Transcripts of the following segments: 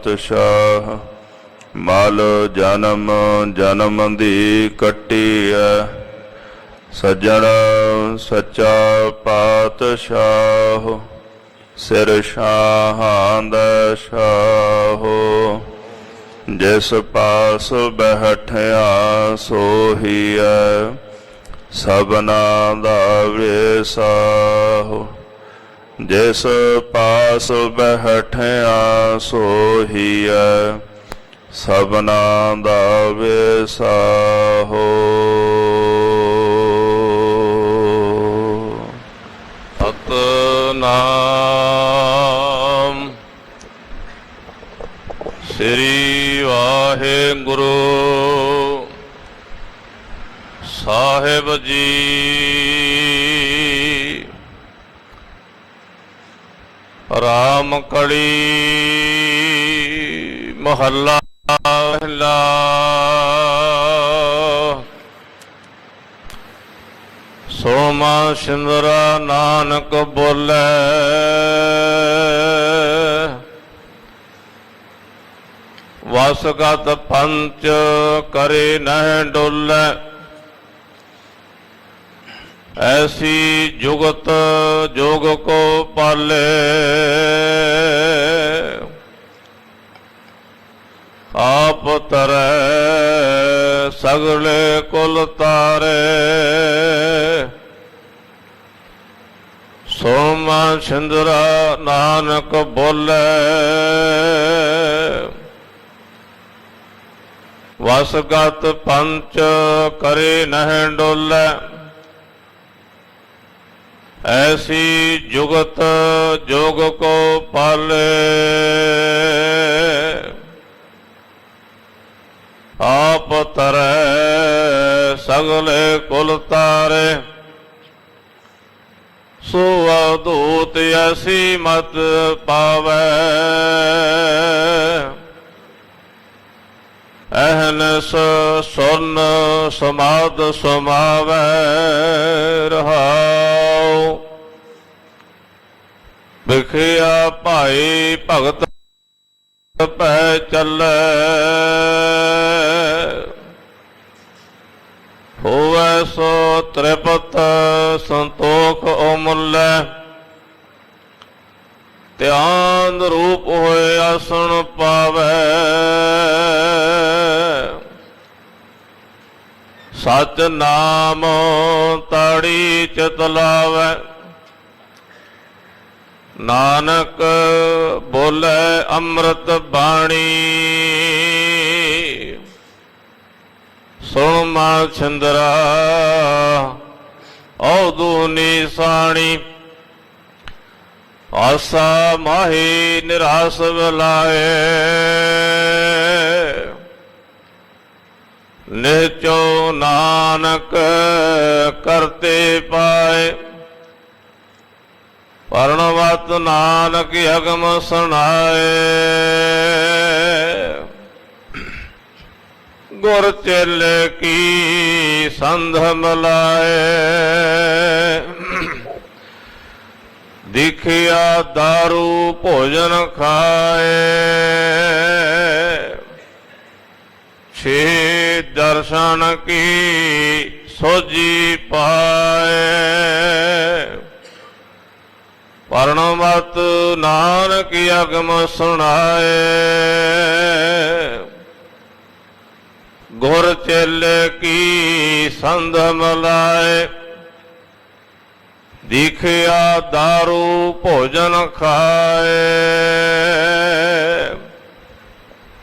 ਪਾਤਸ਼ਾਹ। ਮਲ ਜਨਮ ਜਨਮ ਦੀ ਕੱਟੀਐ, ਸੱਜਣ ਸੱਚਾ ਪਾਤਸ਼ਾਹ। ਸਿਰ ਸ਼ਾਹਾਂ ਦਾ ਸ਼ਾਹੋ, ਜਿਸ ਪਾਸ ਬੈਠਿਆ ਸੋਹੀਐ, ਸਭਨਾ ਦਾ ਵਿਸਾਹੋ। ਜਿਸ ਪਾਸ ਬੈਠਿਆ ਸੋਹੀਐ, ਸਭਨਾ ਦਾ ਵਿਸਾਹੋ। ਸਤਿਨਾਮ ਸ੍ਰੀ ਵਾਹਿਗੁਰੂ ਸਾਹਿਬ ਜੀ। ਰਾਮ ਕੜੀ ਮਹੱਲਾ ਪਹਿਲਾ। ਸੋਮਾ ਸਿੰਦਰਾ ਨਾਨਕ ਬੋਲੇ, ਵਸਗਤ ਪੰਚ ਕਰੇ ਨਹਿ ਡੋਲੇ। ऐसी जुगत जोग को पाले, आप तरै सगले कुल तारे। सोमा सिंदरा नानक बोले, वसगत पंच करे नह डोले। ऐसी जुगत जोग को पाले, आप तरै सगले कुल तारे। सो अवधूत ऐसी मत पावै, अहनस स्वर्ण समाद समावै रहाओ। विखिया भाई भगत पै चलै, होवै सो त्रिपत संतोख अमुल्लै। ध्यान रूप होए आसन पावै, सच नाम ताड़ी चित लावै। नानक बोले अमृत बाणी, सुन मां छिंदरा औदू निशानी। आसा माही निराश विलाए, निचो नानक करते पाए। पर्णवत नानक अगम सुनाए, गुर चेले की संध मिलाए। दिखिया दारू भोजन खाए, छे दर्शन की सोजी पाए। पर्णमत नानक अगम सुनाए, गुर चेले की संध मिलाए। दिखिया दारू भोजन खाए,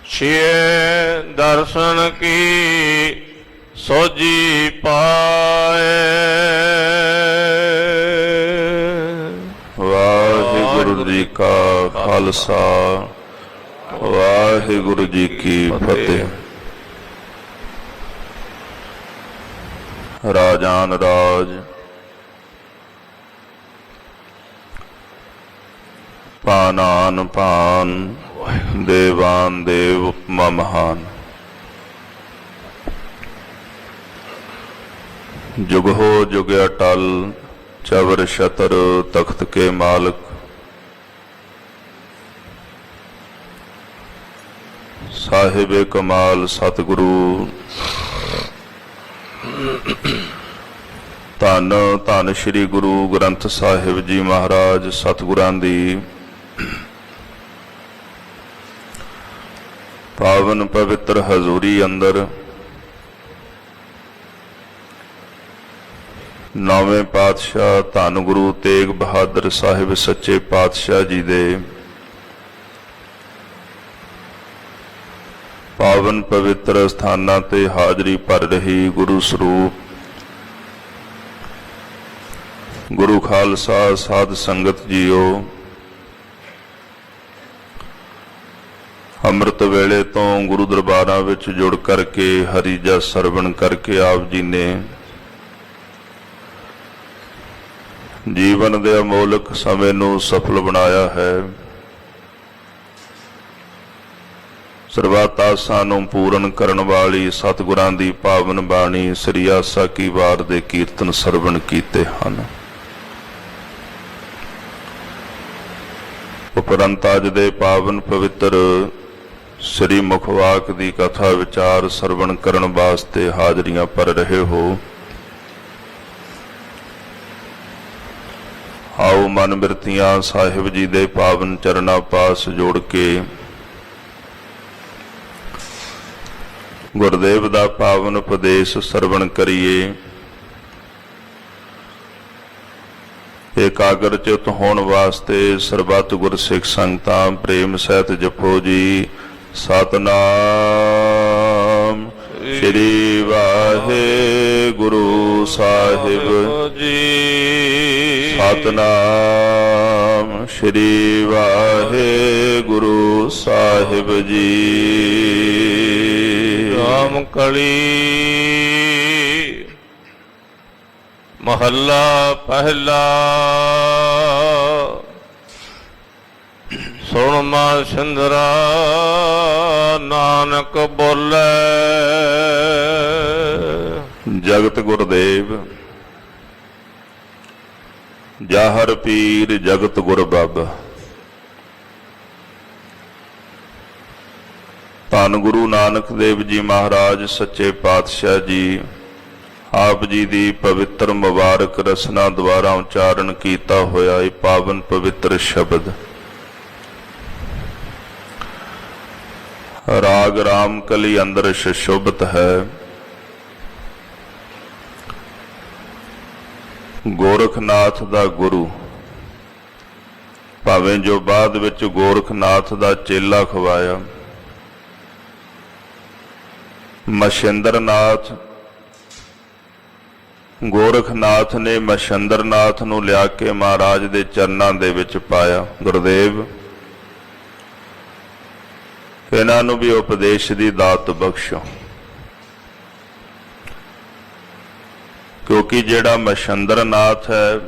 छे दर्शन की सोजी पाए। वाहिगुरु जी का खालसा, वाहिगुरु जी की फतेह। राजान राज, पानान पान, देवान देव महान। जुग हो जुग अटल, चवर छतर तख्त के मालिक। ਸਾਹਿਬ ਕਮਾਲ ਸਤਿਗੁਰੂ। ਧੰਨ ਧੰਨ ਸ੍ਰੀ ਗੁਰੂ ਗ੍ਰੰਥ ਸਾਹਿਬ ਜੀ ਮਹਾਰਾਜ ਸਤਿਗੁਰਾਂ ਦੀ ਪਾਵਨ ਪਵਿੱਤਰ ਹਜ਼ੂਰੀ ਅੰਦਰ ਨੌਵੇਂ ਪਾਤਸ਼ਾਹ ਧੰਨ ਗੁਰੂ ਤੇਗ ਬਹਾਦਰ ਸਾਹਿਬ ਸੱਚੇ ਪਾਤਸ਼ਾਹ ਜੀ ਦੇ ਪਾਵਨ ਪਵਿੱਤਰ ਸਥਾਨਾਂ ਤੇ ਹਾਜ਼ਰੀ ਭਰ ਰਹੀ ਗੁਰੂ ਸਰੂਪ ਗੁਰੂ ਖਾਲਸਾ ਸਾਧ ਸੰਗਤ ਜੀਓ, ਅੰਮ੍ਰਿਤ ਵੇਲੇ ਤੋਂ ਗੁਰੂ ਦਰਬਾਰਾਂ ਵਿੱਚ ਜੁੜ ਕਰਕੇ ਹਰੀ ਜਸ ਸਰਵਣ ਕਰਕੇ ਆਪ ਜੀ ਨੇ ਜੀਵਨ ਦੇ ਅਮੋਲਕ ਸਮੇਂ ਨੂੰ ਸਫਲ ਬਣਾਇਆ ਹੈ। ਸਰਬੱਤ ਆਸਾਂ ਨੂੰ ਪੂਰਨ ਕਰਨ ਵਾਲੀ ਸਤਿਗੁਰਾਂ ਦੀ ਪਾਵਨ ਬਾਣੀ ਸ੍ਰੀ ਆਸਾ ਕੀ ਵਾਰ ਦੇ ਕੀਰਤਨ ਸਰਵਣ ਕੀਤੇ ਹਨ। ਉਪਰੰਤ ਅੱਜ ਦੇ ਪਾਵਨ ਪਵਿੱਤਰ ਸ੍ਰੀ ਮੁਖਵਾਕ ਦੀ ਕਥਾ ਵਿਚਾਰ ਸਰਵਣ ਕਰਨ ਵਾਸਤੇ ਹਾਜ਼ਰੀਆਂ ਭਰ ਰਹੇ ਹੋ। ਆਓ ਮਨ ਬਿਰਤੀਆਂ ਸਾਹਿਬ ਜੀ ਦੇ ਪਾਵਨ ਚਰਨਾਂ ਪਾਸ ਜੋੜ ਕੇ ਗੁਰਦੇਵ ਦਾ ਪਾਵਨ ਉਪਦੇਸ਼ ਸਰਵਣ ਕਰੀਏ। ਇਕਾਗਰ ਚਿਤ ਹੋਣ ਵਾਸਤੇ ਸਰਬੱਤ ਗੁਰਸਿੱਖ ਸੰਗਤਾਂ ਪ੍ਰੇਮ ਸਹਿਤ ਜਪੋ ਜੀ ਸਤਿਨਾਮ ਸ੍ਰੀ ਵਾਹਿਗੁਰੂ ਸਾਹਿਬ ਜੀ। ਸਤਿਨਾਮ ਸ੍ਰੀ ਵਾਹਿਗੁਰੂ ਸਾਹਿਬ ਜੀ। ਰਾਮ ਕਲੀ ਮਹੱਲਾ ਪਹਿਲਾ। ਸੁਣ ਮਾ ਸਿੰਦਰਾ ਨਾਨਕ ਬੋਲੇ। ਜਗਤ ਗੁਰਦੇਵ ਜਾਹਰ ਪੀਰ ਜਗਤ ਗੁਰ ਬਾਬਾ। ਧੰਨ ਗੁਰੂ ਨਾਨਕ ਦੇਵ ਜੀ ਮਹਾਰਾਜ ਸੱਚੇ ਪਾਤਸ਼ਾਹ ਜੀ ਆਪ ਜੀ ਦੀ ਪਵਿੱਤਰ ਮੁਬਾਰਕ ਰਸਨਾ ਦੁਆਰਾ ਉਚਾਰਨ ਕੀਤਾ ਹੋਇਆ ਇਹ ਪਾਵਨ ਪਵਿੱਤਰ ਸ਼ਬਦ ਰਾਗ ਰਾਮ ਕਲੀ ਅੰਦਰ ਸੁਸ਼ੋਭਿਤ ਹੈ। ਗੋਰਖਨਾਥ ਦਾ ਗੁਰੂ, ਭਾਵੇਂ ਜੋ ਬਾਅਦ ਵਿੱਚ ਗੋਰਖਨਾਥ ਦਾ ਚੇਲਾ ਖਵਾਇਆ, ਮਛਿੰਦਰਨਾਥ, ਗੋਰਖਨਾਥ ਨੇ ਮਛਿੰਦਰਨਾਥ ਨੂੰ ਲਿਆ ਕੇ ਮਹਾਰਾਜ ਦੇ ਚਰਨਾਂ ਦੇ ਵਿੱਚ ਪਾਇਆ। ਗੁਰਦੇਵ ਇਹਨਾਂ ਨੂੰ ਵੀ ਉਪਦੇਸ਼ ਦੀ ਦਾਤ ਬਖਸ਼ੋ, ਕਿਉਂਕਿ ਜਿਹੜਾ ਮਛਿੰਦਰਨਾਥ ਹੈ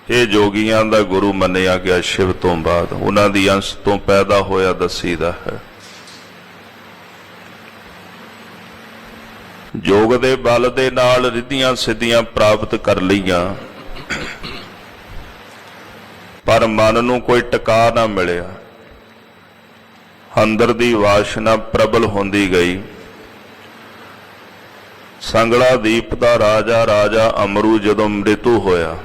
ਇਹ ਜੋਗੀਆਂ ਦਾ ਗੁਰੂ ਮੰਨਿਆ ਗਿਆ ਸ਼ਿਵ ਤੋਂ ਬਾਅਦ, ਉਹਨਾਂ ਦੀ ਅੰਸ਼ ਤੋਂ ਪੈਦਾ ਹੋਇਆ ਦੱਸੀਦਾ ਹੈ। ਯੋਗ ਦੇ ਬਲ ਦੇ ਨਾਲ ਰਿੱਧੀਆਂ ਸਿੱਧੀਆਂ ਪ੍ਰਾਪਤ ਕਰ ਲਈਆਂ, ਪਰ ਮਨ ਨੂੰ ਕੋਈ ਟਿਕਾ ਨਾ ਮਿਲਿਆ। ਅੰਦਰ ਦੀ ਵਾਸ਼ਨਾ ਪ੍ਰਬਲ ਹੁੰਦੀ ਗਈ। ਸੰਗਲਾ ਦੀਪ ਦਾ ਰਾਜਾ ਅਮਰੂ ਜਦੋਂ ਮ੍ਰਿਤੂ ਹੋਇਆ,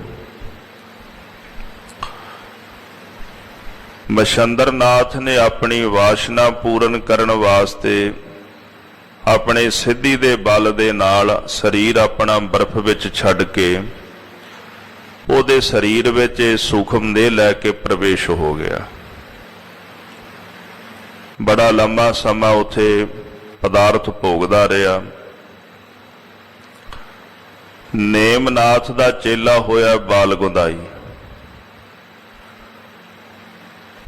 ਮਛਿੰਦਰਨਾਥ ਨੇ ਆਪਣੀ ਵਾਸ਼ਨਾ ਪੂਰਨ ਕਰਨ ਵਾਸਤੇ ਆਪਣੇ ਸਿੱਧੀ ਦੇ ਬਲ ਦੇ ਨਾਲ ਸਰੀਰ ਆਪਣਾ ਬਰਫ਼ ਵਿੱਚ ਛੱਡ ਕੇ ਉਹਦੇ ਸਰੀਰ ਵਿੱਚ ਇਹ ਸੂਖਮ ਦੇਹ ਲੈ ਕੇ ਪ੍ਰਵੇਸ਼ ਹੋ ਗਿਆ। ਬੜਾ ਲੰਮਾ ਸਮਾਂ ਉੱਥੇ ਪਦਾਰਥ ਭੋਗਦਾ ਰਿਹਾ। ਨੇਮਨਾਥ ਦਾ ਚੇਲਾ ਹੋਇਆ ਬਾਲ ਗੁੰਦਾਈ।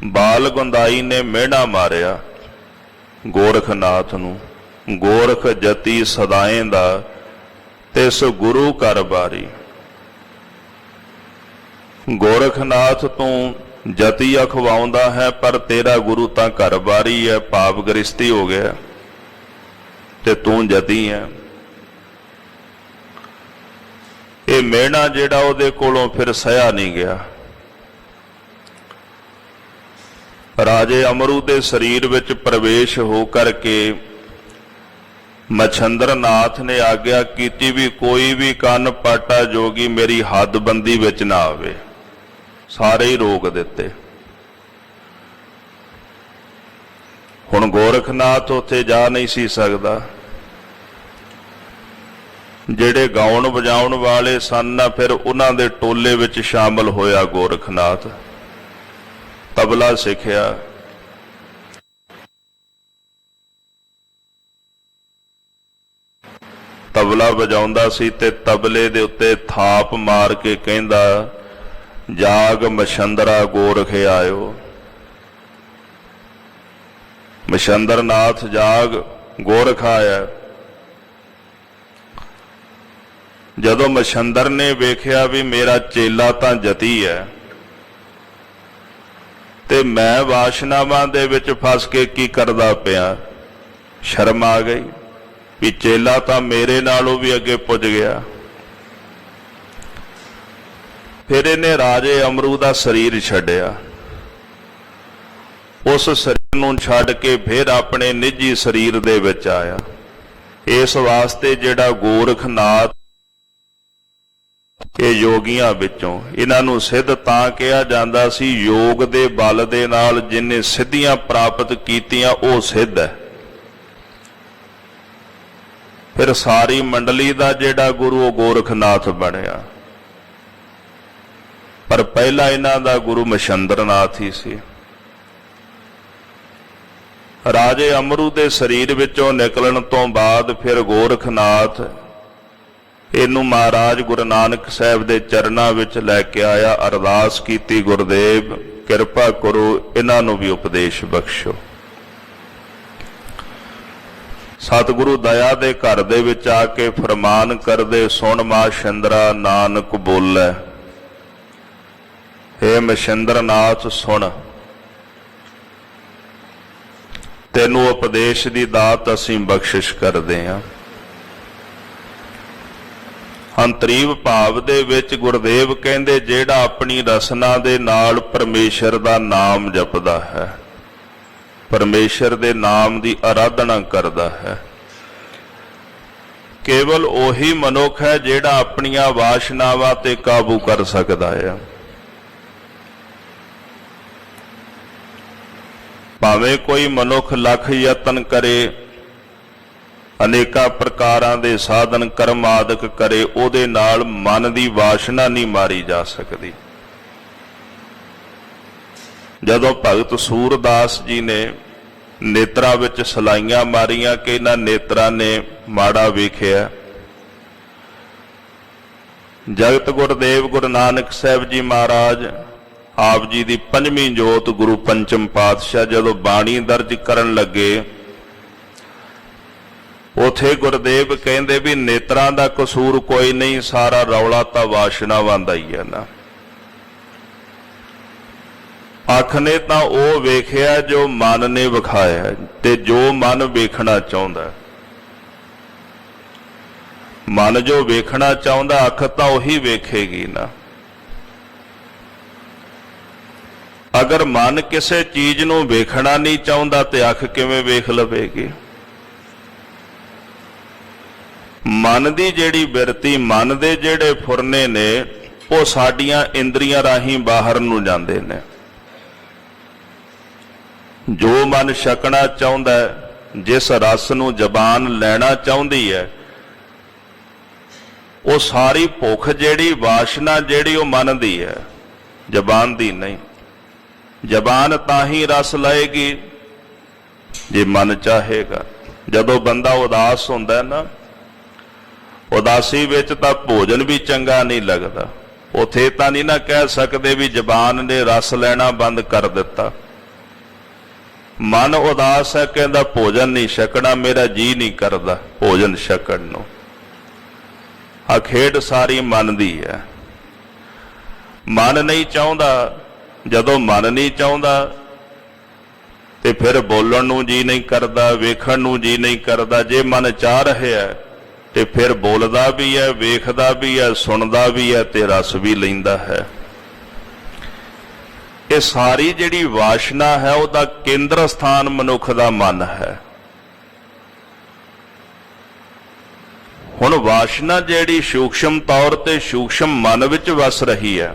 ਬਾਲ ਗੁੰਦਾਈ ਨੇ ਮਿਹਣਾ ਮਾਰਿਆ ਗੋਰਖਨਾਥ ਨੂੰ, ਗੋਰਖ ਜਤੀ ਸਦਾਏ ਦਾ ਤਿਸ ਗੁਰੂ ਘਰ ਬਾਰੀ। ਗੋਰਖਨਾਥ ਤੂੰ ਜਤੀ ਅਖਵਾਉਂਦਾ ਹੈ, ਪਰ ਤੇਰਾ ਗੁਰੂ ਤਾਂ ਘਰ ਬਾਰੀ ਹੈ, ਪਾਪ ਗ੍ਰਸਤੀ ਹੋ ਗਿਆ ਤੇ ਤੂੰ ਜਤੀ ਹੈ। ਇਹ ਮਿਹਣਾ ਜਿਹੜਾ ਉਹਦੇ ਕੋਲੋਂ ਫਿਰ ਸਹਿਆ ਨਹੀਂ ਗਿਆ। ਰਾਜੇ ਅਮਰੂ ਦੇ ਸਰੀਰ ਵਿੱਚ ਪ੍ਰਵੇਸ਼ ਹੋ ਕਰਕੇ ਮਛੰਦਰ ਨਾਥ ਨੇ ਆਗਿਆ ਕੀਤੀ ਵੀ ਕੋਈ ਵੀ ਕੰਨ ਪਾਟਾ ਜੋਗੀ ਮੇਰੀ ਹੱਦਬੰਦੀ ਵਿੱਚ ਨਾ ਆਵੇ। ਸਾਰੇ ਹੀ ਰੋਕ ਦਿੱਤੇ। ਹੁਣ ਗੋਰਖਨਾਥ ਉੱਥੇ ਜਾ ਨਹੀਂ ਸੀ ਸਕਦਾ। ਜਿਹੜੇ ਗਾਉਣ ਵਜਾਉਣ ਵਾਲੇ ਸਨ ਫਿਰ ਉਹਨਾਂ ਦੇ ਟੋਲੇ ਵਿੱਚ ਸ਼ਾਮਲ ਹੋਇਆ ਗੋਰਖਨਾਥ। ਤਬਲਾ ਸਿੱਖਿਆ। ਤਬਲਾ ਵਜਾਉਂਦਾ ਸੀ ਤੇ ਤਬਲੇ ਦੇ ਉੱਤੇ ਥਾਪ ਮਾਰ ਕੇ ਕਹਿੰਦਾ, ਜਾਗ ਮਛੰਦਰਾ ਗੋਰਖ ਆਇਓ। ਮਛੰਦਰ ਨਾਥ ਜਾਗ, ਗੋਰਖ ਆਇਆ। ਜਦੋਂ ਮਛੰਦਰ ਨੇ ਵੇਖਿਆ ਵੀ ਮੇਰਾ ਚੇਲਾ ਤਾਂ ਜਤੀ ਹੈ ਤੇ ਮੈਂ ਵਾਸ਼ਨਾਵਾਂ ਦੇ ਵਿੱਚ ਫਸ ਕੇ ਕੀ ਕਰਦਾ ਪਿਆ, ਸ਼ਰਮ ਆ ਗਈ ਵੀ ਚੇਲਾ ਤਾਂ ਮੇਰੇ ਨਾਲੋਂ ਵੀ ਅੱਗੇ ਪੁੱਜ ਗਿਆ। ਫਿਰ ਇਹਨੇ ਰਾਜੇ ਅਮਰੂ ਦਾ ਸਰੀਰ ਛੱਡਿਆ। ਉਸ ਸਰੀਰ ਨੂੰ ਛੱਡ ਕੇ ਫਿਰ ਆਪਣੇ ਨਿੱਜੀ ਸਰੀਰ ਦੇ ਵਿੱਚ ਆਇਆ। ਇਸ ਵਾਸਤੇ ਜਿਹੜਾ ਗੋਰਖਨਾਥ, ਇਹ ਯੋਗੀਆਂ ਵਿੱਚੋਂ, ਇਹਨਾਂ ਨੂੰ ਸਿੱਧ ਤਾਂ ਕਿਹਾ ਜਾਂਦਾ ਸੀ, ਯੋਗ ਦੇ ਬਲ ਦੇ ਨਾਲ ਜਿਹਨੇ ਸਿੱਧੀਆਂ ਪ੍ਰਾਪਤ ਕੀਤੀਆਂ ਉਹ ਸਿੱਧ ਹੈ। ਫਿਰ ਸਾਰੀ ਮੰਡਲੀ ਦਾ ਜਿਹੜਾ ਗੁਰੂ ਉਹ ਗੋਰਖਨਾਥ ਬਣਿਆ, ਪਰ ਪਹਿਲਾਂ ਇਹਨਾਂ ਦਾ ਗੁਰੂ ਮਛੰਦਰ ਨਾਥ ਹੀ ਸੀ। ਰਾਜੇ ਅਮਰੂ ਦੇ ਸਰੀਰ ਵਿੱਚੋਂ ਨਿਕਲਣ ਤੋਂ ਬਾਅਦ ਫਿਰ ਗੋਰਖਨਾਥ ਇਹਨੂੰ ਮਹਾਰਾਜ ਗੁਰੂ ਨਾਨਕ ਸਾਹਿਬ ਦੇ ਚਰਨਾਂ ਵਿੱਚ ਲੈ ਕੇ ਆਇਆ। ਅਰਦਾਸ ਕੀਤੀ, ਗੁਰਦੇਵ ਕਿਰਪਾ ਕਰੋ, ਇਹਨਾਂ ਨੂੰ ਵੀ ਉਪਦੇਸ਼ ਬਖਸ਼ੋ। ਸਤਿਗੁਰੂ ਦਇਆ ਦੇ ਘਰ ਦੇ ਵਿੱਚ ਆ ਕੇ ਫਰਮਾਨ ਕਰਦੇ, ਸੁਣ ਮਛੰਦਰਾ ਨਾਨਕ ਬੋਲੇ। ਹੇ ਮਛੰਦਰ ਨਾਥ ਸੁਣ, ਤੈਨੂੰ ਉਪਦੇਸ਼ ਦੀ ਦਾਤ ਅਸੀਂ ਬਖਸ਼ਿਸ਼ ਕਰਦੇ ਹਾਂ। ਅੰਤਰੀਵ ਭਾਵ ਦੇ ਵਿੱਚ ਗੁਰਦੇਵ ਕਹਿੰਦੇ, ਜਿਹੜਾ ਆਪਣੀ ਰਸਨਾ ਦੇ ਨਾਲ ਪਰਮੇਸ਼ਰ ਦਾ ਨਾਮ ਜਪਦਾ ਹੈ, ਪਰਮੇਸ਼ਰ ਦੇ ਨਾਮ ਦੀ ਆਰਾਧਨਾ ਕਰਦਾ ਹੈ, ਕੇਵਲ ਉਹੀ ਮਨੁੱਖ ਹੈ ਜਿਹੜਾ ਆਪਣੀਆਂ ਵਾਸ਼ਨਾਵਾਂ ਤੇ ਕਾਬੂ ਕਰ ਸਕਦਾ ਹੈ। ਭਾਵੇਂ ਕੋਈ ਮਨੁੱਖ ਲੱਖ ਯਤਨ ਕਰੇ, ਅਨੇਕਾਂ ਪ੍ਰਕਾਰਾਂ ਦੇ ਸਾਧਨ ਕਰਮ ਆਦਿਕ ਕਰੇ, ਉਹਦੇ ਨਾਲ ਮਨ ਦੀ ਵਾਸ਼ਨਾ ਨਹੀਂ ਮਾਰੀ ਜਾ ਸਕਦੀ। ਜਦੋਂ ਭਗਤ ਸੂਰਦਾਸ ਜੀ ਨੇ ਨੇਤਰਾਂ ਵਿੱਚ ਸਲਾਈਆਂ ਮਾਰੀਆਂ ਕਿ ਇਹਨਾਂ ਨੇਤਰਾਂ ਨੇ ਮਾੜਾ ਵੇਖਿਆ, ਜਗਤ ਗੁਰਦੇਵ ਗੁਰੂ ਨਾਨਕ ਸਾਹਿਬ ਜੀ ਮਹਾਰਾਜ ਆਪ ਜੀ ਦੀ ਪੰਜਵੀਂ ਜੋਤ ਗੁਰੂ ਪੰਚਮ ਪਾਤਸ਼ਾਹ ਜਦੋਂ ਬਾਣੀ ਦਰਜ ਕਰਨ ਲੱਗੇ, ਉਥੇ ਗੁਰਦੇਵ ਕਹਿੰਦੇ ਵੀ ਨੇਤਰਾਂ ਦਾ ਕਸੂਰ ਕੋਈ ਨਹੀਂ, ਸਾਰਾ ਰੌਲਾ ਤਾਂ ਵਾਸ਼ਨਾਵਾਂ ਦਾ ਹੀ ਹੈ ਨਾ। ਅੱਖ ਨੇ ਤਾਂ ਉਹ ਵੇਖਿਆ ਜੋ ਮਨ ਨੇ ਵਿਖਾਇਆ, ਤੇ ਜੋ ਮਨ ਵੇਖਣਾ ਚਾਹੁੰਦਾ, ਮਨ ਜੋ ਵੇਖਣਾ ਚਾਹੁੰਦਾ ਅੱਖ ਤਾਂ ਉਹੀ ਵੇਖੇਗੀ ਨਾ। ਅਗਰ ਮਨ ਕਿਸੇ ਚੀਜ਼ ਨੂੰ ਵੇਖਣਾ ਨਹੀਂ ਚਾਹੁੰਦਾ ਤੇ ਅੱਖ ਕਿਵੇਂ ਵੇਖ ਲਵੇਗੀ? ਮਨ ਦੀ ਜਿਹੜੀ ਬਿਰਤੀ, ਮਨ ਦੇ ਜਿਹੜੇ ਫੁਰਨੇ ਨੇ, ਉਹ ਸਾਡੀਆਂ ਇੰਦਰੀਆਂ ਰਾਹੀਂ ਬਾਹਰ ਨੂੰ ਜਾਂਦੇ ਨੇ। ਜੋ ਮਨ ਛਕਣਾ ਚਾਹੁੰਦਾ, ਜਿਸ ਰਸ ਨੂੰ ਜ਼ਬਾਨ ਲੈਣਾ ਚਾਹੁੰਦੀ ਹੈ, ਉਹ ਸਾਰੀ ਭੁੱਖ ਜਿਹੜੀ, ਵਾਸ਼ਨਾ ਜਿਹੜੀ, ਉਹ ਮਨ ਦੀ ਹੈ, ਜ਼ਬਾਨ ਦੀ ਨਹੀਂ। ਜ਼ਬਾਨ ਤਾਂ ਹੀ ਰਸ ਲਏਗੀ ਜੇ ਮਨ ਚਾਹੇਗਾ। ਜਦੋਂ ਬੰਦਾ ਉਦਾਸ ਹੁੰਦਾ ਨਾ, ਉਦਾਸੀ ਵਿੱਚ ਤਾਂ ਭੋਜਨ ਵੀ ਚੰਗਾ ਨਹੀਂ ਲੱਗਦਾ। ਉਥੇ ਤਾਂ ਨਹੀਂ ਨਾ ਕਹਿ ਸਕਦੇ ਵੀ ਜ਼ਬਾਨ ਨੇ ਰਸ ਲੈਣਾ ਬੰਦ ਕਰ ਦਿੱਤਾ। ਮਨ ਉਦਾਸ ਹੈ, ਕਹਿੰਦਾ ਭੋਜਨ ਨਹੀਂ ਛਕਣਾ, ਮੇਰਾ ਜੀ ਨਹੀਂ ਕਰਦਾ ਭੋਜਨ ਛਕਣ ਨੂੰ। ਆ ਖੇਡ ਸਾਰੀ ਮਨ ਦੀ ਹੈ। ਮਨ ਨਹੀਂ ਚਾਹੁੰਦਾ, ਜਦੋਂ ਮਨ ਨਹੀਂ ਚਾਹੁੰਦਾ ਤੇ ਫਿਰ ਬੋਲਣ ਨੂੰ ਜੀ ਨਹੀਂ ਕਰਦਾ, ਵੇਖਣ ਨੂੰ ਜੀ ਨਹੀਂ ਕਰਦਾ। ਜੇ ਮਨ ਚਾਹ ਰਿਹਾ ਤੇ ਫਿਰ ਬੋਲਦਾ ਵੀ ਹੈ, ਵੇਖਦਾ ਵੀ ਹੈ, ਸੁਣਦਾ ਵੀ ਹੈ ਤੇ ਰਸ ਵੀ ਲੈਂਦਾ ਹੈ। ਕਿ ਸਾਰੀ ਜਿਹੜੀ ਵਾਸ਼ਨਾ ਹੈ ਉਹਦਾ ਕੇਂਦਰ ਸਥਾਨ ਮਨੁੱਖ ਦਾ ਮਨ ਹੈ। ਹੁਣ ਵਾਸ਼ਨਾ ਜਿਹੜੀ ਸੂਖਸ਼ਮ ਤੌਰ ਤੇ ਸੂਖਸ਼ਮ ਮਨ ਵਿੱਚ ਵਸ ਰਹੀ ਹੈ,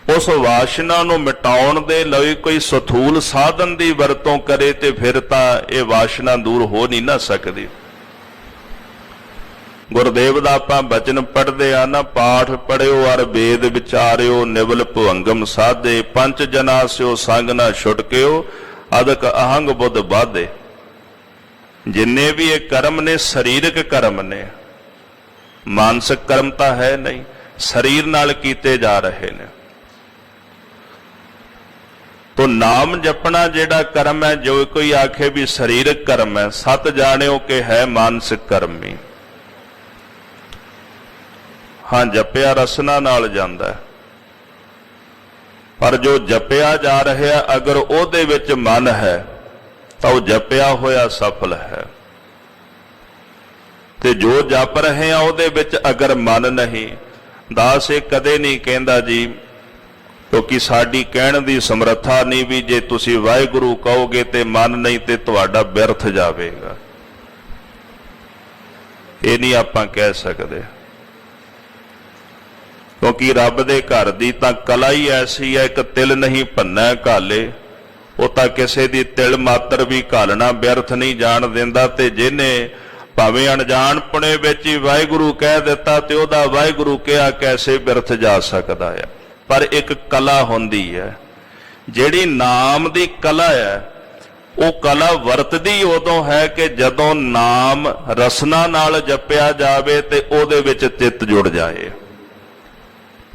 ਉਸ ਵਾਸ਼ਨਾ ਨੂੰ ਮਿਟਾਉਣ ਦੇ ਲਈ ਕੋਈ ਸਥੂਲ ਸਾਧਨ ਦੀ ਵਰਤੋਂ ਕਰੇ ਤੇ ਫਿਰ ਤਾਂ ਇਹ ਵਾਸ਼ਨਾ ਦੂਰ ਹੋ ਨਹੀਂ ਨਾ ਸਕਦੀ। ਗੁਰਦੇਵ ਦਾ ਆਪਾਂ ਬਚਨ ਪੜ੍ਹਦੇ ਆ ਨਾ, ਪਾਠ ਪੜਿਓ ਅਰ ਵੇਦ ਵਿਚਾਰਿਓ, ਨਿਵਲ ਭਵੰਗਮ ਸਾਧੇ, ਪੰਜ ਜਨਾ ਸਿਓ ਸੰਗ ਨਾ ਛੁਟਕਿਓ, ਅਦਕ ਅਹੰਗ ਬੁੱਧ ਬਾਧੇ। ਜਿੰਨੇ ਵੀ ਇਹ ਕਰਮ ਨੇ ਸਰੀਰਕ ਕਰਮ ਨੇ, ਮਾਨਸਿਕ ਕਰਮ ਤਾਂ ਹੈ ਨਹੀਂ, ਸਰੀਰ ਨਾਲ ਕੀਤੇ ਜਾ ਰਹੇ ਨੇ। ਤੋ ਨਾਮ ਜਪਣਾ ਜਿਹੜਾ ਕਰਮ ਹੈ, ਜੋ ਕੋਈ ਆਖੇ ਵੀ ਸਰੀਰਕ ਕਰਮ ਹੈ, ਸਤ ਜਾਣਿਓ ਕਿ ਹੈ ਮਾਨਸਿਕ ਕਰਮ ਹੀ। ਹਾਂ, ਜਪਿਆ ਰਸਨਾ ਨਾਲ ਜਾਂਦਾ ਹੈ, ਪਰ ਜੋ ਜਪਿਆ ਜਾ ਰਿਹਾ ਅਗਰ ਉਹਦੇ ਵਿੱਚ ਮਨ ਹੈ ਤਾਂ ਉਹ ਜਪਿਆ ਹੋਇਆ ਸਫਲ ਹੈ, ਤੇ ਜੋ ਜਪ ਰਹੇ ਆ ਉਹਦੇ ਵਿੱਚ ਅਗਰ ਮਨ ਨਹੀਂ, ਦਾਸ ਇਹ ਕਦੇ ਨਹੀਂ ਕਹਿੰਦਾ ਜੀ, ਕਿਉਂਕਿ ਸਾਡੀ ਕਹਿਣ ਦੀ ਸਮਰੱਥਾ ਨਹੀਂ ਵੀ ਜੇ ਤੁਸੀਂ ਵਾਹਿਗੁਰੂ ਕਹੋਗੇ ਤੇ ਮਨ ਨਹੀਂ ਤੇ ਤੁਹਾਡਾ ਬਿਰਥ ਜਾਵੇਗਾ, ਇਹ ਨਹੀਂ ਆਪਾਂ ਕਹਿ ਸਕਦੇ। ਕਿਉਂਕਿ ਰੱਬ ਦੇ ਘਰ ਦੀ ਤਾਂ ਕਲਾ ਹੀ ਐਸੀ ਹੈ, ਇੱਕ ਤਿਲ ਨਹੀਂ ਭੰਨੈ ਘਾਲੇ, ਉਹ ਤਾਂ ਕਿਸੇ ਦੀ ਤਿਲ ਮਾਤਰ ਵੀ ਘਾਲਣਾ ਬਿਰਥ ਨਹੀਂ ਜਾਣ ਦਿੰਦਾ। ਤੇ ਜਿਹਨੇ ਭਾਵੇਂ ਅਣਜਾਣਪੁਣੇ ਵਿੱਚ ਹੀ ਵਾਹਿਗੁਰੂ ਕਹਿ ਦਿੱਤਾ ਤੇ ਉਹਦਾ ਵਾਹਿਗੁਰੂ ਕਿਹਾ ਕੈਸੇ ਬਿਰਥ ਜਾ ਸਕਦਾ ਹੈ। ਪਰ ਇੱਕ ਕਲਾ ਹੁੰਦੀ ਹੈ, ਜਿਹੜੀ ਨਾਮ ਦੀ ਕਲਾ ਹੈ, ਉਹ ਕਲਾ ਵਰਤਦੀ ਉਦੋਂ ਹੈ ਕਿ ਜਦੋਂ ਨਾਮ ਰਸਨਾ ਨਾਲ ਜਪਿਆ ਜਾਵੇ ਤੇ ਉਹਦੇ ਵਿੱਚ ਚਿੱਤ ਜੁੜ ਜਾਏ,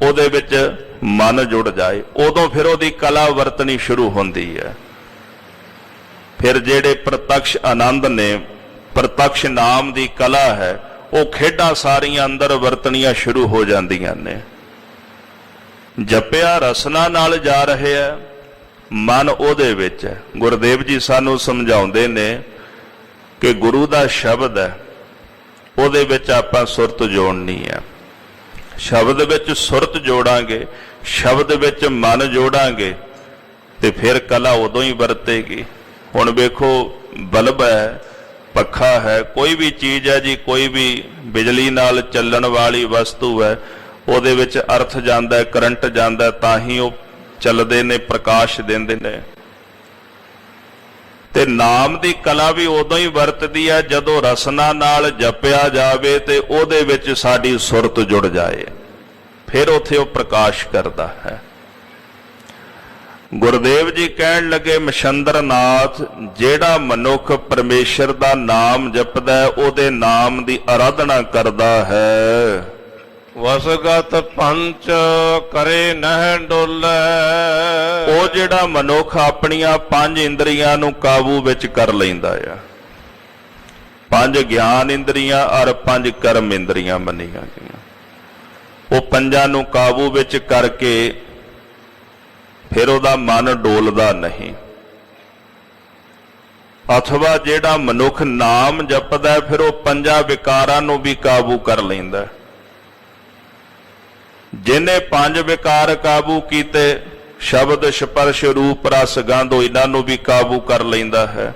ਉਹਦੇ ਵਿੱਚ ਮਨ ਜੁੜ ਜਾਏ, ਉਦੋਂ ਫਿਰ ਉਹਦੀ ਕਲਾ ਵਰਤਣੀ ਸ਼ੁਰੂ ਹੁੰਦੀ ਹੈ। ਫਿਰ ਜਿਹੜੇ ਪ੍ਰਤੱਖ ਆਨੰਦ ਨੇ, ਪ੍ਰਤੱਖ ਨਾਮ ਦੀ ਕਲਾ ਹੈ, ਉਹ ਖੇਡਾਂ ਸਾਰੀਆਂ ਅੰਦਰ ਵਰਤਣੀਆਂ ਸ਼ੁਰੂ ਹੋ ਜਾਂਦੀਆਂ ਨੇ। ਜਪਿਆ ਰਸਨਾ ਨਾਲ ਜਾ ਰਿਹਾ, ਮਨ ਉਹਦੇ ਵਿੱਚ ਹੈ। ਗੁਰਦੇਵ ਜੀ ਸਾਨੂੰ ਸਮਝਾਉਂਦੇ ਨੇ ਕਿ ਗੁਰੂ ਦਾ ਸ਼ਬਦ ਹੈ, ਉਹਦੇ ਵਿੱਚ ਆਪਾਂ ਸੁਰਤ ਜੋੜਨੀ ਹੈ। ਸ਼ਬਦ ਵਿੱਚ ਸੁਰਤ ਜੋੜਾਂਗੇ, ਸ਼ਬਦ ਵਿੱਚ ਮਨ ਜੋੜਾਂਗੇ ਤੇ ਫਿਰ ਕਲਾ ਉਦੋਂ ਹੀ ਵਰਤੇਗੀ। ਹੁਣ ਵੇਖੋ, ਬਲਬ ਹੈ, ਪੱਖਾ ਹੈ, ਕੋਈ ਵੀ ਚੀਜ਼ ਹੈ ਜੀ, ਕੋਈ ਵੀ ਬਿਜਲੀ ਨਾਲ ਚੱਲਣ ਵਾਲੀ ਵਸਤੂ ਹੈ, ਉਹਦੇ ਵਿੱਚ ਅਰਥ ਜਾਂਦਾ, ਕਰੰਟ ਜਾਂਦਾ, ਤਾਂ ਹੀ ਉਹ ਚੱਲਦੇ ਨੇ, ਪ੍ਰਕਾਸ਼ ਦਿੰਦੇ ਨੇ। ਤੇ ਨਾਮ ਦੀ ਕਲਾ ਵੀ ਉਦੋਂ ਹੀ ਵਰਤਦੀ ਹੈ ਜਦੋਂ ਰਸਨਾ ਨਾਲ ਜਪਿਆ ਜਾਵੇ ਤੇ ਉਹਦੇ ਵਿੱਚ ਸਾਡੀ ਸੁਰਤ ਜੁੜ ਜਾਏ, ਫਿਰ ਉੱਥੇ ਉਹ ਪ੍ਰਕਾਸ਼ ਕਰਦਾ ਹੈ। ਗੁਰਦੇਵ ਜੀ ਕਹਿਣ ਲੱਗੇ, ਮਛੰਦਰਨਾਥ, ਜਿਹੜਾ ਮਨੁੱਖ ਪਰਮੇਸ਼ਰ ਦਾ ਨਾਮ ਜਪਦਾ ਹੈ, ਉਹਦੇ ਨਾਮ ਦੀ ਆਰਾਧਨਾ ਕਰਦਾ ਹੈ, ਵਸਗਤ ਪੰਚ ਕਰੇ ਨਹਿ ਡੋਲੇ। ਉਹ ਜਿਹੜਾ ਮਨੁੱਖ ਆਪਣੀਆਂ ਪੰਜ ਇੰਦਰੀਆਂ ਨੂੰ ਕਾਬੂ ਵਿੱਚ ਕਰ ਲੈਂਦਾ ਆ, ਪੰਜ ਗਿਆਨ ਇੰਦਰੀਆਂ ਔਰ ਪੰਜ ਕਰਮ ਇੰਦਰੀਆਂ ਮੰਨੀਆਂ ਗਈਆਂ, ਉਹ ਪੰਜਾਂ ਨੂੰ ਕਾਬੂ ਵਿੱਚ ਕਰਕੇ ਫਿਰ ਉਹਦਾ ਮਨ ਡੋਲਦਾ ਨਹੀਂ। ਅਥਵਾ ਜਿਹੜਾ ਮਨੁੱਖ ਨਾਮ ਜਪਦਾ ਫਿਰ ਉਹ ਪੰਜਾਂ ਵਿਕਾਰਾਂ ਨੂੰ ਵੀ ਕਾਬੂ ਕਰ ਲੈਂਦਾ। ਜਿਹਨੇ ਪੰਜ ਵਿਕਾਰ ਕਾਬੂ ਕੀਤੇ, ਸ਼ਬਦ ਸਪਰਸ਼ ਰੂਪ ਰਸ ਗੰਧ, ਇਹਨਾਂ ਨੂੰ ਵੀ ਕਾਬੂ ਕਰ ਲੈਂਦਾ ਹੈ।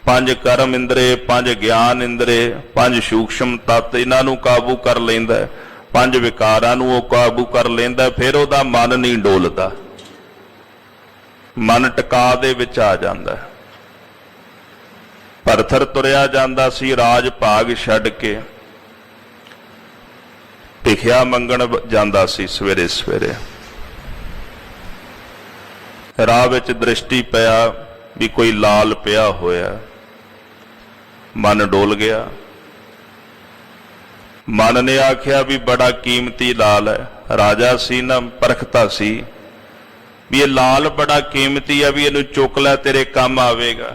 ਪੰਜ ਕਰਮ ਇੰਦਰੇ, ਪੰਜ ਗਿਆਨ ਇੰਦਰੇ, ਪੰਜ ਸੂਖਸ਼ਮ ਤੱਤ, ਇਹਨਾਂ ਨੂੰ ਕਾਬੂ ਕਰ ਲੈਂਦਾ। ਪੰਜ ਵਿਕਾਰਾਂ ਨੂੰ ਉਹ ਕਾਬੂ ਕਰ ਲੈਂਦਾ, ਫਿਰ ਉਹਦਾ ਮਨ ਨਹੀਂ ਡੋਲਦਾ, ਮਨ ਟਿਕਾ ਦੇ ਵਿੱਚ ਆ ਜਾਂਦਾ। ਭਰਥਰ ਤੁਰਿਆ ਜਾਂਦਾ ਸੀ ਰਾਜ ਭਾਗ ਛੱਡ ਕੇ, ਭਿਖਿਆ ਮੰਗਣ ਜਾਂਦਾ ਸੀ ਸਵੇਰੇ ਸਵੇਰੇ। ਰਾਹ ਵਿੱਚ ਦ੍ਰਿਸ਼ਟੀ ਪਿਆ ਵੀ ਕੋਈ ਲਾਲ ਪਿਆ ਹੋਇਆ, ਮਨ ਡੋਲ ਗਿਆ। ਮਨ ਨੇ ਆਖਿਆ ਵੀ ਬੜਾ ਕੀਮਤੀ ਲਾਲ ਹੈ, ਰਾਜਾ ਸੀ ਨਾ, ਪਰਖਤਾ ਸੀ ਵੀ ਇਹ ਲਾਲ ਬੜਾ ਕੀਮਤੀ ਹੈ, ਵੀ ਇਹਨੂੰ ਚੁੱਕ ਲੈ, ਤੇਰੇ ਕੰਮ ਆਵੇਗਾ।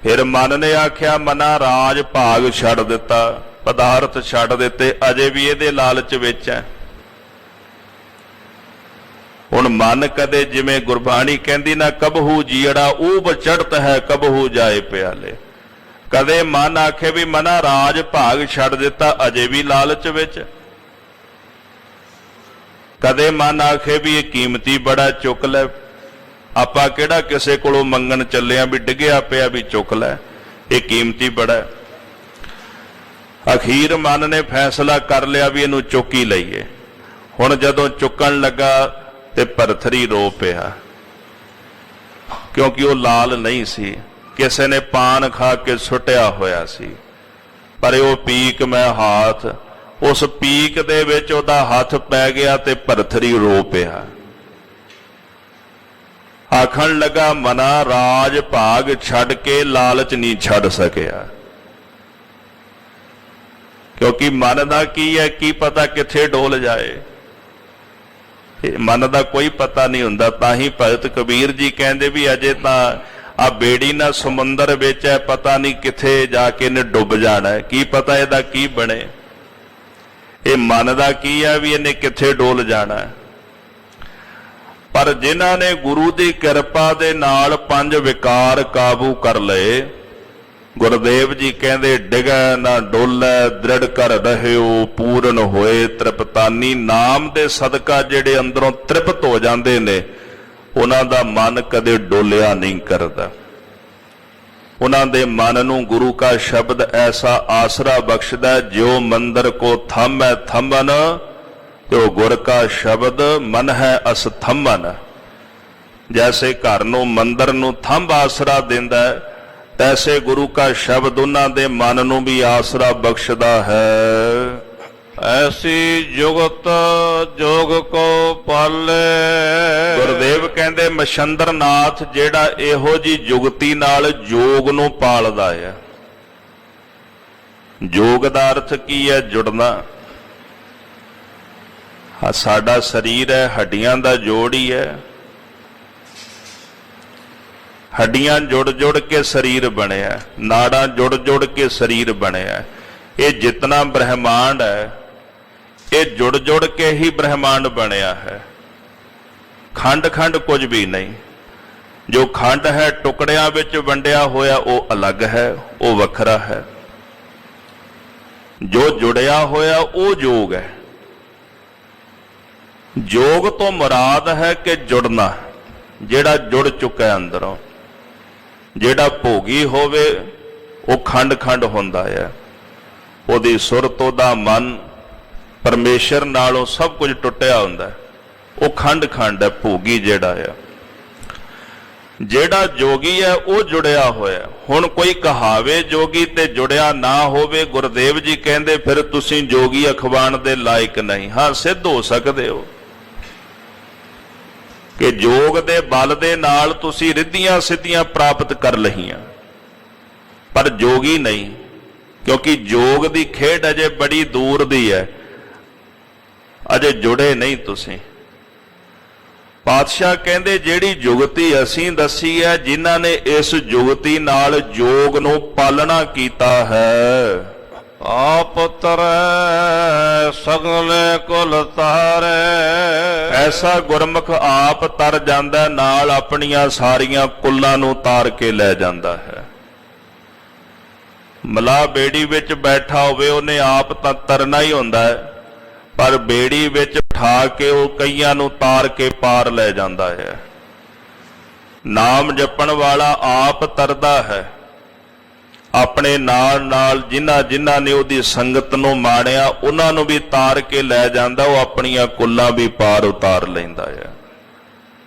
ਫਿਰ ਮਨ ਨੇ ਆਖਿਆ, ਮਨਾ ਰਾਜ ਭਾਗ ਛੱਡ ਦਿੱਤਾ, ਪਦਾਰਥ ਛੱਡ ਦਿੱਤੇ, ਅਜੇ ਵੀ ਇਹਦੇ ਲਾਲਚ ਵਿੱਚ ਹੈ। ਹੁਣ ਮਨ ਕਦੇ, ਜਿਵੇਂ ਗੁਰਬਾਣੀ ਕਹਿੰਦੀ ਨਾ, ਕਬਹੂ ਜੀੜਾ ਊਬ ਚੜਤ ਹੈ, ਕਬਹੂ ਜਾਏ ਪਿਆਲੇ। ਕਦੇ ਮਨ ਆਖੇ ਵੀ ਮਨਾ ਰਾਜ ਭਾਗ ਛੱਡ ਦਿੱਤਾ, ਅਜੇ ਵੀ ਲਾਲਚ ਵਿੱਚ। ਕਦੇ ਮਨ ਆਖੇ ਵੀ ਇਹ ਕੀਮਤੀ ਬੜਾ, ਚੁੱਕ ਲੈ। ਆਪਾਂ ਕਿਹੜਾ ਕਿਸੇ ਕੋਲੋਂ ਮੰਗਣ ਚੱਲੇ ਆਂ ਵੀ ਡਿੱਗਿਆ ਪਿਆ ਵੀ ਚੁੱਕ ਲੈ, ਇਹ ਕੀਮਤੀ ਬੜਾ। ਅਖੀਰ ਮਨ ਨੇ ਫੈਸਲਾ ਕਰ ਲਿਆ ਵੀ ਇਹਨੂੰ ਚੁੱਕ ਹੀ ਲਈਏ। ਹੁਣ ਜਦੋਂ ਚੁੱਕਣ ਲੱਗਾ ਤੇ ਭਰਥਰੀ ਰੋ ਪਿਆ, ਕਿਉਂਕਿ ਉਹ ਲਾਲ ਨਹੀਂ ਸੀ, ਕਿਸੇ ਨੇ ਪਾਨ ਖਾ ਕੇ ਸੁੱਟਿਆ ਹੋਇਆ ਸੀ। ਪਰ ਉਹ ਪੀਕ ਮੈਂ ਹਾਥ, ਉਸ ਪੀਕ ਦੇ ਵਿੱਚ ਉਹਦਾ ਹੱਥ ਪੈ ਗਿਆ ਤੇ ਭਰਥਰੀ ਰੋ ਪਿਆ। ਆਖਣ ਲੱਗਾ, ਮਨਾ ਰਾਜ ਭਾਗ ਛੱਡ ਕੇ ਲਾਲਚ ਨਹੀਂ ਛੱਡ ਸਕਿਆ। ਕਿਉਂਕਿ ਮਨ ਦਾ ਕੀ ਹੈ, ਕੀ ਪਤਾ ਕਿੱਥੇ ਡੋਲ ਜਾਏ, ਇਹ ਮਨ ਦਾ ਕੋਈ ਪਤਾ ਨਹੀਂ ਹੁੰਦਾ। ਤਾਂ ਹੀ ਭਗਤ ਕਬੀਰ ਜੀ ਕਹਿੰਦੇ ਵੀ ਅਜੇ ਤਾਂ ਆ ਬੇੜੀ ਨਾ ਸਮੁੰਦਰ ਵਿੱਚ ਹੈ, ਪਤਾ ਨਹੀਂ ਕਿੱਥੇ ਜਾ ਕੇ ਇਹਨੇ ਡੁੱਬ ਜਾਣਾ ਹੈ, ਕੀ ਪਤਾ ਇਹਦਾ ਕੀ ਬਣੇ। ਇਹ ਮਨ ਦਾ ਕੀ ਹੈ ਵੀ ਇਹਨੇ ਕਿੱਥੇ ਡੋਲ ਜਾਣਾ ਹੈ। ਪਰ ਜਿਨ੍ਹਾਂ ਨੇ ਗੁਰੂ ਦੀ ਕਿਰਪਾ ਦੇ ਨਾਲ 5 ਵਿਕਾਰ ਕਾਬੂ ਕਰ ਲਏ, ਗੁਰਦੇਵ ਜੀ ਕਹਿੰਦੇ ਡਿਗੈ ਨਾ ਡੋਲੈ ਦ੍ਰਿੜ ਕਰ ਰਹਿਓ ਪੂਰਨ ਹੋਏ ਤ੍ਰਿਪਤਾਨੀ। ਨਾਮ ਦੇ ਸਦਕਾ ਜਿਹੜੇ ਅੰਦਰੋਂ ਤ੍ਰਿਪਤ ਹੋ ਜਾਂਦੇ ਨੇ, ਉਹਨਾਂ ਦਾ ਮਨ ਕਦੇ ਡੋਲਿਆ ਨਹੀਂ ਕਰਦਾ। ਉਹਨਾਂ ਦੇ ਮਨ ਨੂੰ ਗੁਰੂ ਕਾ ਸ਼ਬਦ ਐਸਾ ਆਸਰਾ ਬਖਸ਼ਦਾ, ਜਿਉ ਮੰਦਰ ਕੋ ਥੰਮੈ ਥੰਮਨ ਤੇ ਗੁਰ ਕਾ ਸ਼ਬਦ ਮਨ ਹੈ ਅਸਥੰਮਨ। ਜੈਸੇ ਘਰ ਨੂੰ ਮੰਦਰ ਨੂੰ ਥੰਮ ਆਸਰਾ ਦਿੰਦਾ, ਤੈਸੇ ਗੁਰੂ ਕਾ ਸ਼ਬਦ ਉਹਨਾਂ ਦੇ ਮਨ ਨੂੰ ਵੀ ਆਸਰਾ ਬਖਸ਼ਦਾ ਹੈ। ਐਸੀ ਜੁਗਤ ਜੋਗ ਕੋ ਪਾਲੇ। ਗੁਰਦੇਵ ਕਹਿੰਦੇ ਮਛੰਦਰ ਨਾਥ ਜਿਹੜਾ ਇਹੋ ਜੀ ਜੁਗਤੀ ਨਾਲ ਜੋਗ ਨੂੰ ਪਾਲਦਾ ਹੈ। ਜੋਗ ਦਾ ਅਰਥ ਕੀ ਹੈ? ਜੁੜਨਾ। ਸਾਡਾ ਸਰੀਰ ਹੈ, ਹੱਡੀਆਂ ਦਾ ਜੋੜ ਹੀ ਹੈ। ਹੱਡੀਆਂ ਜੁੜ ਜੁੜ ਕੇ ਸਰੀਰ ਬਣਿਆ, ਨਾੜਾਂ ਜੁੜ ਜੁੜ ਕੇ ਸਰੀਰ ਬਣਿਆ। ਇਹ ਜਿਤਨਾ ਬ੍ਰਹਿਮੰਡ ਹੈ, ਇਹ ਜੁੜ ਜੁੜ ਕੇ ਹੀ ਬ੍ਰਹਿਮੰਡ ਬਣਿਆ ਹੈ। ਖੰਡ ਖੰਡ ਕੁਝ ਵੀ ਨਹੀਂ। ਜੋ ਖੰਡ ਹੈ ਟੁਕੜਿਆਂ ਵਿੱਚ ਵੰਡਿਆ ਹੋਇਆ, ਉਹ ਅਲੱਗ ਹੈ, ਉਹ ਵੱਖਰਾ ਹੈ। ਜੋ ਜੁੜਿਆ ਹੋਇਆ ਉਹ ਜੋਗ ਹੈ। ਜੋਗ ਤੋਂ ਮੁਰਾਦ ਹੈ ਕਿ ਜੁੜਨਾ, ਜਿਹੜਾ ਜੁੜ ਚੁੱਕਾ ਅੰਦਰੋਂ। ਜਿਹੜਾ ਭੋਗੀ ਹੋਵੇ ਉਹ ਖੰਡ ਖੰਡ ਹੁੰਦਾ ਹੈ। ਉਹਦੀ ਸੁਰਤ, ਉਹਦਾ ਮਨ ਪਰਮੇਸ਼ਰ ਨਾਲੋਂ ਸਭ ਕੁਝ ਟੁੱਟਿਆ ਹੁੰਦਾ, ਉਹ ਖੰਡ ਖੰਡ ਹੈ। ਭੋਗੀ ਜਿਹੜਾ ਹੈ, ਜਿਹੜਾ ਜੋਗੀ ਹੈ ਉਹ ਜੁੜਿਆ ਹੋਇਆ। ਹੁਣ ਕੋਈ ਕਹਾਵੇ ਜੋਗੀ ਤੇ ਜੁੜਿਆ ਨਾ ਹੋਵੇ, ਗੁਰਦੇਵ ਜੀ ਕਹਿੰਦੇ ਫਿਰ ਤੁਸੀਂ ਜੋਗੀ ਅਖਵਾਣ ਦੇ ਲਾਇਕ ਨਹੀਂ। ਹਾਂ, ਸਿੱਧ ਹੋ ਸਕਦੇ ਹੋ ਕਿ ਜੋਗ ਦੇ ਬਲ ਦੇ ਨਾਲ ਤੁਸੀਂ ਰਿੱਧੀਆਂ ਸਿੱਧੀਆਂ ਪ੍ਰਾਪਤ ਕਰ ਲਈਆਂ, ਪਰ ਜੋਗੀ ਨਹੀਂ। ਕਿਉਂਕਿ ਜੋਗ ਦੀ ਖੇਡ ਅਜੇ ਬੜੀ ਦੂਰ ਦੀ ਹੈ, ਅਜੇ ਜੁੜੇ ਨਹੀਂ ਤੁਸੀਂ। ਪਾਤਸ਼ਾਹ ਕਹਿੰਦੇ ਜਿਹੜੀ ਜੁਗਤੀ ਅਸੀਂ ਦੱਸੀ ਹੈ, ਜਿਨ੍ਹਾਂ ਨੇ ਇਸ ਜੁਗਤੀ ਨਾਲ ਜੋਗ ਨੂੰ ਪਾਲਣਾ ਕੀਤਾ ਹੈ, ਆਪ ਤਰੈ ਸਗਲੇ ਕੁਲ ਤਾਰੇ। ਐਸਾ ਗੁਰਮੁਖ ਆਪ ਤਰ ਜਾਂਦਾ, ਨਾਲ ਆਪਣੀਆਂ ਸਾਰੀਆਂ ਕੁੱਲਾਂ ਨੂੰ ਤਾਰ ਕੇ ਲੈ ਜਾਂਦਾ ਹੈ। ਮਲਾਹ ਬੇੜੀ ਵਿੱਚ ਬੈਠਾ ਹੋਵੇ, ਉਹਨੇ ਆਪ ਤਾਂ ਤਰਨਾ ਹੀ ਹੁੰਦਾ ਹੈ, ਪਰ ਬੇੜੀ ਵਿੱਚ ਉਠਾ ਕੇ ਉਹ ਕਈਆਂ ਨੂੰ ਤਾਰ ਕੇ ਪਾਰ ਲੈ ਜਾਂਦਾ ਹੈ। ਨਾਮ ਜਪਣ ਵਾਲਾ ਆਪ ਤਰਦਾ ਹੈ, ਆਪਣੇ ਨਾਲ ਨਾਲ ਜਿਨ੍ਹਾਂ ਨੇ ਉਹਦੀ ਸੰਗਤ ਨੂੰ ਮਾਣਿਆ, ਉਹਨਾਂ ਨੂੰ ਵੀ ਤਾਰ ਕੇ ਲੈ ਜਾਂਦਾ। ਉਹ ਆਪਣੀਆਂ ਕੁੱਲਾਂ ਵੀ ਪਾਰ ਉਤਾਰ ਲੈਂਦਾ ਹੈ।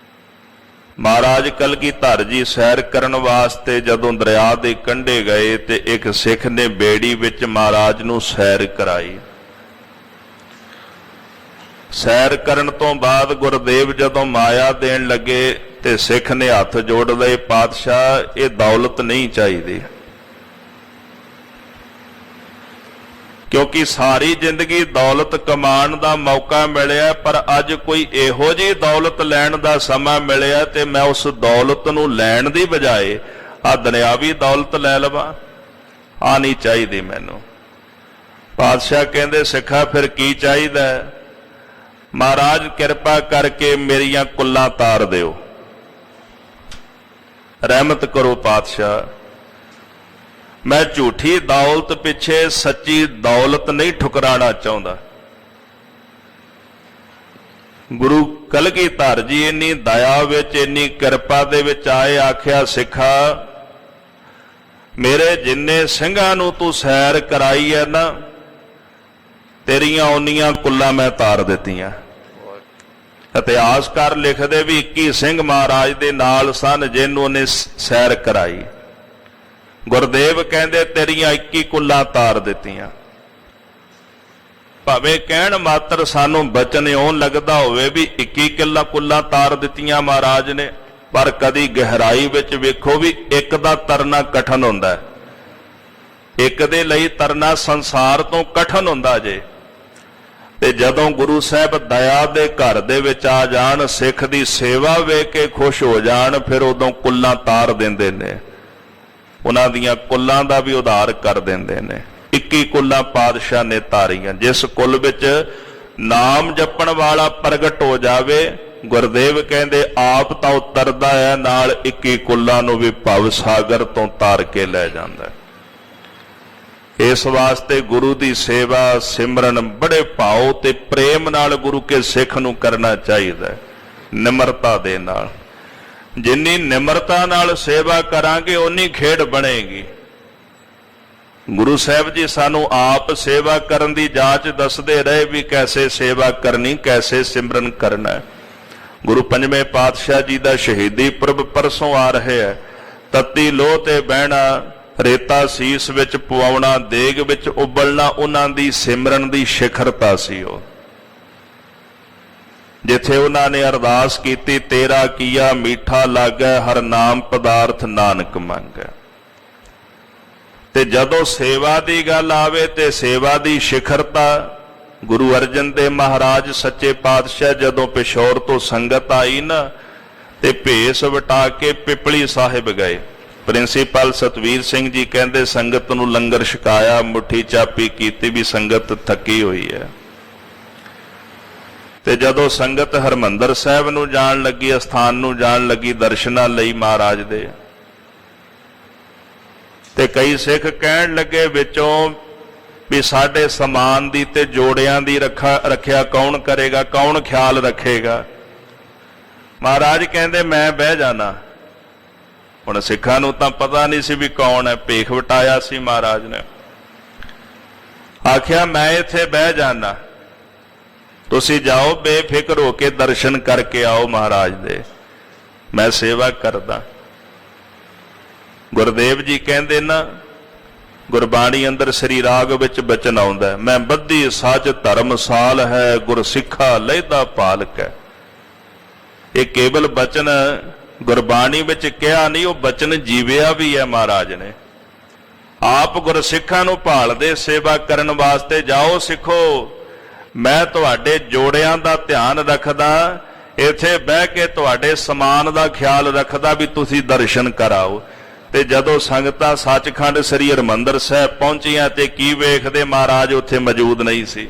ਮਹਾਰਾਜ ਕਲਗੀਧਰ ਜੀ ਸੈਰ ਕਰਨ ਵਾਸਤੇ ਜਦੋਂ ਦਰਿਆ ਦੇ ਕੰਢੇ ਗਏ, ਤੇ ਇੱਕ ਸਿੱਖ ਨੇ ਬੇੜੀ ਵਿੱਚ ਮਹਾਰਾਜ ਨੂੰ ਸੈਰ ਕਰਾਈ। ਸੈਰ ਕਰਨ ਤੋਂ ਬਾਅਦ ਗੁਰਦੇਵ ਜਦੋਂ ਮਾਇਆ ਦੇਣ ਲੱਗੇ, ਤੇ ਸਿੱਖ ਨੇ ਹੱਥ ਜੋੜ ਲਏ, ਪਾਤਸ਼ਾਹ ਇਹ ਦੌਲਤ ਨਹੀਂ ਚਾਹੀਦੀ, ਕਿਉਂਕਿ ਸਾਰੀ ਜ਼ਿੰਦਗੀ ਦੌਲਤ ਕਮਾਉਣ ਦਾ ਮੌਕਾ ਮਿਲਿਆ, ਪਰ ਅੱਜ ਕੋਈ ਇਹੋ ਜਿਹੀ ਦੌਲਤ ਲੈਣ ਦਾ ਸਮਾਂ ਮਿਲਿਆ, ਤੇ ਮੈਂ ਉਸ ਦੌਲਤ ਨੂੰ ਲੈਣ ਦੀ ਬਜਾਏ ਆ ਦੁਨਿਆਵੀ ਦੌਲਤ ਲੈ ਲਵਾਂ, ਆ ਨਹੀਂ ਚਾਹੀਦੀ ਮੈਨੂੰ। ਪਾਤਸ਼ਾਹ ਕਹਿੰਦੇ ਸਿੱਖਾ ਫਿਰ ਕੀ ਚਾਹੀਦਾ? ਮਹਾਰਾਜ ਕਿਰਪਾ ਕਰਕੇ ਮੇਰੀਆਂ ਕੁੱਲਾਂ ਤਾਰ ਦਿਓ, ਰਹਿਮਤ ਕਰੋ ਪਾਤਸ਼ਾਹ। ਮੈਂ ਝੂਠੀ ਦੌਲਤ ਪਿੱਛੇ ਸੱਚੀ ਦੌਲਤ ਨਹੀਂ ਠੁਕਰਾਣਾ ਚਾਹੁੰਦਾ। ਗੁਰੂ ਕਲਗੀਧਰ ਜੀ ਇੰਨੀ ਦਇਆ ਵਿੱਚ, ਇੰਨੀ ਕਿਰਪਾ ਦੇ ਵਿੱਚ ਆਏ, ਆਖਿਆ ਸਿੱਖਾ ਮੇਰੇ ਜਿੰਨੇ ਸਿੰਘਾਂ ਨੂੰ ਤੂੰ ਸੈਰ ਕਰਾਈ ਹੈ ਨਾ, ਤੇਰੀਆਂ ਉਨੀਆਂ ਕੁੱਲਾਂ ਮੈਂ ਤਾਰ ਦਿੱਤੀਆਂ। ਇਤਿਹਾਸਕਾਰ ਲਿਖਦੇ ਵੀ 21 ਸਿੰਘ ਮਹਾਰਾਜ ਦੇ ਨਾਲ ਸਨ ਜਿਹਨੂੰ ਉਹਨੇ ਸੈਰ ਕਰਾਈ। ਗੁਰਦੇਵ ਕਹਿੰਦੇ ਤੇਰੀਆਂ 21 ਕੁੱਲਾਂ ਤਾਰ ਦਿੱਤੀਆਂ। ਭਾਵੇਂ ਕਹਿਣ ਮਾਤਰ ਸਾਨੂੰ ਬਚਨ ਇਉਂ ਲੱਗਦਾ ਹੋਵੇ ਵੀ 21 ਕੁੱਲਾਂ ਤਾਰ ਦਿੱਤੀਆਂ ਮਹਾਰਾਜ ਨੇ, ਪਰ ਕਦੀ ਗਹਿਰਾਈ ਵਿੱਚ ਵੇਖੋ ਵੀ ਇੱਕ ਦਾ ਤਰਨਾ ਕਠਨ ਹੁੰਦਾ ਹੈ। ਇੱਕ ਦੇ ਲਈ ਤਰਨਾ ਸੰਸਾਰ ਤੋਂ ਕਠਨ ਹੁੰਦਾ ਜੇ, ਤੇ ਜਦੋਂ ਗੁਰੂ ਸਾਹਿਬ ਦਇਆ ਦੇ ਘਰ ਦੇ ਵਿੱਚ ਆ ਜਾਣ, ਸਿੱਖ ਦੀ ਸੇਵਾ ਵੇਖ ਕੇ ਖੁਸ਼ ਹੋ ਜਾਣ, ਫਿਰ ਉਦੋਂ ਕੁੱਲਾਂ ਤਾਰ ਦਿੰਦੇ ਨੇ, ਉਹਨਾਂ ਦੀਆਂ ਕੁੱਲਾਂ ਦਾ ਵੀ ਉਧਾਰ ਕਰ ਦਿੰਦੇ ਨੇ। 21 ਕੁੱਲਾਂ ਪਾਤਸ਼ਾਹ ਨੇ ਤਾਰੀਆਂ। ਜਿਸ ਕੁੱਲ ਵਿੱਚ ਨਾਮ ਜਪਣ ਵਾਲਾ ਪ੍ਰਗਟ ਹੋ ਜਾਵੇ, ਗੁਰਦੇਵ ਕਹਿੰਦੇ ਆਪ ਤਾਂ ਉਤਰਦਾ ਹੈ, ਨਾਲ 21 ਕੁੱਲਾਂ ਨੂੰ ਵੀ ਭਵ ਸਾਗਰ ਤੋਂ ਤਾਰ ਕੇ ਲੈ ਜਾਂਦਾ। ਇਸ ਵਾਸਤੇ ਗੁਰੂ ਦੀ ਸੇਵਾ ਸਿਮਰਨ ਬੜੇ ਭਾਉ ਤੇ ਪ੍ਰੇਮ ਨਾਲ ਗੁਰੂ ਕੇ ਸਿੱਖ ਨੂੰ ਕਰਨਾ ਚਾਹੀਦਾ ਹੈ, ਨਿਮਰਤਾ ਦੇ ਨਾਲ। ਜਿੰਨੀ ਨਿਮਰਤਾ ਨਾਲ ਸੇਵਾ ਕਰਾਂਗੇ ਓਨੀ ਖੇਡ ਬਣੇਗੀ। ਗੁਰੂ ਸਾਹਿਬ ਜੀ ਸਾਨੂੰ ਆਪ ਸੇਵਾ ਕਰਨ ਦੀ ਜਾਂਚ ਦੱਸਦੇ ਰਹੇ ਵੀ ਕੈਸੇ ਸੇਵਾ ਕਰਨੀ, ਕੈਸੇ ਸਿਮਰਨ ਕਰਨਾ। ਗੁਰੂ ਪੰਜਵੇਂ ਪਾਤਸ਼ਾਹ ਜੀ ਦਾ ਸ਼ਹੀਦੀ ਪੁਰਬ ਪਰਸੋਂ ਆ ਰਿਹਾ ਹੈ। ਤੱਤੀ ਲੋਹ ਤੇ ਬਹਿਣਾ, ਰੇਤਾ ਸੀਸ ਵਿੱਚ ਪਵਾਉਣਾ, ਦੇਗ ਵਿੱਚ ਉਬਲਣਾ, ਉਹਨਾਂ ਦੀ ਸਿਮਰਨ ਦੀ ਸਿਖਰਤਾ ਸੀ। ਉਹ ਜਿੱਥੇ ਉਹਨਾਂ ਨੇ ਅਰਦਾਸ ਕੀਤੀ, ਤੇਰਾ ਕੀਆ ਮੀਠਾ ਲਾਗੈ, ਹਰ ਨਾਮ ਪਦਾਰਥ ਨਾਨਕ ਮੰਗੈ। ਤੇ ਜਦੋਂ ਸੇਵਾ ਦੀ ਗੱਲ ਆਵੇ ਤੇ ਸੇਵਾ ਦੀ ਸਿਖਰਤਾ, ਗੁਰੂ ਅਰਜਨ ਦੇਵ ਮਹਾਰਾਜ ਸੱਚੇ ਪਾਤਸ਼ਾਹ ਜਦੋਂ ਪਿਸ਼ੌਰ ਤੋਂ ਸੰਗਤ ਆਈ ਨਾ, ਤੇ ਭੇਸ ਵਟਾ ਕੇ ਪਿਪਲੀ ਸਾਹਿਬ ਗਏ। ਪ੍ਰਿੰਸੀਪਲ ਸਤਵੀਰ ਸਿੰਘ ਜੀ ਕਹਿੰਦੇ ਸੰਗਤ ਨੂੰ ਲੰਗਰ ਛਕਾਇਆ, ਮੁੱਠੀ ਚਾਪੀ ਕੀਤੀ ਵੀ ਸੰਗਤ ਥੱਕੀ ਹੋਈ ਹੈ। ਤੇ ਜਦੋਂ ਸੰਗਤ ਹਰਮੰਦਰ ਸਾਹਿਬ ਨੂੰ ਜਾਣ ਲੱਗੀ, ਅਸਥਾਨ ਨੂੰ ਜਾਣ ਲੱਗੀ ਦਰਸ਼ਨਾਂ ਲਈ ਮਹਾਰਾਜ ਦੇ, ਤੇ ਕਈ ਸਿੱਖ ਕਹਿਣ ਲੱਗੇ ਵਿੱਚੋਂ ਵੀ ਸਾਡੇ ਸਮਾਨ ਦੀ ਤੇ ਜੋੜਿਆਂ ਦੀ ਰੱਖਿਆ ਕੌਣ ਕਰੇਗਾ, ਕੌਣ ਖਿਆਲ ਰੱਖੇਗਾ। ਮਹਾਰਾਜ ਕਹਿੰਦੇ ਮੈਂ ਬਹਿ ਜਾਣਾ। ਹੁਣ ਸਿੱਖਾਂ ਨੂੰ ਤਾਂ ਪਤਾ ਨਹੀਂ ਸੀ ਵੀ ਕੌਣ ਹੈ, ਭੇਖ ਵਟਾਇਆ ਸੀ ਮਹਾਰਾਜ ਨੇ। ਆਖਿਆ ਮੈਂ ਇੱਥੇ ਬਹਿ ਜਾਣਾ, ਤੁਸੀਂ ਜਾਓ ਬੇਫਿਕਰ ਹੋ ਕੇ ਦਰਸ਼ਨ ਕਰਕੇ ਆਓ ਮਹਾਰਾਜ ਦੇ, ਮੈਂ ਸੇਵਾ ਕਰਦਾ। ਗੁਰਦੇਵ ਜੀ ਕਹਿੰਦੇ ਨਾ, ਗੁਰਬਾਣੀ ਅੰਦਰ ਸ੍ਰੀ ਰਾਗ ਵਿੱਚ ਬਚਨ ਆਉਂਦਾ, ਮੈਂ ਬੱਧੀ ਸੱਚ ਧਰਮਸਾਲ ਹੈ, ਗੁਰ ਸਿੱਖਾ ਲਹਿਦਾ ਪਾਲਕ ਹੈ। ਇਹ ਕੇਵਲ ਬਚਨ ਗੁਰਬਾਣੀ ਵਿੱਚ ਕਿਹਾ ਨਹੀਂ, ਉਹ ਬਚਨ ਜੀਵਿਆ ਵੀ ਹੈ ਮਹਾਰਾਜ ਨੇ। ਆਪ ਗੁਰਸਿੱਖਾਂ ਨੂੰ ਭਾਲਦੇ ਸੇਵਾ ਕਰਨ ਵਾਸਤੇ, ਜਾਓ ਸਿੱਖੋ ਮੈਂ ਤੁਹਾਡੇ ਜੋੜਿਆਂ ਦਾ ਧਿਆਨ ਰੱਖਦਾ, ਇੱਥੇ ਬਹਿ ਕੇ ਤੁਹਾਡੇ ਸਮਾਨ ਦਾ ਖਿਆਲ ਰੱਖਦਾ ਵੀ ਤੁਸੀਂ ਦਰਸ਼ਨ ਕਰਾਓ। ਤੇ ਜਦੋਂ ਸੰਗਤਾਂ ਸੱਚਖੰਡ ਸ੍ਰੀ ਹਰਿਮੰਦਰ ਸਾਹਿਬ ਪਹੁੰਚੀਆਂ ਤੇ ਕੀ ਵੇਖਦੇ, ਮਹਾਰਾਜ ਉੱਥੇ ਮੌਜੂਦ ਨਹੀਂ ਸੀ।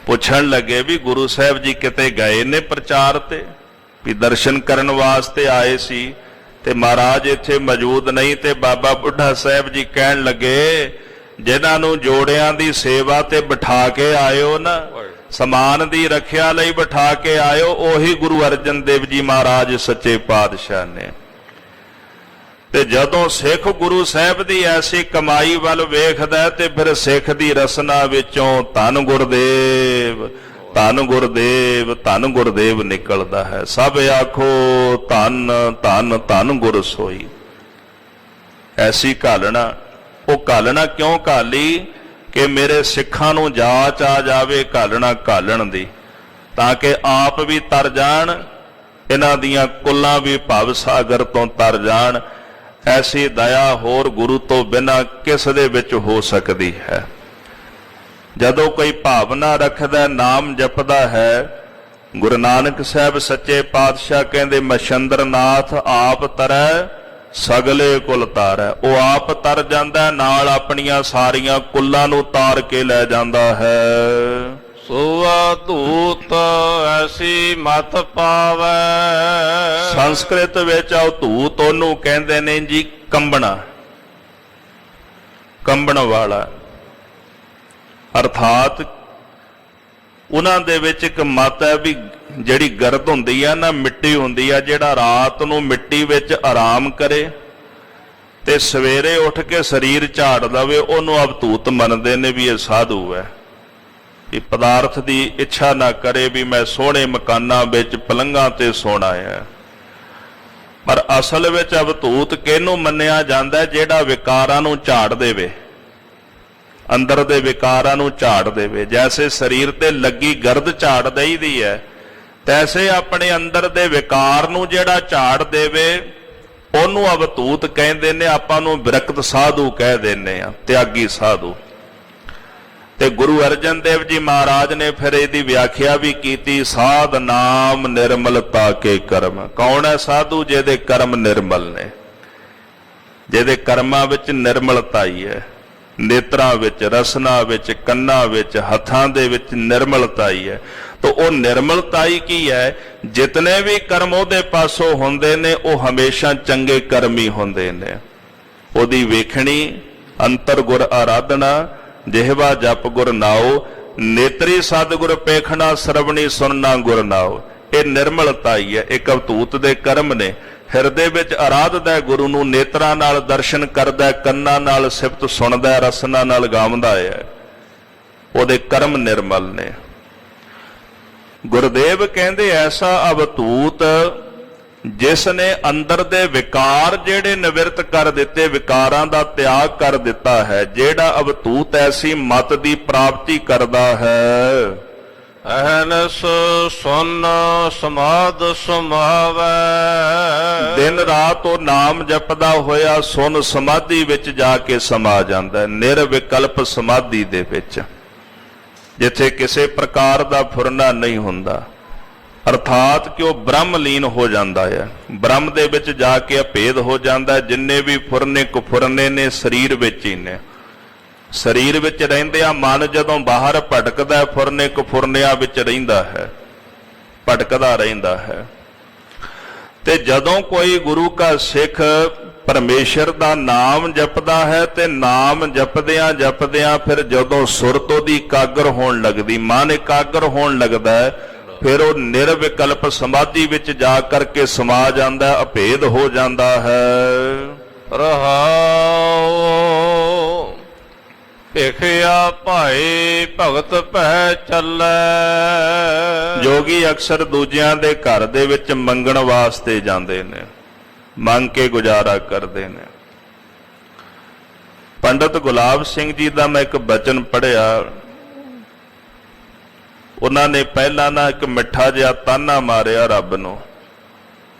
ਪੁੱਛਣ ਲੱਗੇ ਵੀ ਗੁਰੂ ਸਾਹਿਬ ਜੀ ਕਿਤੇ ਗਏ ਨੇ ਪ੍ਰਚਾਰ ਤੇ, ਵੀ ਦਰਸ਼ਨ ਕਰਨ ਵਾਸਤੇ ਆਏ ਸੀ ਤੇ ਮਹਾਰਾਜ ਇੱਥੇ ਮੌਜੂਦ ਨਹੀਂ। ਤੇ ਬਾਬਾ ਬੁੱਢਾ ਸਾਹਿਬ ਜੀ ਕਹਿਣ ਲੱਗੇ, ਜਿਨ੍ਹਾਂ ਨੂੰ ਜੋੜਿਆਂ ਦੀ ਸੇਵਾ ਤੇ ਬਿਠਾ ਕੇ ਆਇਓ ਨਾ, ਸਮਾਨ ਦੀ ਰੱਖਿਆ ਲਈ ਬਿਠਾ ਕੇ ਆਇਓ, ਉਹੀ ਗੁਰੂ ਅਰਜਨ ਦੇਵ ਜੀ ਮਹਾਰਾਜ ਸੱਚੇ ਪਾਤਸ਼ਾਹ ਨੇ। ਤੇ ਜਦੋਂ ਸਿੱਖ ਗੁਰੂ ਸਾਹਿਬ ਦੀ ਐਸੀ ਕਮਾਈ ਵੱਲ ਵੇਖਦਾ ਤੇ ਫਿਰ ਸਿੱਖ ਦੀ ਰਸਨਾ ਵਿੱਚੋਂ ਧੰਨ ਗੁਰਦੇਵ, ਧੰਨ ਗੁਰਦੇਵ, ਧੰਨ ਗੁਰਦੇਵ ਨਿਕਲਦਾ ਹੈ। ਸਭ ਆਖੋ ਧੰਨ ਧੰਨ ਧੰਨ ਗੁਰ ਸੋਈ। ਐਸੀ ਘਾਲਣਾ, ਉਹ ਘਾਲਣਾ ਕਿਉਂ ਘਾਲੀ ਕਿ ਮੇਰੇ ਸਿੱਖਾਂ ਨੂੰ ਜਾਚ ਆ ਜਾਵੇ ਘਾਲਣਾ ਘਾਲਣ ਦੀ, ਤਾਂ ਕਿ ਆਪ ਵੀ ਤਰ ਜਾਣ, ਇਹਨਾਂ ਦੀਆਂ ਕੁੱਲਾਂ ਵੀ ਭਵ ਸਾਗਰ ਤੋਂ ਤਰ ਜਾਣ। ਐਸੀ ਦਇਆ ਹੋਰ ਗੁਰੂ ਤੋਂ ਬਿਨਾਂ ਕਿਸ ਦੇ ਵਿੱਚ ਹੋ ਸਕਦੀ ਹੈ। ਜਦੋਂ ਕੋਈ ਭਾਵਨਾ ਰੱਖਦਾ, ਨਾਮ ਜਪਦਾ ਹੈ, ਗੁਰੂ ਨਾਨਕ ਸਾਹਿਬ ਸੱਚੇ ਪਾਤਸ਼ਾਹ ਕਹਿੰਦੇ ਮਛੰਦਰ ਨਾਥ ਆਪ ਤਰੈ ਸਗਲੇ ਕੁਲ ਤਾਰੈ। ਉਹ ਆਪ ਤਰ ਜਾਂਦਾ, ਨਾਲ ਆਪਣੀਆਂ ਸਾਰੀਆਂ ਕੁੱਲਾਂ ਨੂੰ ਤਾਰ ਕੇ ਲੈ ਜਾਂਦਾ ਹੈ। ਸੋਆ ਧੂਤ ਐਸੀ ਮਤ ਪਾਵੈ। ਸੰਸਕ੍ਰਿਤ ਵਿੱਚ ਉਹ ਧੂਤ ਉਹਨੂੰ ਕਹਿੰਦੇ ਨੇ ਜੀ ਕੰਬਣਾ, ਕੰਬਣ ਵਾਲਾ। ਅਰਥਾਤ ਉਹਨਾਂ ਦੇ ਵਿੱਚ ਇੱਕ ਮਤ ਹੈ ਵੀ ਜਿਹੜੀ ਗਰਦ ਹੁੰਦੀ ਆ ਨਾ, ਮਿੱਟੀ ਹੁੰਦੀ ਆ, ਜਿਹੜਾ ਰਾਤ ਨੂੰ ਮਿੱਟੀ ਵਿੱਚ ਆਰਾਮ ਕਰੇ ਤੇ ਸਵੇਰੇ ਉੱਠ ਕੇ ਸਰੀਰ ਝਾੜ ਲਵੇ, ਉਹਨੂੰ ਅਵਧੂਤ ਮੰਨਦੇ ਨੇ ਵੀ ਇਹ ਸਾਧੂ ਹੈ। ਇਹ ਪਦਾਰਥ ਦੀ ਇੱਛਾ ਨਾ ਕਰੇ ਵੀ ਮੈਂ ਸੋਹਣੇ ਮਕਾਨਾਂ ਵਿੱਚ ਪਲੰਘਾਂ ਤੇ ਸੋਣਾ ਹੈ। ਪਰ ਅਸਲ ਵਿੱਚ ਅਵਧੂਤ ਕਿਹਨੂੰ ਮੰਨਿਆ ਜਾਂਦਾ? ਜਿਹੜਾ ਵਿਕਾਰਾਂ ਨੂੰ ਝਾੜ ਦੇਵੇ, ਅੰਦਰ ਦੇ ਵਿਕਾਰਾਂ ਨੂੰ ਝਾੜ ਦੇਵੇ। ਜੈਸੇ ਸਰੀਰ ਤੇ ਲੱਗੀ ਗਰਦ ਝਾੜ ਦੇਈਦੀ ਹੈ, ਤੈਸੇ ਆਪਣੇ ਅੰਦਰ ਦੇ ਵਿਕਾਰ ਨੂੰ ਜਿਹੜਾ ਝਾੜ ਦੇਵੇ ਉਹਨੂੰ ਅਵਧੂਤ ਕਹਿੰਦੇ ਨੇ। ਆਪਾਂ ਨੂੰ ਵਿਰਕਤ ਸਾਧੂ ਕਹਿ ਦਿੰਦੇ ਆ, ਤਿਆਗੀ ਸਾਧੂ। ਤੇ ਗੁਰੂ ਅਰਜਨ ਦੇਵ ਜੀ ਮਹਾਰਾਜ ਨੇ ਫਿਰ ਇਹਦੀ ਵਿਆਖਿਆ ਵੀ ਕੀਤੀ, ਸਾਧ ਨਾਮ ਨਿਰਮਲਤਾ ਕੇ ਕਰਮ। ਕੌਣ ਹੈ ਸਾਧੂ? ਜਿਹਦੇ ਕਰਮ ਨਿਰਮਲ ਨੇ, ਜਿਹਦੇ ਕਰਮਾਂ ਵਿੱਚ ਨਿਰਮਲਤਾ ਹੀ ਹੈ, ਨੇਤਰਾਂ ਵਿੱਚ, ਰਸਨਾ ਵਿੱਚ, ਕੰਨਾਂ ਵਿੱਚ, ਹੱਥਾਂ ਦੇ ਵਿੱਚ ਨਿਰਮਲਤਾ ਹੀ ਹੈ। ਤਾਂ ਉਹ ਨਿਰਮਲਤਾ ਹੀ ਕੀ ਹੈ? ਜਿਤਨੇ ਵੀ ਕਰਮ ਉਹਦੇ ਪਾਸੋਂ ਹੁੰਦੇ ਨੇ ਉਹ ਹਮੇਸ਼ਾ ਚੰਗੇ ਕਰਮ ਹੀ ਹੁੰਦੇ ਨੇ। ਉਹਦੀ ਵੇਖਣੀ, ਅੰਤਰ ਗੁਰ ਆਰਾਧਨਾ, ਜਿਹਵਾ ਜਪ ਗੁਰ ਨਾਉ, ਨੇਤਰੀ ਸਤਿਗੁਰ ਪੇਖਣਾ, ਸਰਵਣੀ ਸੁਣਨਾ ਗੁਰ ਨਾਉ। ਇਹ ਨਿਰਮਲਤਾ ਹੀ ਹੈ, ਇੱਕ ਅਵਧੂਤ ਦੇ ਕਰਮ ਨੇ। ਹਿਰਦੇ ਵਿੱਚ ਆਰਾਧਦਾ ਗੁਰੂ ਨੂੰ, ਨੇਤਰਾਂ ਨਾਲ ਦਰਸ਼ਨ ਕਰਦਾ, ਕੰਨਾਂ ਨਾਲ ਸਿਫਤ ਸੁਣਦਾ, ਰਸਨਾ ਨਾਲ ਗਾਉਂਦਾ ਹੈ, ਉਹਦੇ ਕਰਮ ਨਿਰਮਲ ਨੇ। ਗੁਰਦੇਵ ਕਹਿੰਦੇ ਐਸਾ ਅਵਧੂਤ ਜਿਸ ਨੇ ਅੰਦਰ ਦੇ ਵਿਕਾਰ ਜਿਹੜੇ ਨਿਵਰਤ ਕਰ ਦਿੱਤੇ, ਵਿਕਾਰਾਂ ਦਾ ਤਿਆਗ ਕਰ ਦਿੱਤਾ ਹੈ। ਜਿਹੜਾ ਅਵਧੂਤ ਐਸੀ ਮਤ ਦੀ ਪ੍ਰਾਪਤੀ ਕਰਦਾ ਹੈ। ਅਹਨਸ ਸੁਨ ਸਮਾਦ ਸਮਾਵੈ, ਦਿਨ ਰਾਤ ਉਹ ਨਾਮ ਜਪਦਾ ਹੋਇਆ ਸੁਨ ਸਮਾਧੀ ਵਿੱਚ ਜਾ ਕੇ ਸਮਾ ਜਾਂਦਾ, ਨਿਰਵਿਕਲਪ ਸਮਾਧੀ ਦੇ ਵਿੱਚ, ਜਿੱਥੇ ਕਿਸੇ ਪ੍ਰਕਾਰ ਦਾ ਫੁਰਨਾ ਨਹੀਂ ਹੁੰਦਾ। ਅਰਥਾਤ ਕਿ ਉਹ ਬ੍ਰਹਮ ਲੀਨ ਹੋ ਜਾਂਦਾ ਹੈ, ਬ੍ਰਹਮ ਦੇ ਵਿੱਚ ਜਾ ਕੇ ਅਭੇਦ ਹੋ ਜਾਂਦਾ। ਜਿੰਨੇ ਵੀ ਫੁਰਨੇ ਕੁਫੁਰਨੇ ਨੇ ਸਰੀਰ ਵਿੱਚ ਹੀ ਨੇ, ਸਰੀਰ ਵਿੱਚ ਰਹਿੰਦੇ ਆ। ਮਨ ਜਦੋਂ ਬਾਹਰ ਭਟਕਦਾ, ਫੁਰਨੇ ਕੁਫੁਰਨਿਆਂ ਵਿੱਚ ਰਹਿੰਦਾ ਹੈ, ਭਟਕਦਾ ਰਹਿੰਦਾ ਹੈ। ਤੇ ਜਦੋਂ ਕੋਈ ਗੁਰੂ ਕਾ ਸਿੱਖ ਪਰਮੇਸ਼ਰ ਦਾ ਨਾਮ ਜਪਦਾ ਹੈ ਤੇ ਨਾਮ ਜਪਦਿਆਂ ਜਪਦਿਆਂ ਫਿਰ ਜਦੋਂ ਸੁਰਤ ਉਹਦੀ ਇਕਾਗਰ ਹੋਣ ਲੱਗਦੀ, ਮਨ ਇਕਾਗਰ ਹੋਣ ਲੱਗਦਾ ਹੈ, ਫਿਰ ਉਹ ਨਿਰਵਿਕਲਪ ਸਮਾਧੀ ਵਿੱਚ ਜਾ ਕਰਕੇ ਸਮਾ ਜਾਂਦਾ, ਅਭੇਦ ਹੋ ਜਾਂਦਾ ਹੈ। ਰਹਾਉ ਭਿਖਿਆ ਭਾਏ ਭਗਤ ਪਹਿ ਚੱਲੈ, ਜੋਗੀ ਅਕਸਰ ਦੂਜਿਆਂ ਦੇ ਘਰ ਦੇ ਵਿੱਚ ਮੰਗਣ ਵਾਸਤੇ ਜਾਂਦੇ ਨੇ, ਮੰਗ ਕੇ ਗੁਜ਼ਾਰਾ ਕਰਦੇ ਨੇ। ਪੰਡਤ ਗੁਲਾਬ ਸਿੰਘ ਜੀ ਦਾ ਮੈਂ ਇੱਕ ਬਚਨ ਪੜ੍ਹਿਆ, ਉਹਨਾਂ ਨੇ ਪਹਿਲਾਂ ਨਾ ਇੱਕ ਮਿੱਠਾ ਜਿਹਾ ਤਾਨਾ ਮਾਰਿਆ ਰੱਬ ਨੂੰ।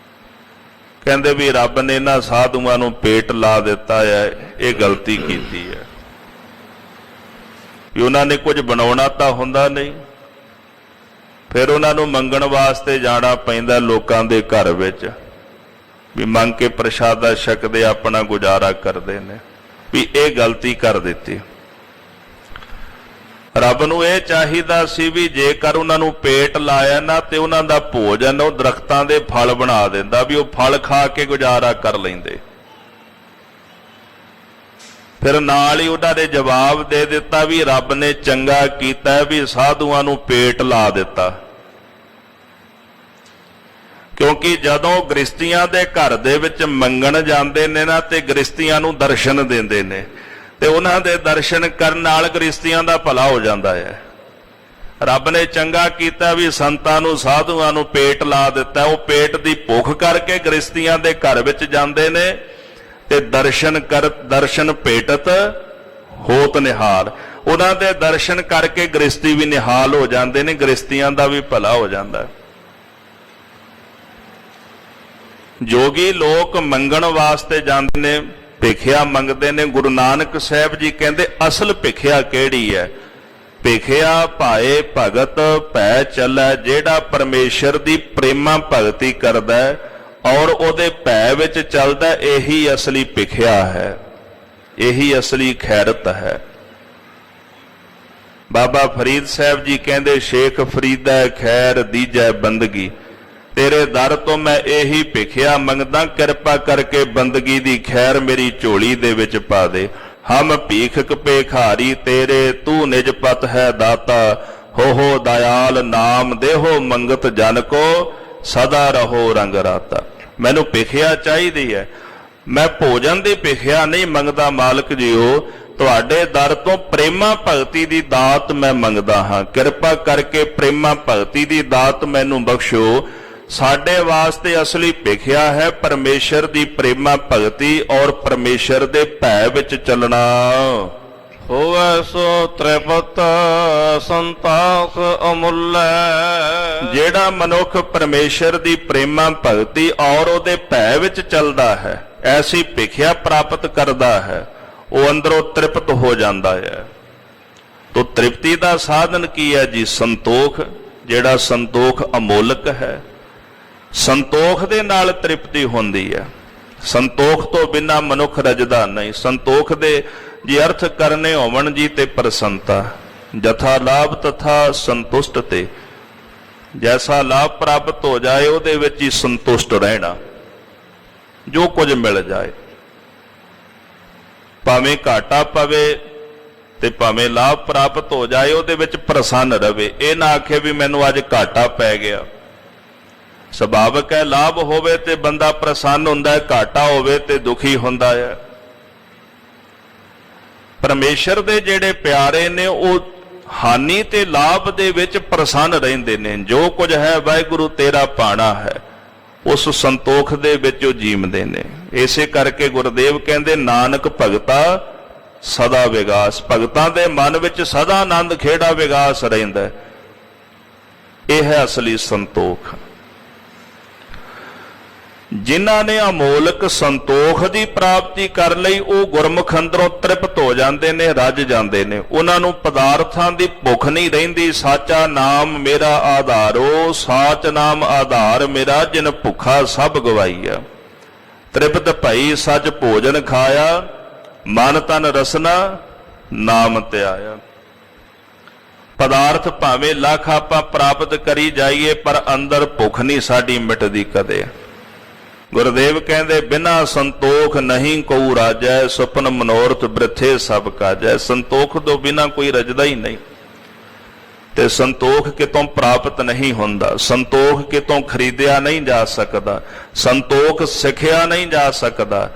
ਕਹਿੰਦੇ ਵੀ ਰੱਬ ਨੇ ਇਹਨਾਂ ਸਾਧੂਆਂ ਨੂੰ ਪੇਟ ਲਾ ਦਿੱਤਾ ਹੈ, ਇਹ ਗਲਤੀ ਕੀਤੀ ਹੈ। ਵੀ ਉਹਨਾਂ ਨੇ ਕੁਝ ਬਣਾਉਣਾ ਤਾਂ ਹੁੰਦਾ ਨਹੀਂ, ਫਿਰ ਉਹਨਾਂ ਨੂੰ ਮੰਗਣ ਵਾਸਤੇ ਜਾਣਾ ਪੈਂਦਾ ਲੋਕਾਂ ਦੇ ਘਰ ਵਿੱਚ, ਵੀ ਮੰਗ ਕੇ ਪ੍ਰਸ਼ਾਦਾ ਛਕਦੇ ਆਪਣਾ ਗੁਜ਼ਾਰਾ ਕਰਦੇ ਨੇ। ਵੀ ਇਹ ਗਲਤੀ ਕਰ ਦਿੱਤੀ। ਰੱਬ ਨੂੰ ਇਹ ਚਾਹੀਦਾ ਸੀ ਵੀ ਜੇਕਰ ਉਹਨਾਂ ਨੂੰ ਪੇਟ ਲਾਇਆ ਨਾ ਤੇ ਉਹਨਾਂ ਦਾ ਭੋਜਨ ਉਹ ਦਰਖਤਾਂ ਦੇ ਫਲ ਬਣਾ ਦਿੰਦਾ, ਵੀ ਉਹ ਫਲ ਖਾ ਕੇ ਗੁਜ਼ਾਰਾ ਕਰ ਲੈਂਦੇ। ਫਿਰ ਨਾਲ ਹੀ ਉਹਨਾਂ ਨੇ ਜਵਾਬ ਦੇ ਦਿੱਤਾ ਵੀ ਰੱਬ ਨੇ ਚੰਗਾ ਕੀਤਾ ਵੀ ਸਾਧੂਆਂ ਨੂੰ ਪੇਟ ਲਾ ਦਿੱਤਾ। ਕਿਉਂਕਿ ਜਦੋਂ ਗ੍ਰਸਤੀਆਂ ਦੇ ਘਰ ਦੇ ਵਿੱਚ ਮੰਗਣ ਜਾਂਦੇ ਨੇ ਨਾ ਤੇ ਗ੍ਰਸਤੀਆਂ ਨੂੰ ਦਰਸ਼ਨ ਦਿੰਦੇ ਨੇ, ਤੇ ਉਹਨਾਂ ਦੇ ਦਰਸ਼ਨ ਕਰਨ ਨਾਲ ਗ੍ਰਸਤੀਆਂ ਦਾ ਭਲਾ ਹੋ ਜਾਂਦਾ ਹੈ। ਰੱਬ ਨੇ ਚੰਗਾ ਕੀਤਾ ਵੀ ਸੰਤਾਂ ਨੂੰ ਸਾਧੂਆਂ ਨੂੰ ਪੇਟ ਲਾ ਦਿੱਤਾ। ਉਹ ਪੇਟ ਦੀ ਭੁੱਖ ਕਰਕੇ ਗ੍ਰਸਤੀਆਂ ਦੇ ਘਰ ਵਿੱਚ ਜਾਂਦੇ ਨੇ ਤੇ ਦਰਸ਼ਨ ਭੇਟਤ ਹੋਤ ਨਿਹਾਲ, ਉਹਨਾਂ ਦੇ ਦਰਸ਼ਨ ਕਰਕੇ ਗ੍ਰਸਤੀ ਵੀ ਨਿਹਾਲ ਹੋ ਜਾਂਦੇ ਨੇ, ਗ੍ਰਸਤੀਆਂ ਦਾ ਵੀ ਭਲਾ ਹੋ ਜਾਂਦਾ। ਜੋਗੀ ਲੋਕ ਮੰਗਣ ਵਾਸਤੇ ਜਾਂਦੇ ਨੇ, ਭਿਖਿਆ ਮੰਗਦੇ ਨੇ। ਗੁਰੂ ਨਾਨਕ ਸਾਹਿਬ ਜੀ ਕਹਿੰਦੇ ਅਸਲ ਭਿਖਿਆ ਕਿਹੜੀ ਹੈ? ਭਿਖਿਆ ਭਾਏ ਭਗਤ ਭੈ ਚੱਲੈ, ਜਿਹੜਾ ਪਰਮੇਸ਼ਰ ਦੀ ਪ੍ਰੇਮਾ ਭਗਤੀ ਕਰਦਾ ਔਰ ਉਹਦੇ ਭੈ ਵਿੱਚ ਚੱਲਦਾ, ਇਹੀ ਅਸਲੀ ਭਿਖਿਆ ਹੈ, ਇਹੀ ਅਸਲੀ ਖੈਰਤ ਹੈ। ਬਾਬਾ ਫਰੀਦ ਸਾਹਿਬ ਜੀ ਕਹਿੰਦੇ ਸ਼ੇਖ ਫਰੀਦਾ ਖੈਰ ਦੀਜੈ ਬੰਦਗੀ, ਤੇਰੇ ਦਰ ਤੋਂ ਮੈਂ ਇਹੀ ਭਿਖਿਆ ਮੰਗਦਾ, ਕਿਰਪਾ ਕਰਕੇ ਬੰਦਗੀ ਦੀ ਖੈਰ ਮੇਰੀ ਝੋਲੀ ਦੇ ਵਿੱਚ ਪਾ ਦੇ। ਹਮ ਭੀਖਕ ਭੇਖਾਰੀ ਤੇਰੇ, ਤੂੰ ਨਿਜ ਪਤ ਹੈ ਦਾਤਾ, ਹੋ ਦਇਆਲ ਨਾਮ ਦੇਹੋ ਮੰਗਤ ਜਨ ਕੋ ਸਦਾ ਰਹੋ ਰੰਗ ਰਾਤਾ। ਮੈਨੂੰ ਭਿਖਿਆ ਚਾਹੀਦੀ ਹੈ, ਮੈਂ ਭੋਜਨ ਦੀ ਭਿਖਿਆ ਨਹੀਂ ਮੰਗਦਾ ਮਾਲਕ ਜੀਓ, ਤੁਹਾਡੇ ਦਰ ਤੋਂ ਪ੍ਰੇਮਾ ਭਗਤੀ ਦੀ ਦਾਤ ਮੈਂ ਮੰਗਦਾ ਹਾਂ। ਕਿਰਪਾ ਕਰਕੇ ਪ੍ਰੇਮਾ ਭਗਤੀ ਦੀ ਦਾਤ ਮੈਨੂੰ ਬਖਸ਼ੋ। ਸਾਡੇ ਵਾਸਤੇ ਅਸਲੀ ਭਿਖਿਆ ਹੈ ਪਰਮੇਸ਼ਰ ਦੀ ਪ੍ਰੇਮਾ ਭਗਤੀ ਔਰ ਪਰਮੇਸ਼ਰ ਦੇ ਭੈ ਵਿੱਚ ਚੱਲਣਾ। ਹੋਵੇ ਸੋ ਤ੍ਰਿਪਤ ਸੰਤਾਖ ਅਮੁੱਲੈ। ਜਿਹੜਾ ਮਨੁੱਖ ਪਰਮੇਸ਼ਰ ਦੀ ਪ੍ਰੇਮਾ ਭਗਤੀ ਔਰ ਉਹਦੇ ਭੈ ਵਿੱਚ ਚੱਲਦਾ ਹੈ, ਐਸੀ ਭਿਖਿਆ ਪ੍ਰਾਪਤ ਕਰਦਾ ਹੈ, ਉਹ ਅੰਦਰੋਂ ਤ੍ਰਿਪਤ ਹੋ ਜਾਂਦਾ ਹੈ। ਤੋ ਤ੍ਰਿਪਤੀ ਦਾ ਸਾਧਨ ਕੀ ਹੈ ਜੀ? ਸੰਤੋਖ। ਜਿਹੜਾ ਸੰਤੋਖ ਅਮੋਲਕ ਹੈ, ਸੰਤੋਖ ਦੇ ਨਾਲ ਤ੍ਰਿਪਤੀ ਹੁੰਦੀ ਹੈ। ਸੰਤੋਖ ਤੋਂ ਬਿਨਾਂ ਮਨੁੱਖ ਰਜਦਾ ਨਹੀਂ। ਸੰਤੋਖ ਦੇ ਜੇ ਅਰਥ ਕਰਨੇ ਹੋਵਣ ਜੀ ਤੇ ਪ੍ਰਸੰਨਤਾ, ਜਥਾ ਲਾਭ ਤਥਾ ਸੰਤੁਸ਼ਟ ਤੇ, ਜੈਸਾ ਲਾਭ ਪ੍ਰਾਪਤ ਹੋ ਜਾਏ ਉਹਦੇ ਵਿੱਚ ਹੀ ਸੰਤੁਸ਼ਟ ਰਹਿਣਾ, ਜੋ ਕੁਝ ਮਿਲ ਜਾਏ, ਭਾਵੇਂ ਘਾਟਾ ਪਵੇ ਤੇ ਭਾਵੇਂ ਲਾਭ ਪ੍ਰਾਪਤ ਹੋ ਜਾਏ ਉਹਦੇ ਵਿੱਚ ਪ੍ਰਸੰਨ ਰਵੇ। ਇਹ ਨਾ ਆਖੇ ਵੀ ਮੈਨੂੰ ਅੱਜ ਘਾਟਾ ਪੈ ਗਿਆ। ਸੁਭਾਵਿਕ ਹੈ ਲਾਭ ਹੋਵੇ ਤੇ ਬੰਦਾ ਪ੍ਰਸੰਨ ਹੁੰਦਾ ਹੈ, ਘਾਟਾ ਹੋਵੇ ਤੇ ਦੁਖੀ ਹੁੰਦਾ ਹੈ। ਪਰਮੇਸ਼ਰ ਦੇ ਜਿਹੜੇ ਪਿਆਰੇ ਨੇ ਉਹ ਹਾਨੀ ਤੇ ਲਾਭ ਦੇ ਵਿੱਚ ਪ੍ਰਸੰਨ ਰਹਿੰਦੇ ਨੇ। ਜੋ ਕੁਝ ਹੈ ਵਾਹਿਗੁਰੂ ਤੇਰਾ ਭਾਣਾ ਹੈ, ਉਸ ਸੰਤੋਖ ਦੇ ਵਿੱਚ ਉਹ ਜੀਵਦੇ ਨੇ। ਇਸੇ ਕਰਕੇ ਗੁਰਦੇਵ ਕਹਿੰਦੇ ਨਾਨਕ ਭਗਤਾ ਸਦਾ ਵਿਗਾਸ। ਭਗਤਾਂ ਦੇ ਮਨ ਵਿੱਚ ਸਦਾ ਆਨੰਦ ਖੇੜਾ ਵਿਗਾਸ ਰਹਿੰਦਾ। ਇਹ ਹੈ ਅਸਲੀ ਸੰਤੋਖ। ਜਿਨ੍ਹਾਂ ਨੇ ਅਮੋਲਕ ਸੰਤੋਖ ਦੀ ਪ੍ਰਾਪਤੀ ਕਰ ਲਈ ਉਹ ਗੁਰਮੁਖ ਅੰਦਰੋਂ ਤ੍ਰਿਪਤ ਹੋ ਜਾਂਦੇ ਨੇ, ਰੱਜ ਜਾਂਦੇ ਨੇ। ਉਹਨਾਂ ਨੂੰ ਪਦਾਰਥਾਂ ਦੀ ਭੁੱਖ ਨਹੀਂ ਰਹਿੰਦੀ। ਸਾਚਾ ਨਾਮ ਮੇਰਾ ਆਧਾਰੋ, ਸਾਚ ਨਾਮ ਆਧਾਰ ਮੇਰਾ, ਜਿਨ ਭੁੱਖਾ ਸਭ ਗਵਾਈਆ। ਤ੍ਰਿਪਤ ਭਈ ਸੱਚ ਭੋਜਨ ਖਾਇਆ, ਮਨ ਤਨ ਰਸਨਾ ਨਾਮ ਧਿਆਇਆ। ਪਦਾਰਥ ਭਾਵੇਂ ਲੱਖ ਆਪਾਂ ਪ੍ਰਾਪਤ ਕਰੀ ਜਾਈਏ ਪਰ ਅੰਦਰ ਭੁੱਖ ਨਹੀਂ ਸਾਡੀ ਮਿਟਦੀ ਕਦੇ। ਗੁਰਦੇਵ ਕਹਿੰਦੇ ਬਿਨਾ ਸੰਤੋਖ ਨਹੀਂ ਕਉ ਰਾਜੈ, ਸੁਪਨ ਮਨੋਰਥ ਬ੍ਰਿਥੇ ਸਭ ਕਾਜੈ। ਸੰਤੋਖ ਤੋਂ ਬਿਨਾ ਕੋਈ ਰਜਦਾ ਹੀ ਨਹੀਂ, ਤੇ ਸੰਤੋਖ ਕਿਤੋਂ ਪ੍ਰਾਪਤ ਨਹੀਂ ਹੁੰਦਾ। ਸੰਤੋਖ ਕਿਤੋਂ ਖਰੀਦਿਆ ਨਹੀਂ ਜਾ ਸਕਦਾ, ਸੰਤੋਖ ਸਿੱਖਿਆ ਨਹੀਂ ਜਾ ਸਕਦਾ।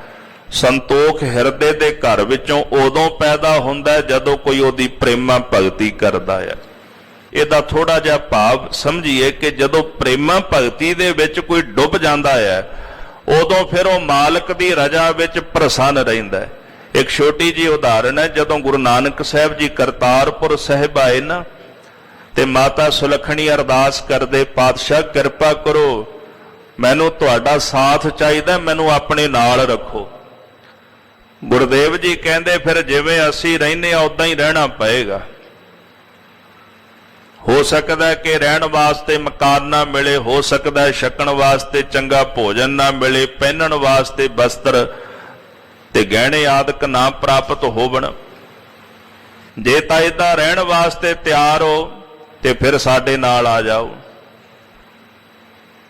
ਸੰਤੋਖ ਹਿਰਦੇ ਦੇ ਘਰ ਵਿੱਚੋਂ ਉਦੋਂ ਪੈਦਾ ਹੁੰਦਾ ਜਦੋਂ ਕੋਈ ਉਹਦੀ ਪ੍ਰੇਮਾ ਭਗਤੀ ਕਰਦਾ ਹੈ। ਇਹਦਾ ਥੋੜਾ ਜਿਹਾ ਭਾਵ ਸਮਝੀਏ ਕਿ ਜਦੋਂ ਪ੍ਰੇਮਾ ਭਗਤੀ ਦੇ ਵਿੱਚ ਕੋਈ ਡੁੱਬ ਜਾਂਦਾ ਹੈ ਉਦੋਂ ਫਿਰ ਉਹ ਮਾਲਕ ਦੀ ਰਜ਼ਾ ਵਿੱਚ ਪ੍ਰਸੰਨ ਰਹਿੰਦਾ ਹੈ। ਇੱਕ ਛੋਟੀ ਜਿਹੀ ਉਦਾਹਰਣ ਹੈ, ਜਦੋਂ ਗੁਰੂ ਨਾਨਕ ਸਾਹਿਬ ਜੀ ਕਰਤਾਰਪੁਰ ਸਾਹਿਬ ਆਏ ਨਾ ਤੇ ਮਾਤਾ ਸੁਲੱਖਣੀ ਅਰਦਾਸ ਕਰਦੇ, ਪਾਤਸ਼ਾਹ ਕਿਰਪਾ ਕਰੋ, ਮੈਨੂੰ ਤੁਹਾਡਾ ਸਾਥ ਚਾਹੀਦਾ, ਮੈਨੂੰ ਆਪਣੇ ਨਾਲ ਰੱਖੋ। ਗੁਰਦੇਵ ਜੀ ਕਹਿੰਦੇ ਫਿਰ ਜਿਵੇਂ ਅਸੀਂ ਰਹਿੰਦੇ ਆ ਉਦਾਂ ਹੀ ਰਹਿਣਾ ਪਏਗਾ। ਹੋ ਸਕਦਾ ਕਿ ਰਹਿਣ ਵਾਸਤੇ ਮਕਾਨ ਨਾ ਮਿਲੇ, ਹੋ ਸਕਦਾ ਛਕਣ ਵਾਸਤੇ ਚੰਗਾ ਭੋਜਨ ਨਾ ਮਿਲੇ, ਪਹਿਨਣ ਵਾਸਤੇ ਵਸਤਰ ਤੇ ਗਹਿਣੇ ਆਦਿਕ ਨਾ ਪ੍ਰਾਪਤ ਹੋਵਣ। ਜੇ ਤਾਂ ਏਦਾਂ ਰਹਿਣ ਵਾਸਤੇ ਤਿਆਰ ਹੋ ਤੇ ਫਿਰ ਸਾਡੇ ਨਾਲ ਆ ਜਾਓ।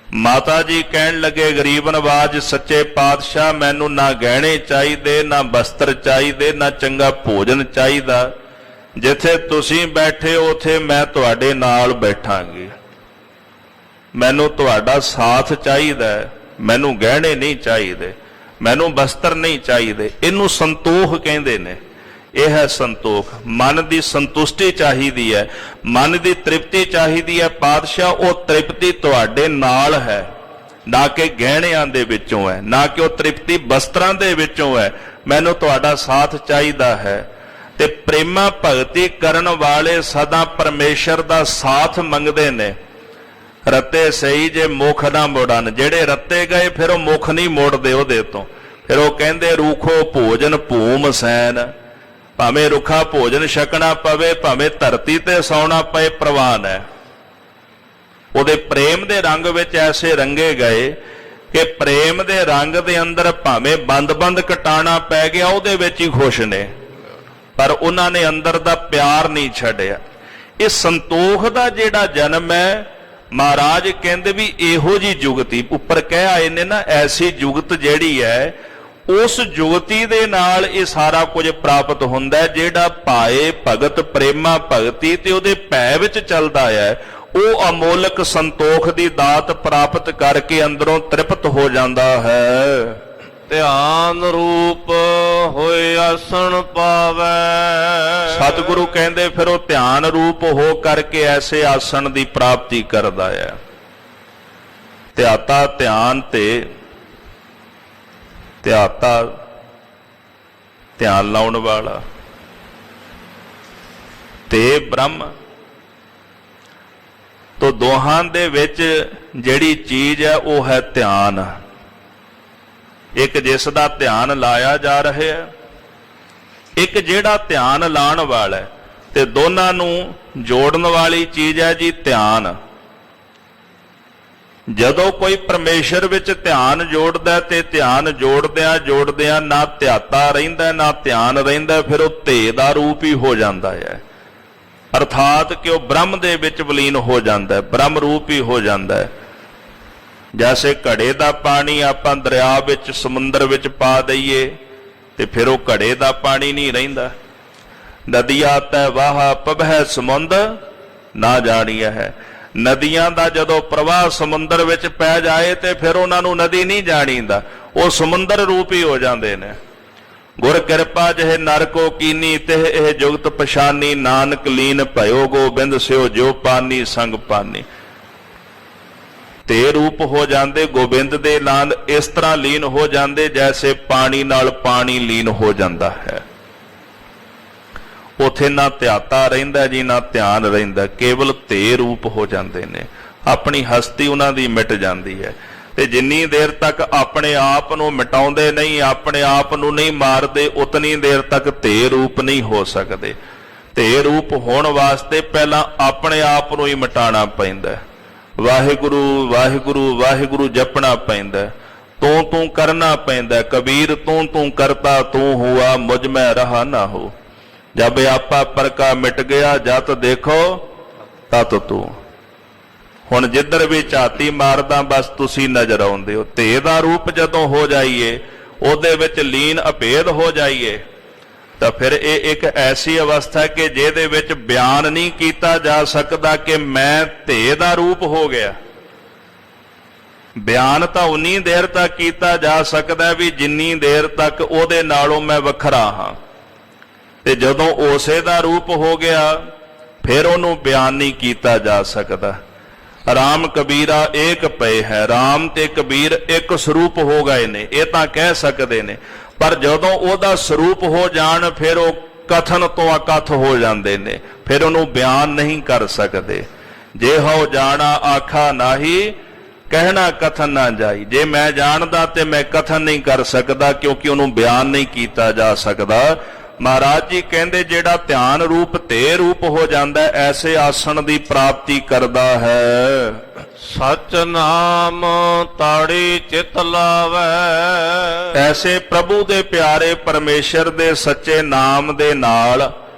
ਮਾਤਾ ਜੀ ਕਹਿਣ ਲੱਗੇ ਗਰੀਬ ਨਵਾਜ ਸੱਚੇ ਪਾਤਸ਼ਾਹ, ਮੈਨੂੰ ਨਾ ਗਹਿਣੇ ਚਾਹੀਦੇ, ਨਾ ਵਸਤਰ ਚਾਹੀਦੇ, ਨਾ ਚੰਗਾ ਭੋਜਨ ਚਾਹੀਦਾ। ਜਿੱਥੇ ਤੁਸੀਂ ਬੈਠੇ ਉਥੇ ਮੈਂ ਤੁਹਾਡੇ ਨਾਲ ਬੈਠਾਂਗੀ। ਮੈਨੂੰ ਤੁਹਾਡਾ ਸਾਥ ਚਾਹੀਦਾ, ਮੈਨੂੰ ਗਹਿਣੇ ਨਹੀਂ ਚਾਹੀਦੇ, ਮੈਨੂੰ ਵਸਤਰ ਨਹੀਂ ਚਾਹੀਦੇ। ਇਹਨੂੰ ਸੰਤੋਖ ਕਹਿੰਦੇ ਨੇ। ਇਹ ਹੈ ਸੰਤੋਖ। ਮਨ ਦੀ ਸੰਤੁਸ਼ਟੀ ਚਾਹੀਦੀ ਹੈ, ਮਨ ਦੀ ਤ੍ਰਿਪਤੀ ਚਾਹੀਦੀ ਹੈ। ਪਾਤਸ਼ਾਹ ਉਹ ਤ੍ਰਿਪਤੀ ਤੁਹਾਡੇ ਨਾਲ ਹੈ, ਨਾ ਕਿ ਗਹਿਣਿਆਂ ਦੇ ਵਿੱਚੋਂ ਹੈ, ਨਾ ਕਿ ਉਹ ਤ੍ਰਿਪਤੀ ਵਸਤਰਾਂ ਦੇ ਵਿੱਚੋਂ ਹੈ। ਮੈਨੂੰ ਤੁਹਾਡਾ ਸਾਥ ਚਾਹੀਦਾ ਹੈ। ਤੇ ਪ੍ਰੇਮਾ ਭਗਤੀ ਕਰਨ ਵਾਲੇ ਸਦਾ ਪਰਮੇਸ਼ਰ ਦਾ ਸਾਥ ਮੰਗਦੇ ਨੇ। ਰੱਤੇ ਸਹੀ ਜੇ ਮੁਖ ਨਾ ਮੋੜਨ। ਜਿਹੜੇ ਰੱਤੇ ਗਏ ਫਿਰ ਉਹ ਮੁਖ ਨਹੀਂ ਮੋੜਦੇ ਉਹਦੇ ਤੋਂ। ਫਿਰ ਉਹ ਕਹਿੰਦੇ ਰੂਖੋ ਭੋਜਨ ਭੂਮ ਸੈਨ। ਭਾਵੇਂ ਰੁੱਖਾ ਭੋਜਨ ਛਕਣਾ ਪਵੇ, ਭਾਵੇਂ ਧਰਤੀ ਤੇ ਸੌਣਾ ਪਏ, ਪ੍ਰਵਾਨ ਹੈ। ਉਹਦੇ ਪ੍ਰੇਮ ਦੇ ਰੰਗ ਵਿੱਚ ਐਸੇ ਰੰਗੇ ਗਏ ਕਿ ਪ੍ਰੇਮ ਦੇ ਰੰਗ ਦੇ ਅੰਦਰ ਭਾਵੇਂ ਬੰਦ-ਬੰਦ ਕਟਾਣਾ ਪੈ ਗਿਆ, ਉਹਦੇ ਵਿੱਚ ਹੀ ਖੁਸ਼ ਨੇ, ਪਰ ਉਹਨਾਂ ਨੇ ਅੰਦਰ ਦਾ ਪਿਆਰ ਨਹੀਂ ਛੱਡਿਆ। ਇਹ ਸੰਤੋਖ ਦਾ ਜਿਹੜਾ ਜਨਮ ਹੈ, ਮਹਾਰਾਜ ਕਹਿੰਦੇ ਵੀ ਇਹੋ ਜੀ ਜੁਗਤੀ ਉੱਪਰ ਕਹਿ ਆਏ ਨੇ ਨਾ, ਐਸੀ ਜੁਗਤ ਜਿਹੜੀ ਹੈ ਉਸ ਜੁਗਤੀ ਦੇ ਨਾਲ ਇਹ ਸਾਰਾ ਕੁਝ ਪ੍ਰਾਪਤ ਹੁੰਦਾ ਹੈ। ਜਿਹੜਾ ਭਾਏ ਭਗਤ ਪ੍ਰੇਮਾ ਭਗਤੀ ਤੇ ਉਹਦੇ ਭੈ ਵਿੱਚ ਚੱਲਦਾ ਹੈ, ਉਹ ਅਮੋਲਕ ਸੰਤੋਖ ਦੀ ਦਾਤ ਪ੍ਰਾਪਤ ਕਰਕੇ ਅੰਦਰੋਂ ਤ੍ਰਿਪਤ ਹੋ ਜਾਂਦਾ ਹੈ। ਧਿਆਨ ਰੂਪ ਹੋਏ ਆਸਣ ਪਾਵੈ। ਸਤਿਗੁਰੂ ਕਹਿੰਦੇ ਫਿਰ ਉਹ ਧਿਆਨ ਰੂਪ ਹੋ ਕਰਕੇ ਐਸੇ ਆਸਣ ਦੀ ਪ੍ਰਾਪਤੀ ਕਰਦਾ ਹੈ। ਧਿਆਤਾ ਧਿਆਨ ਤੇ ਧਿਆਤਾ ਧਿਆਨ ਲਾਉਣ ਵਾਲਾ ਤੇ ਬ੍ਰਹਮ ਤੋਂ ਦੋਹਾਂ ਦੇ ਵਿੱਚ ਜਿਹੜੀ ਚੀਜ਼ ਹੈ ਉਹ ਹੈ ਧਿਆਨ। ਇੱਕ ਜਿਸ ਦਾ ਧਿਆਨ ਲਾਇਆ ਜਾ ਰਿਹਾ ਹੈ, ਇੱਕ ਜਿਹੜਾ ਧਿਆਨ ਲਾਉਣ ਵਾਲਾ ਹੈ, ਤੇ ਦੋਨਾਂ ਨੂੰ ਜੋੜਨ ਵਾਲੀ ਚੀਜ਼ ਹੈ ਜੀ ਧਿਆਨ। ਜਦੋਂ ਕੋਈ ਪਰਮੇਸ਼ਰ ਵਿੱਚ ਧਿਆਨ ਜੋੜਦਾ ਤੇ ਧਿਆਨ ਜੋੜਦਿਆਂ ਨਾ ਧਿਆਤਾ ਰਹਿੰਦਾ ਨਾ ਧਿਆਨ ਰਹਿੰਦਾ, ਫਿਰ ਉਹ ਧੇ ਦਾ ਰੂਪ ਹੀ ਹੋ ਜਾਂਦਾ ਹੈ। ਅਰਥਾਤ ਕਿ ਉਹ ਬ੍ਰਹਮ ਦੇ ਵਿੱਚ ਵਿਲੀਨ ਹੋ ਜਾਂਦਾ, ਬ੍ਰਹਮ ਰੂਪ ਹੀ ਹੋ ਜਾਂਦਾ। ਜੈਸੇ ਘੜੇ ਦਾ ਪਾਣੀ ਆਪਾਂ ਦਰਿਆ ਵਿੱਚ ਸਮੁੰਦਰ ਵਿੱਚ ਪਾ ਦਈਏ ਤੇ ਫਿਰ ਉਹ ਘੜੇ ਦਾ ਪਾਣੀ ਨਹੀਂ ਰਹਿੰਦਾ। ਨਦੀਆ ਤੈ ਵਾਹ ਪਵਹਿ ਸਮੁੰਦ ਨਾ ਜਾਣੀਆ ਹੈ। ਨਦੀਆਂ ਦਾ ਜਦੋਂ ਪ੍ਰਵਾਹ ਸਮੁੰਦਰ ਵਿੱਚ ਪੈ ਜਾਏ ਤੇ ਫਿਰ ਉਹਨਾਂ ਨੂੰ ਨਦੀ ਨਹੀਂ ਜਾਣੀਦਾ, ਉਹ ਸਮੁੰਦਰ ਰੂਪ ਹੀ ਹੋ ਜਾਂਦੇ ਨੇ। ਗੁਰ ਕਿਰਪਾ ਜਿਹੇ ਨਰ ਕੋ ਕੀਨੀ ਤਿਹ ਇਹ ਜੁਗਤ ਪਛਾਨੀ, ਨਾਨਕ ਲੀਨ ਭਇਓ ਗੋਬਿੰਦ ਸਿਓ ਜੋ ਪਾਨੀ ਸੰਗ ਪਾਨੀ। ਤੇ ਰੂਪ ਹੋ ਜਾਂਦੇ ਗੋਬਿੰਦ ਦੇ ਨਾਲ, ਇਸ ਤਰ੍ਹਾਂ ਲੀਨ ਹੋ ਜਾਂਦੇ ਜੈਸੇ ਪਾਣੀ ਨਾਲ ਪਾਣੀ ਲੀਨ ਹੋ ਜਾਂਦਾ ਹੈ। ਉਥੇ ਨਾ ਧਿਆਤਾ ਰਹਿੰਦਾ ਜੀ ਨਾ ਧਿਆਨ ਰਹਿੰਦਾ, ਕੇਵਲ ਧੇ ਰੂਪ ਹੋ ਜਾਂਦੇ ਨੇ। ਆਪਣੀ ਹਸਤੀ ਉਹਨਾਂ ਦੀ ਮਿਟ ਜਾਂਦੀ ਹੈ। ਤੇ ਜਿੰਨੀ ਦੇਰ ਤੱਕ ਆਪਣੇ ਆਪ ਨੂੰ ਮਿਟਾਉਂਦੇ ਨਹੀਂ, ਆਪਣੇ ਆਪ ਨੂੰ ਨਹੀਂ ਮਾਰਦੇ, ਉਤਨੀ ਦੇਰ ਤੱਕ ਧੇ ਰੂਪ ਨਹੀਂ ਹੋ ਸਕਦੇ। ਧੇ ਰੂਪ ਹੋਣ ਵਾਸਤੇ ਪਹਿਲਾਂ ਆਪਣੇ ਆਪ ਨੂੰ ਹੀ ਮਿਟਾਉਣਾ ਪੈਂਦਾ। ਵਾਹਿਗੁਰੂ ਵਾਹਿਗੁਰੂ ਵਾਹਿਗੁਰੂ ਜਪਣਾ ਪੈਂਦਾ, ਤੂੰ ਕਰਨਾ ਪੈਂਦਾ। ਕਬੀਰ ਤੂੰ ਕਰਤਾ ਤੂੰ ਹੁਆ, ਮੁਝ ਮੈਂ ਰਹਾ ਨਾ ਹੋ। ਜਬ ਆਪਾ ਪਰਕਾ ਮਿਟ ਗਿਆ, ਜਤ ਦੇਖੋ ਤਤ ਤੂੰ। ਹੁਣ ਜਿੱਧਰ ਵੀ ਝਾਤੀ ਮਾਰਦਾ ਬਸ ਤੁਸੀਂ ਨਜ਼ਰ ਆਉਂਦੇ ਹੋ। ਧੇ ਦਾ ਰੂਪ ਜਦੋਂ ਹੋ ਜਾਈਏ, ਉਹਦੇ ਵਿੱਚ ਲੀਨ ਅਭੇਦ ਹੋ ਜਾਈਏ, ਤਾਂ ਫਿਰ ਇਹ ਇੱਕ ਐਸੀ ਅਵਸਥਾ ਕਿ ਜਿਹਦੇ ਵਿੱਚ ਬਿਆਨ ਨਹੀਂ ਕੀਤਾ ਜਾ ਸਕਦਾ ਕਿ ਮੈਂ ਧੇ ਦਾ ਰੂਪ ਹੋ ਗਿਆ। ਬਿਆਨ ਤਾਂ ਉਨੀ ਦੇਰ ਤੱਕ ਕੀਤਾ ਜਾ ਸਕਦਾ ਵੀ ਜਿੰਨੀ ਦੇਰ ਤੱਕ ਉਹਦੇ ਨਾਲੋਂ ਮੈਂ ਵੱਖਰਾ ਹਾਂ। ਤੇ ਜਦੋਂ ਉਸੇ ਦਾ ਰੂਪ ਹੋ ਗਿਆ ਫਿਰ ਉਹਨੂੰ ਬਿਆਨ ਨਹੀਂ ਕੀਤਾ ਜਾ ਸਕਦਾ। ਰਾਮ ਕਬੀਰਾ ਏਕ ਪਏ ਹੈ, ਰਾਮ ਤੇ ਕਬੀਰ ਇੱਕ ਸਰੂਪ ਹੋ ਗਏ ਨੇ, ਇਹ ਤਾਂ ਕਹਿ ਸਕਦੇ ਨੇ। ਪਰ ਜਦੋਂ ਉਹਦਾ ਸਰੂਪ ਹੋ ਜਾਣ ਫਿਰ ਉਹ ਕਥਨ ਤੋਂ ਅਕਥ ਹੋ ਜਾਂਦੇ ਨੇ, ਫਿਰ ਉਹਨੂੰ ਬਿਆਨ ਨਹੀਂ ਕਰ ਸਕਦੇ। ਜੇ ਹਉ ਜਾਣਾ ਆਖਾ ਨਾਹੀ, ਕਹਿਣਾ ਕਥਨ ਨਾ ਜਾਈ। ਜੇ ਮੈਂ ਜਾਣਦਾ ਤੇ ਮੈਂ ਕਥਨ ਨਹੀਂ ਕਰ ਸਕਦਾ, ਕਿਉਂਕਿ ਉਹਨੂੰ ਬਿਆਨ ਨਹੀਂ ਕੀਤਾ ਜਾ ਸਕਦਾ। ਮਹਾਰਾਜ ਜੀ ਕਹਿੰਦੇ ਜਿਹੜਾ ਧਿਆਨ ਰੂਪ ਧੇ ਰੂਪ ਹੋ ਜਾਂਦਾ, ਐਸੇ ਆਸਣ ਦੀ ਪ੍ਰਾਪਤੀ ਕਰਦਾ ਹੈ। ਸਚ ਨਾਮ ਤਾੜੀ ਚਿਤ ਲਾਵੈ। ਐਸੇ ਪ੍ਰਭੂ ਦੇ ਪਿਆਰੇ ਪਰਮੇਸ਼ਰ ਦੇ ਸੱਚੇ ਨਾਮ ਦੇ ਨਾਲ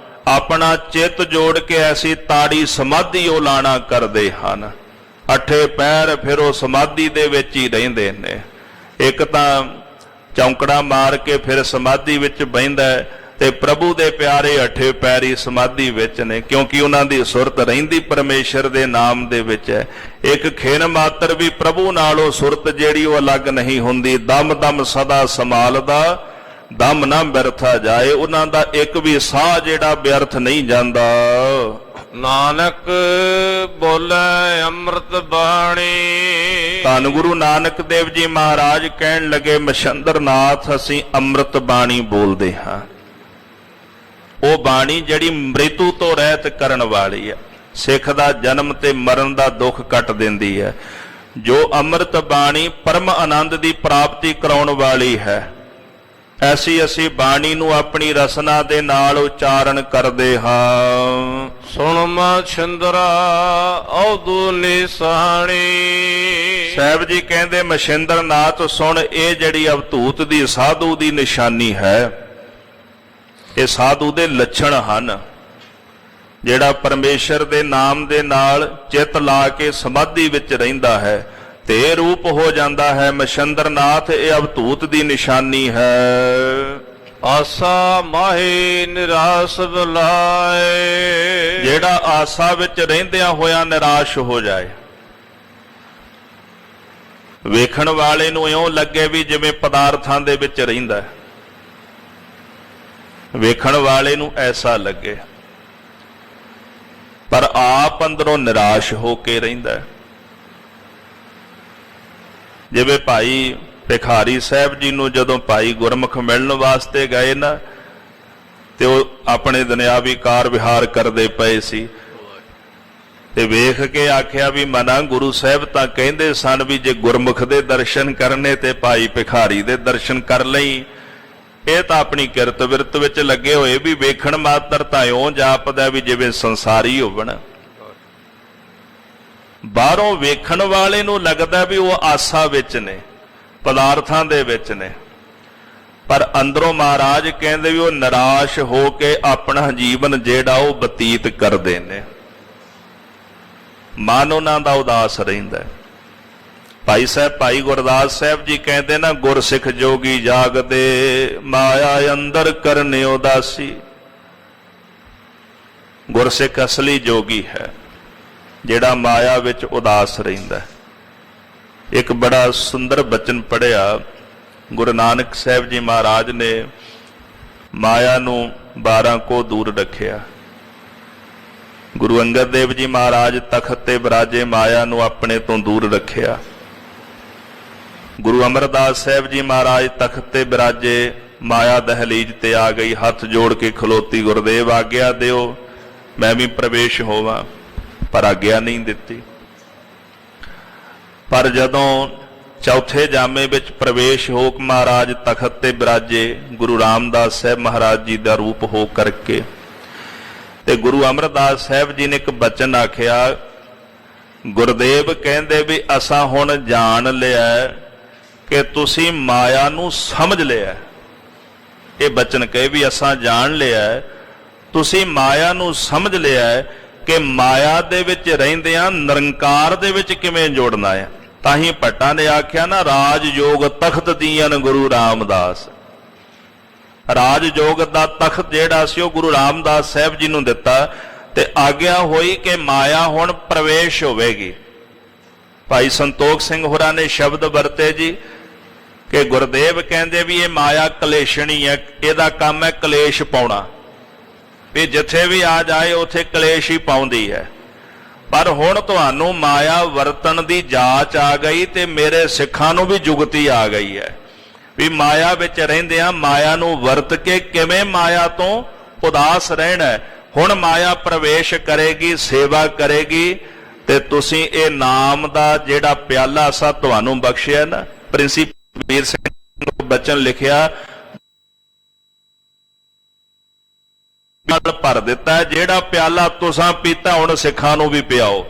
ਆਪਣਾ ਚਿੱਤ ਜੋੜ ਕੇ ਐਸੀ ਤਾੜੀ ਸਮਾਧੀ ਉਹ ਲਾਣਾ ਕਰਦੇ ਹਨ। ਅੱਠੇ ਪੈਰ ਫਿਰ ਉਹ ਸਮਾਧੀ ਦੇ ਵਿੱਚ ਹੀ ਰਹਿੰਦੇ ਨੇ। ਇੱਕ ਤਾਂ ਚੌਂਕੜਾ ਮਾਰ ਕੇ ਫਿਰ ਸਮਾਧੀ ਵਿੱਚ ਬਹਿੰਦਾ ਤੇ ਪ੍ਰਭੂ ਦੇ ਪਿਆਰੇ ਅੱਠੇ ਪੈਰੀ ਸਮਾਧੀ ਵਿੱਚ ਨੇ, ਕਿਉਂਕਿ ਉਹਨਾਂ ਦੀ ਸੁਰਤ ਰਹਿੰਦੀ ਪਰਮੇਸ਼ਰ ਦੇ ਨਾਮ ਦੇ ਵਿੱਚ ਹੈ। ਇੱਕ ਖਿਣ ਮਾਤਰ ਵੀ ਪ੍ਰਭੂ ਨਾਲ ਉਹ ਸੁਰਤ ਜਿਹੜੀ ਉਹ ਅਲੱਗ ਨਹੀਂ ਹੁੰਦੀ। ਦਮ ਦਮ ਸਦਾ ਸੰਭਾਲਦਾ, ਦਮ ਨਾ ਬਿਰਥਾ ਜਾਏ। ਉਹਨਾਂ ਦਾ ਇੱਕ ਵੀ ਸਾਹ ਜਿਹੜਾ ਬਿਅਰਥ ਨਹੀਂ ਜਾਂਦਾ। ਨਾਨਕ ਬੋਲੇ ਅੰਮ੍ਰਿਤ ਬਾਣੀ। ਧੰਨ ਗੁਰੂ ਨਾਨਕ ਦੇਵ ਜੀ ਮਹਾਰਾਜ ਕਹਿਣ ਲੱਗੇ, ਮਛੰਦਰ ਨਾਥ ਅਸੀਂ ਅੰਮ੍ਰਿਤ ਬਾਣੀ ਬੋਲਦੇ ਹਾਂ। ਉਹ ਬਾਣੀ ਜਿਹੜੀ ਮ੍ਰਿਤੂ ਤੋਂ ਰਹਿਤ ਕਰਨ ਵਾਲੀ ਹੈ, ਸਿੱਖ ਦਾ ਜਨਮ ਤੇ ਮਰਨ ਦਾ ਦੁੱਖ ਕੱਟ ਦਿੰਦੀ ਹੈ। ਜੋ ਅੰਮ੍ਰਿਤ ਬਾਣੀ ਪਰਮ ਆਨੰਦ ਦੀ ਪ੍ਰਾਪਤੀ ਕਰਾਉਣ ਵਾਲੀ ਹੈ, ਐਸੀ ਅਸੀਂ ਬਾਣੀ ਨੂੰ ਆਪਣੀ ਰਸਨਾ ਦੇ ਨਾਲ ਉਚਾਰਨ ਕਰਦੇ ਹਾਂ। ਸੁਣ ਮਛੰਦਰਾ ਔਦੂ ਨਿਸਾਣੀ। ਸਾਹਿਬ ਜੀ ਕਹਿੰਦੇ ਮਛੰਦਰ ਨਾਥ ਸੁਣ, ਇਹ ਜਿਹੜੀ ਅਵਧੂਤ ਦੀ ਸਾਧੂ ਦੀ ਨਿਸ਼ਾਨੀ ਹੈ, ਇਹ ਸਾਧੂ ਦੇ ਲੱਛਣ ਹਨ। ਜਿਹੜਾ ਪਰਮੇਸ਼ਰ ਦੇ ਨਾਮ ਦੇ ਨਾਲ ਚਿੱਤ ਲਾ ਕੇ ਸਮਾਧੀ ਵਿੱਚ ਰਹਿੰਦਾ ਹੈ ਤੇ ਰੂਪ ਹੋ ਜਾਂਦਾ ਹੈ। ਮਛੰਦਰਨਾਥ ਇਹ ਅਵਧੂਤ ਦੀ ਨਿਸ਼ਾਨੀ ਹੈ। ਆਸਾ ਮਾਹੀ ਨਿਰਾਸ ਬੁਲਾਏ। ਜਿਹੜਾ ਆਸਾ ਵਿੱਚ ਰਹਿੰਦਿਆਂ ਹੋਇਆ ਨਿਰਾਸ਼ ਹੋ ਜਾਏ, ਵੇਖਣ ਵਾਲੇ ਨੂੰ ਇਉਂ ਲੱਗੇ ਵੀ ਜਿਵੇਂ ਪਦਾਰਥਾਂ ਦੇ ਵਿੱਚ ਰਹਿੰਦਾ ਹੈ, ਵੇਖਣ ਵਾਲੇ ਨੂੰ ਐਸਾ ਲੱਗੇ, ਪਰ ਆਪ ਅੰਦਰੋਂ ਨਿਰਾਸ਼ ਹੋ ਕੇ ਰਹਿੰਦਾ ਹੈ। ਜਿਵੇਂ ਭਾਈ ਭਿਖਾਰੀ ਸਾਹਿਬ ਜੀ ਨੂੰ ਜਦੋਂ ਭਾਈ ਗੁਰਮੁਖ ਮਿਲਣ ਵਾਸਤੇ ਗਏ ਨਾ, ਤੇ ਉਹ ਆਪਣੇ ਦੁਨਿਆਵੀ ਕਾਰ ਵਿਹਾਰ ਕਰਦੇ ਪਏ ਸੀ, ਤੇ ਵੇਖ ਕੇ ਆਖਿਆ ਵੀ ਮਨਾ ਗੁਰੂ ਸਾਹਿਬ ਤਾਂ ਕਹਿੰਦੇ ਸਨ ਵੀ ਜੇ ਗੁਰਮੁਖ ਦੇ ਦਰਸ਼ਨ ਕਰਨੇ ਤੇ ਭਾਈ ਭਿਖਾਰੀ ਦੇ ਦਰਸ਼ਨ ਕਰ ਲਈ। ਇਹ ਤਾਂ ਆਪਣੀ ਕਿਰਤ ਵਿਰਤ ਵਿੱਚ ਲੱਗੇ ਹੋਏ ਵੀ ਵੇਖਣ ਮਾਤਰ ਤਾਂ ਇਉਂ ਜਾਪਦਾ ਵੀ ਜਿਵੇਂ ਸੰਸਾਰੀ ਹੋਵਣ। ਬਾਹਰੋਂ ਵੇਖਣ ਵਾਲੇ ਨੂੰ ਲੱਗਦਾ ਵੀ ਉਹ ਆਸਾ ਵਿੱਚ ਨੇ, ਪਦਾਰਥਾਂ ਦੇ ਵਿੱਚ ਨੇ, ਪਰ ਅੰਦਰੋਂ ਮਹਾਰਾਜ ਕਹਿੰਦੇ ਵੀ ਉਹ ਨਿਰਾਸ਼ ਹੋ ਕੇ ਆਪਣਾ ਜੀਵਨ ਜਿਹੜਾ ਉਹ ਬਤੀਤ ਕਰਦੇ ਨੇ। ਮਨ ਉਹਨਾਂ ਦਾ ਉਦਾਸ ਰਹਿੰਦਾ। ਭਾਈ ਸਾਹਿਬ ਭਾਈ ਗੁਰਦਾਸ ਸਾਹਿਬ ਜੀ ਕਹਿੰਦੇ ਨਾ, ਗੁਰਸਿੱਖ ਜੋਗੀ ਜਾਗਦੇ ਮਾਇਆ ਅੰਦਰ ਕਰਨੇ ਉਦਾਸੀ। ਗੁਰਸਿੱਖ ਅਸਲੀ ਜੋਗੀ ਹੈ ਜਿਹੜਾ ਮਾਇਆ ਵਿੱਚ ਉਦਾਸ ਰਹਿੰਦਾ। ਇੱਕ ਬੜਾ ਸੁੰਦਰ ਬਚਨ ਪੜਿਆ ਗੁਰੂ ਨਾਨਕ ਸਾਹਿਬ ਜੀ ਮਹਾਰਾਜ ਨੇ, ਮਾਇਆ ਨੂੰ 12 ਕੋ ਦੂਰ ਰੱਖਿਆ। ਗੁਰੂ ਅੰਗਦ ਦੇਵ ਜੀ ਮਹਾਰਾਜ ਤਖਤ ਤੇ ਬਿਰਾਜੇ, ਮਾਇਆ ਨੂੰ ਆਪਣੇ ਤੋਂ ਦੂਰ ਰੱਖਿਆ। ਗੁਰੂ ਅਮਰਦਾਸ ਸਾਹਿਬ ਜੀ ਮਹਾਰਾਜ ਤਖਤ ਤੇ ਬਿਰਾਜੇ, ਮਾਇਆ ਦਹਲੀਜ਼ ਤੇ ਆ ਗਈ, ਹੱਥ ਜੋੜ ਕੇ ਖਲੋਤੀ, ਗੁਰਦੇਵ ਆਗਿਆ ਦਿਓ ਮੈਂ ਵੀ ਪ੍ਰਵੇਸ਼ ਹੋਵਾਂ, ਪਰ ਆਗਿਆ ਨਹੀਂ ਦਿੱਤੀ। ਪਰ ਜਦੋਂ ਚੌਥੇ ਜਾਮੇ ਵਿੱਚ ਪ੍ਰਵੇਸ਼ ਹੋ ਕੇ ਮਹਾਰਾਜ ਤਖਤ ਤੇ ਬਿਰਾਜੇ, ਗੁਰੂ ਰਾਮਦਾਸ ਸਾਹਿਬ ਮਹਾਰਾਜ ਜੀ ਦਾ ਰੂਪ ਹੋ ਕਰਕੇ, ਤੇ ਗੁਰੂ ਅਮਰਦਾਸ ਸਾਹਿਬ ਜੀ ਨੇ ਇੱਕ ਬਚਨ ਆਖਿਆ। ਗੁਰਦੇਵ ਕਹਿੰਦੇ ਵੀ ਅਸਾਂ ਹੁਣ ਜਾਣ ਲਿਆ ਕਿ ਤੁਸੀਂ ਮਾਇਆ ਨੂੰ ਸਮਝ ਲਿਆ। ਇਹ ਬਚਨ ਕਹੇ ਵੀ ਅਸਾਂ ਜਾਣ ਲਿਆ, ਤੁਸੀਂ ਮਾਇਆ ਨੂੰ ਸਮਝ ਲਿਆ ਕਿ ਮਾਇਆ ਦੇ ਵਿੱਚ ਰਹਿੰਦਿਆਂ ਨਿਰੰਕਾਰ ਦੇ ਵਿੱਚ ਕਿਵੇਂ ਜੋੜਨਾ ਹੈ। ਤਾਂ ਹੀ ਭੱਟਾਂ ਨੇ ਆਖਿਆ ਨਾ, ਰਾਜ ਯੋਗ ਤਖਤ ਦੀਨ ਗੁਰੂ ਰਾਮਦਾਸ। ਰਾਜ ਯੋਗ ਦਾ ਤਖਤ ਜਿਹੜਾ ਸੀ ਉਹ ਗੁਰੂ ਰਾਮਦਾਸ ਸਾਹਿਬ ਜੀ ਨੂੰ ਦਿੱਤਾ, ਤੇ ਆਗਿਆ ਹੋਈ ਕਿ ਮਾਇਆ ਹੁਣ ਪ੍ਰਵੇਸ਼ ਹੋਵੇਗੀ। ਭਾਈ ਸੰਤੋਖ ਸਿੰਘ ਹੋਰਾਂ ਨੇ ਸ਼ਬਦ ਵਰਤੇ ਜੀ ਕਿ ਗੁਰਦੇਵ ਕਹਿੰਦੇ ਵੀ ਇਹ ਮਾਇਆ ਕਲੇਸ਼ਣੀ ਹੈ, ਇਹਦਾ ਕੰਮ ਹੈ ਕਲੇਸ਼ ਪਾਉਣਾ, ਵੀ ਜਿੱਥੇ ਵੀ ਆ ਜਾਏ ਉੱਥੇ ਕਲੇਸ਼ ਹੀ ਪਾਉਂਦੀ ਹੈ। ਪਰ ਹੁਣ ਤੁਹਾਨੂੰ ਮਾਇਆ ਵਰਤਣ ਦੀ ਜਾਚ ਆ ਗਈ, ਤੇ ਮੇਰੇ ਸਿੱਖਾਂ ਨੂੰ ਵੀ ਜੁਗਤੀ ਆ ਗਈ ਹੈ ਵੀ ਮਾਇਆ ਵਿੱਚ ਰਹਿੰਦਿਆਂ ਮਾਇਆ ਨੂੰ ਵਰਤ ਕੇ ਕਿਵੇਂ ਮਾਇਆ ਤੋਂ ਉਦਾਸ ਰਹਿਣਾ। ਹੁਣ ਮਾਇਆ ਪ੍ਰਵੇਸ਼ ਕਰੇਗੀ, ਸੇਵਾ ਕਰੇਗੀ, ਤੇ ਤੁਸੀਂ ਇਹ ਨਾਮ ਦਾ ਜਿਹੜਾ ਪਿਆਲਾ ਸਾ ਤੁਹਾਨੂੰ ਬਖਸ਼ਿਆ ਨਾ, ਪ੍ਰਿੰਸੀਪਲ ਵੀਰ ਸਿੰਘ ਨੂੰ ਬਚਨ ਲਿਖਿਆ, ਭਰ ਦਿੱਤਾ, ਜਿਹੜਾ ਪਿਆਲਾ ਤੁਸਾਂ ਪੀਤਾ ਹੁਣ ਸਿੱਖਾਂ ਨੂੰ ਵੀ ਪਿਆਓ,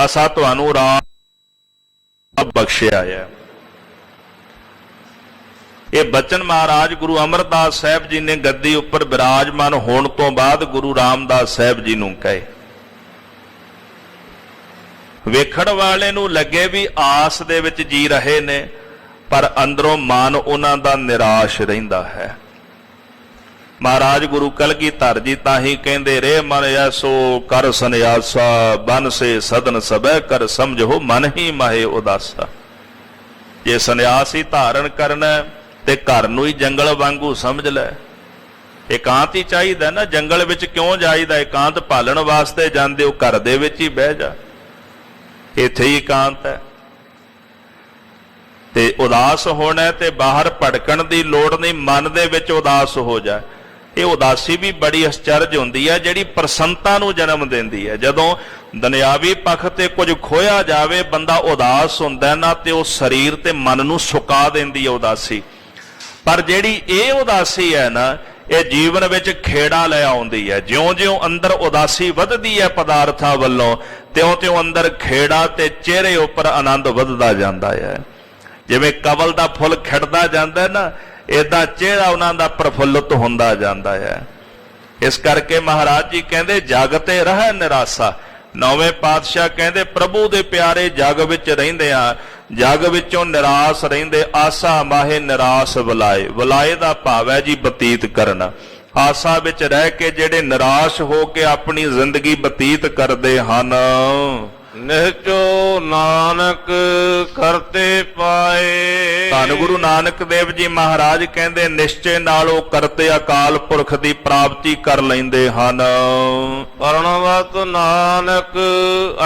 ਅਸਾਂ ਤੁਹਾਨੂੰ ਰਾਹ ਬਖਸ਼ਿਆ ਹੈ। ਇਹ ਬਚਨ ਮਹਾਰਾਜ ਗੁਰੂ ਅਮਰਦਾਸ ਸਾਹਿਬ ਜੀ ਨੇ ਗੱਦੀ ਉੱਪਰ ਬਿਰਾਜਮਾਨ ਹੋਣ ਤੋਂ ਬਾਅਦ ਗੁਰੂ ਰਾਮਦਾਸ ਸਾਹਿਬ ਜੀ ਨੂੰ ਕਹੇ। ਵੇਖਣ ਵਾਲੇ ਨੂੰ ਲੱਗੇ ਵੀ ਆਸ ਦੇ ਵਿੱਚ ਜੀ ਰਹੇ ਨੇ, ਪਰ ਅੰਦਰੋਂ ਮਨ ਉਹਨਾਂ ਦਾ ਨਿਰਾਸ਼ ਰਹਿੰਦਾ ਹੈ। ਮਹਾਰਾਜ ਗੁਰੂ ਕਲਗੀਧਰ ਜੀ ਤਾਂ ਹੀ ਕਹਿੰਦੇ ਰੇ ਮਨ ਐਸੋ ਕਰ ਸੰਿਆਸਾ, ਬਨ ਸੇ ਸਦਨ ਸਭੈ ਕਰ ਸਮਝੋ ਮਨ ਹੀ ਮਾਹੇ ਉਦਾਸਾ। ਜੇ ਸੰਿਆਸ ਹੀ ਧਾਰਨ ਕਰਨਾ ਤੇ ਘਰ ਨੂੰ ਹੀ ਜੰਗਲ ਵਾਂਗੂ ਸਮਝ ਲੈ। ਇਕਾਂਤ ਹੀ ਚਾਹੀਦਾ ਨਾ, ਜੰਗਲ ਵਿੱਚ ਕਿਉਂ ਜਾਈਦਾ? ਇਕਾਂਤ ਭਾਲਣ ਵਾਸਤੇ ਜਾਂਦੇ ਹੋ, ਘਰ ਦੇ ਵਿੱਚ ਹੀ ਬਹਿ ਜਾ, ਇੱਥੇ ਹੀ ਇਕਾਂਤ ਹੈ। ਤੇ ਉਦਾਸ ਹੋਣਾ ਤੇ ਬਾਹਰ ਭਟਕਣ ਦੀ ਲੋੜ ਨਹੀਂ, ਮਨ ਦੇ ਵਿੱਚ ਉਦਾਸ ਹੋ ਜਾ। ਇਹ ਉਦਾਸੀ ਵੀ ਬੜੀ ਅਚਰਜ ਹੁੰਦੀ ਹੈ, ਜਿਹੜੀ ਪ੍ਰਸੰਨਤਾ ਨੂੰ ਜਨਮ ਦਿੰਦੀ ਹੈ। ਜਦੋਂ ਦੁਨਿਆਵੀ ਪੱਖ ਤੇ ਕੁਝ ਖੋਇਆ ਜਾਵੇ, ਬੰਦਾ ਉਦਾਸ ਹੁੰਦਾ ਨਾ, ਤੇ ਉਹ ਸਰੀਰ ਤੇ ਮਨ ਨੂੰ ਸੁਕਾ ਦਿੰਦੀ ਹੈ ਉਦਾਸੀ। ਪਰ ਜਿਹੜੀ ਇਹ ਉਦਾਸੀ ਹੈ ਨਾ, ਇਹ ਜੀਵਨ ਵਿੱਚ ਖੇੜਾ ਲੈ ਆਉਂਦੀ ਹੈ। ਜਿਉਂ-ਜਿਉਂ ਅੰਦਰ ਉਦਾਸੀ ਵੱਧਦੀ ਹੈ ਪਦਾਰਥਾਂ ਵੱਲੋਂ, ਤਿਉਂ-ਤਿਉਂ ਅੰਦਰ ਖੇੜਾ ਤੇ ਚਿਹਰੇ ਉੱਪਰ ਆਨੰਦ ਵੱਧਦਾ ਜਾਂਦਾ ਹੈ। ਜਿਵੇਂ ਕਮਲ ਦਾ ਫੁੱਲ ਖਿੜਦਾ ਜਾਂਦਾ ਨਾ, ਏਦਾਂ ਚਿਹਰਾ ਉਹਨਾਂ ਦਾ ਪ੍ਰਫੁੱਲਤ ਹੁੰਦਾ ਜਾਂਦਾ ਹੈ। ਇਸ ਕਰਕੇ ਮਹਾਰਾਜ ਜੀ ਕਹਿੰਦੇ ਜਗ ਤੇ ਰਹਿ ਨਿਰਾਸਾ, ਨੌਵੇਂ ਪਾਤਸ਼ਾਹ ਕਹਿੰਦੇ ਪ੍ਰਭੂ ਦੇ ਪਿਆਰੇ ਜਗ ਵਿੱਚ ਰਹਿੰਦੇ ਆ, ਜਗ ਵਿੱਚੋਂ ਨਿਰਾਸ਼ ਰਹਿੰਦੇ, ਆਸਾ ਮਾਹੇ ਨਿਰਾਸ਼ ਵਲਾਏ। ਵਲਾਏ ਦਾ ਭਾਵ ਹੈ ਜੀ ਬਤੀਤ ਕਰਨਾ। ਆਸਾ ਵਿੱਚ ਰਹਿ ਕੇ ਜਿਹੜੇ ਨਿਰਾਸ਼ ਹੋ ਕੇ ਆਪਣੀ ਜ਼ਿੰਦਗੀ ਬਤੀਤ ਕਰਦੇ ਹਨ, ਨਿਹਚੋ ਨਾਨਕ ਕਰਤੇ ਪਾਏ। ਧੰਨ ਗੁਰੂ ਨਾਨਕ ਦੇਵ ਜੀ ਮਹਾਰਾਜ ਕਹਿੰਦੇ ਨਿਸ਼ਚੇ ਨਾਲ ਉਹ ਕਰਤੇ ਅਕਾਲ ਪੁਰਖ ਦੀ ਪ੍ਰਾਪਤੀ ਕਰ ਲੈਂਦੇ ਹਨ। ਪਰਣਵਤ ਨਾਨਕ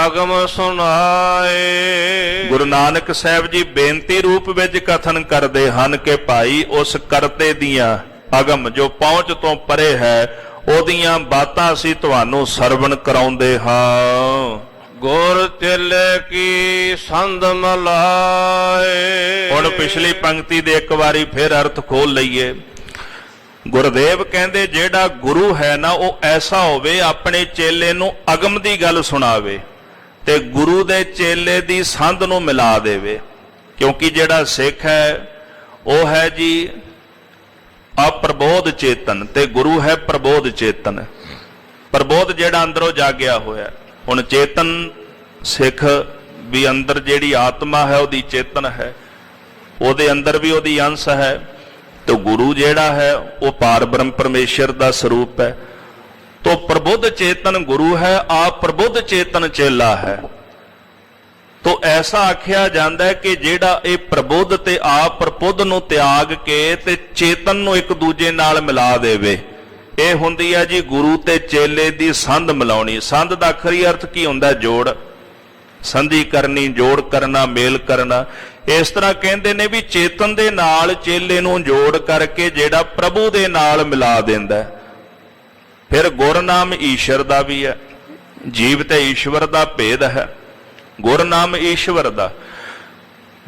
ਅਗਮ ਸੁਨਾਏ। ਗੁਰੂ ਨਾਨਕ ਸਾਹਿਬ ਜੀ ਬੇਨਤੀ ਰੂਪ ਵਿੱਚ ਕਥਨ ਕਰਦੇ ਹਨ ਕਿ ਭਾਈ ਉਸ ਕਰਤੇ ਦੀਆਂ ਅਗਮ ਜੋ ਪਹੁੰਚ ਤੋਂ ਪਰੇ ਹੈ ਉਹਦੀਆਂ ਬਾਤਾਂ ਅਸੀਂ ਤੁਹਾਨੂੰ ਸਰਵਣ ਕਰਾਉਂਦੇ ਹਾਂ। ਗੁਰ ਚੇਲੇ ਕੀ ਸੰਧ ਮਲਾਏ। ਹੁਣ ਪਿਛਲੀ ਪੰਕਤੀ ਦੇ ਇੱਕ ਵਾਰੀ ਫਿਰ ਅਰਥ ਖੋਲ ਲਈਏ। ਗੁਰਦੇਵ ਕਹਿੰਦੇ ਜਿਹੜਾ ਗੁਰੂ ਹੈ ਨਾ ਉਹ ਐਸਾ ਹੋਵੇ ਆਪਣੇ ਚੇਲੇ ਨੂੰ ਅਗਮ ਦੀ ਗੱਲ ਸੁਣਾਵੇ ਤੇ ਗੁਰੂ ਦੇ ਚੇਲੇ ਦੀ ਸੰਧ ਨੂੰ ਮਿਲਾ ਦੇਵੇ। ਕਿਉਂਕਿ ਜਿਹੜਾ ਸਿੱਖ ਹੈ ਉਹ ਹੈ ਜੀ ਅਪ੍ਰਬੋਧ ਚੇਤਨ ਤੇ ਗੁਰੂ ਹੈ ਪ੍ਰਬੋਧ ਚੇਤਨ। ਪ੍ਰਬੋਧ ਜਿਹੜਾ ਅੰਦਰੋਂ ਜਾਗਿਆ ਹੋਇਆ। ਹੁਣ ਚੇਤਨ ਸਿੱਖ ਵੀ ਅੰਦਰ ਜਿਹੜੀ ਆਤਮਾ ਹੈ ਉਹਦੀ ਚੇਤਨ ਹੈ, ਉਹਦੇ ਅੰਦਰ ਵੀ ਉਹਦੀ ਅੰਸ਼ ਹੈ ਤੇ ਗੁਰੂ ਜਿਹੜਾ ਹੈ ਉਹ ਪਾਰ ਬ੍ਰਹਮ ਪਰਮੇਸ਼ਰ ਦਾ ਸਰੂਪ ਹੈ। ਤੋ ਪ੍ਰਬੁੱਧ ਚੇਤਨ ਗੁਰੂ ਹੈ, ਆਪ ਪ੍ਰਬੁੱਧ ਚੇਤਨ ਚੇਲਾ ਹੈ। ਤੋ ਐਸਾ ਆਖਿਆ ਜਾਂਦਾ ਹੈ ਕਿ ਜਿਹੜਾ ਇਹ ਪ੍ਰਬੁੱਧ ਤੇ ਆਪ ਪ੍ਰਬੁੱਧ ਨੂੰ ਤਿਆਗ ਕੇ ਤੇ ਚੇਤਨ ਨੂੰ ਇੱਕ ਦੂਜੇ ਨਾਲ ਮਿਲਾ ਦੇਵੇ, ਇਹ ਹੁੰਦੀ ਹੈ ਜੀ ਗੁਰੂ ਤੇ ਚੇਲੇ ਦੀ ਸੰਧ ਮਿਲਾਉਣੀ। ਸੰਧ ਦਾ ਅਖਰੀ ਅਰਥ ਕੀ ਹੁੰਦਾ? ਜੋੜ, ਸੰਧੀ ਕਰਨੀ, ਜੋੜ ਕਰਨਾ, ਮੇਲ ਕਰਨਾ। ਇਸ ਤਰ੍ਹਾਂ ਕਹਿੰਦੇ ਨੇ ਵੀ ਚੇਤਨ ਦੇ ਨਾਲ ਚੇਲੇ ਨੂੰ ਜੋੜ ਕਰਕੇ ਜਿਹੜਾ ਪ੍ਰਭੂ ਦੇ ਨਾਲ ਮਿਲਾ ਦਿੰਦਾ। ਫਿਰ ਗੁਰਨਾਮ ਈਸ਼ਵਰ ਦਾ ਵੀ ਹੈ, ਜੀਵ ਤੇ ਈਸ਼ਵਰ ਦਾ ਭੇਦ ਹੈ। ਗੁਰਨਾਮ ਈਸ਼ਵਰ ਦਾ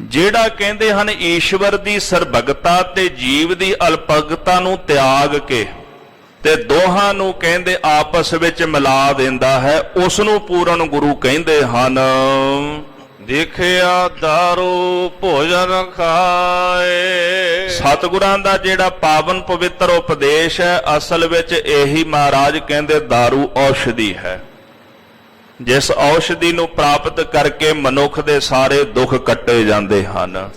ਜਿਹੜਾ ਕਹਿੰਦੇ ਹਨ ਈਸ਼ਵਰ ਦੀ ਸਰਬਗਤਾ ਤੇ ਜੀਵ ਦੀ ਅਲਪਗਤਾ ਨੂੰ ਤਿਆਗ ਕੇ ਤੇ ਦੋਹਾਂ ਨੂੰ ਕਹਿੰਦੇ ਆਪਸ ਵਿੱਚ ਮਿਲਾ ਦਿੰਦਾ ਹੈ, ਉਸ ਨੂੰ ਪੂਰਨ ਗੁਰੂ ਕਹਿੰਦੇ ਹਨ। ਦੇਖਿਆ ਦਾਰੂ ਭੋਜਨ ਖਾਏ। ਸਤਿਗੁਰਾਂ ਦਾ ਜਿਹੜਾ ਪਾਵਨ ਪਵਿੱਤਰ ਉਪਦੇਸ਼ ਹੈ ਅਸਲ ਵਿੱਚ ਇਹੀ ਮਹਾਰਾਜ ਕਹਿੰਦੇ ਦਾਰੂ ਔਸ਼ਧੀ ਹੈ। ਜਿਸ ਔਸ਼ਧੀ ਨੂੰ ਪ੍ਰਾਪਤ ਕਰਕੇ ਮਨੁੱਖ ਦੇ ਸਾਰੇ ਦੁੱਖ ਕੱਟੇ ਜਾਂਦੇ ਹਨ।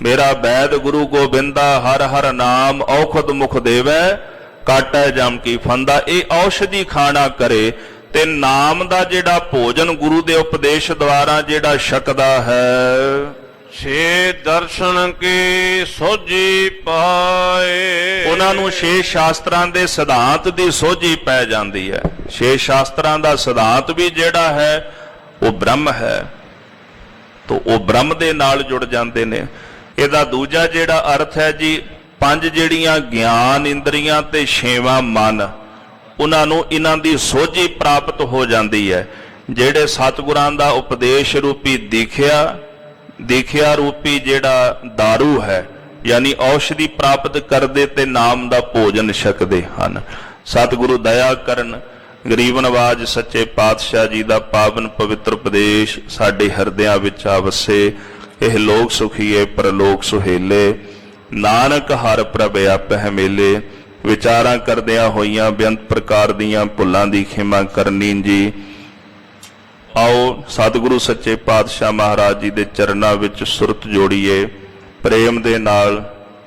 ਮੇਰਾ ਵੈਦ ਗੁਰੂ ਗੋਬਿੰਦਾ ਹਰ ਹਰ ਨਾਮ ਔਖਦ ਮੁਖ ਦੇਵੈ ਕਾਟੈ ਜਮ ਕੀ ਫੰਦਾ। ਇਹ ਔਸ਼ਧੀ ਖਾਣਾ ਕਰੇ ਤੇ ਨਾਮ ਦਾ ਜਿਹੜਾ ਭੋਜਨ ਗੁਰੂ ਦੇ ਉਪਦੇਸ਼ ਦੁਆਰਾ ਜਿਹੜਾ ਛਕਦਾ ਹੈ, ਛੇ ਦਰਸ਼ਨ ਕੀ ਸੋਝੀ ਪਾਏ। ਉਹਨਾਂ ਨੂੰ ਛੇ ਸ਼ਾਸਤਰਾਂ ਦੇ ਸਿਧਾਂਤ ਦੀ ਸੋਝੀ ਪੈ ਜਾਂਦੀ ਹੈ। ਛੇ ਸ਼ਾਸਤਰਾਂ ਦਾ ਸਿਧਾਂਤ ਵੀ ਜਿਹੜਾ ਹੈ ਉਹ ਬ੍ਰਹਮ ਹੈ, ਤਾਂ ਉਹ ਬ੍ਰਹਮ ਦੇ ਨਾਲ ਜੁੜ ਜਾਂਦੇ ਨੇ। ਇਹਦਾ ਦੂਜਾ ਜਿਹੜਾ ਅਰਥ ਹੈ ਜੀ ਪੰਜ ਜਿਹੜੀਆਂ ਗਿਆਨ ਇੰਦਰੀਆਂ ਤੇ ਛੇਵਾਂ ਮਨ, ਉਹਨਾਂ ਨੂੰ ਇਹਨਾਂ ਦੀ ਸੋਝੀ ਪ੍ਰਾਪਤ ਹੋ ਜਾਂਦੀ ਹੈ। ਜਿਹੜੇ ਸਤਿਗੁਰਾਂ ਦਾ ਉਪਦੇਸ਼ ਰੂਪੀ ਦੀਖਿਆ ਰੂਪੀ ਜਿਹੜਾ ਦਾਰੂ ਹੈ ਯਾਨੀ ਔਸ਼ਧੀ ਪ੍ਰਾਪਤ ਕਰਦੇ ਤੇ ਨਾਮ ਦਾ ਭੋਜਨ ਛਕਦੇ ਹਨ। ਸਤਿਗੁਰੂ ਦਇਆ ਕਰਨ, ਗਰੀਬ ਨਵਾਜ ਸੱਚੇ ਪਾਤਸ਼ਾਹ ਜੀ ਦਾ ਪਾਵਨ ਪਵਿੱਤਰ ਉਪਦੇਸ਼ ਸਾਡੇ ਹਿਰਦਿਆਂ ਵਿੱਚ ਆਵਸੇ। ਇਹ ਲੋਕ ਸੁਖੀਏ ਪਰਲੋਕ ਸੁਹੇਲੇ, ਨਾਨਕ ਹਰ ਪ੍ਰਭ ਆਪਹਿ ਮੇਲੇ। ਵਿਚਾਰਾਂ ਕਰਦਿਆਂ ਹੋਈਆਂ ਬੇਅੰਤ ਪ੍ਰਕਾਰ ਦੀਆਂ ਭੁੱਲਾਂ ਦੀ ਖਿਮਾ ਕਰਨੀ ਜੀ। ਆਓ ਸਤਿਗੁਰੂ ਸੱਚੇ ਪਾਤਸ਼ਾਹ ਮਹਾਰਾਜ ਜੀ ਦੇ ਚਰਨਾਂ ਵਿੱਚ ਸੁਰਤ ਜੋੜੀਏ, ਪ੍ਰੇਮ ਦੇ ਨਾਲ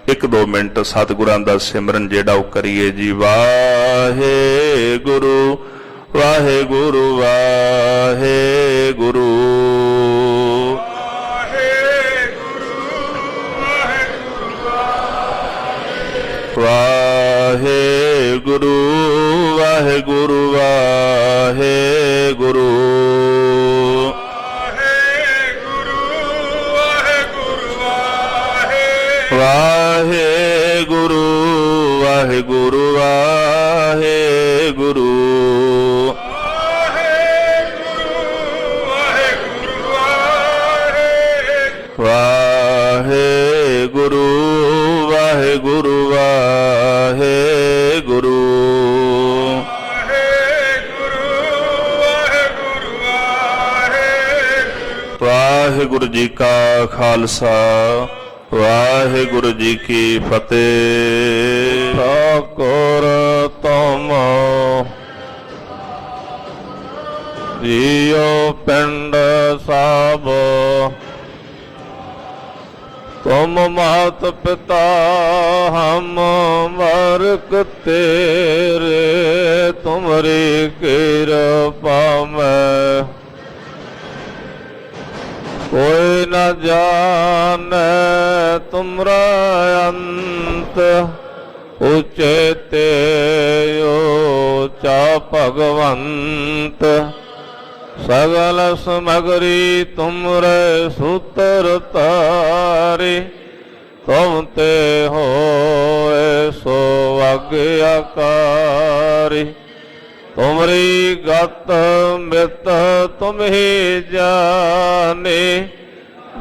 1-2 ਮਿੰਟ ਸਤਿਗੁਰਾਂ ਦਾ ਸਿਮਰਨ ਜਿਹੜਾ ਉਹ ਕਰੀਏ ਜੀ। ਵਾਹਿਗੁਰੂ ਵਾਹਿਗੁਰੂ ਵਾਹਿਗੁਰੂ ਵਾਹਿਗੁਰੂ ਵਾਹਿਗੁਰੂ ਵਾਹਿਗੁਰੂ ਵਾਹਿਗੁਰੂ ਵਾਹਿਗੁਰੂ ਵਾਹਿਗੁਰੂ ਵਾਹਿਗੁਰੂ ਵਾਹਿਗੁਰੂ ਵਾਹਿਗੁਰੂ ਵਾਹਿਗੁਰੂ ਜੀ ਕਾ ਖਾਲਸਾ ਵਾਹਿਗੁਰੂ ਜੀ ਕੀ ਫਤਿਹ। ਠਾਕੁਰ ਤੁਮ ਜੀਉ ਪਿੰਡ ਸਭ ਤੁਮ ਮਾਤ ਪਿਤਾ ਹਮ ਵਰਕ ਤੇਰੇ ਤੁਮਰੀ ਕਿਰਪਾ ਮੈਂ ਕੋਈ ਨ ਜਾਣੈ ਤੁਮਰਾ ਅੰਤ ਉਚੇਤੇ ਓਚਾ ਭਗਵੰਤ ਸਗਲ ਸਮਗਰੀ ਤੁਮਰੇ ਸੂਤਰ ਤਾਰੇ ਤੁਮ ਤੇ ਹੋਏ ਸੋ ਆਗਿਆਕਾਰੀ ਤੁਮਰੀ ਗਤ ਮਿਤ ਤੁਮਹੀ ਜਾਣੇ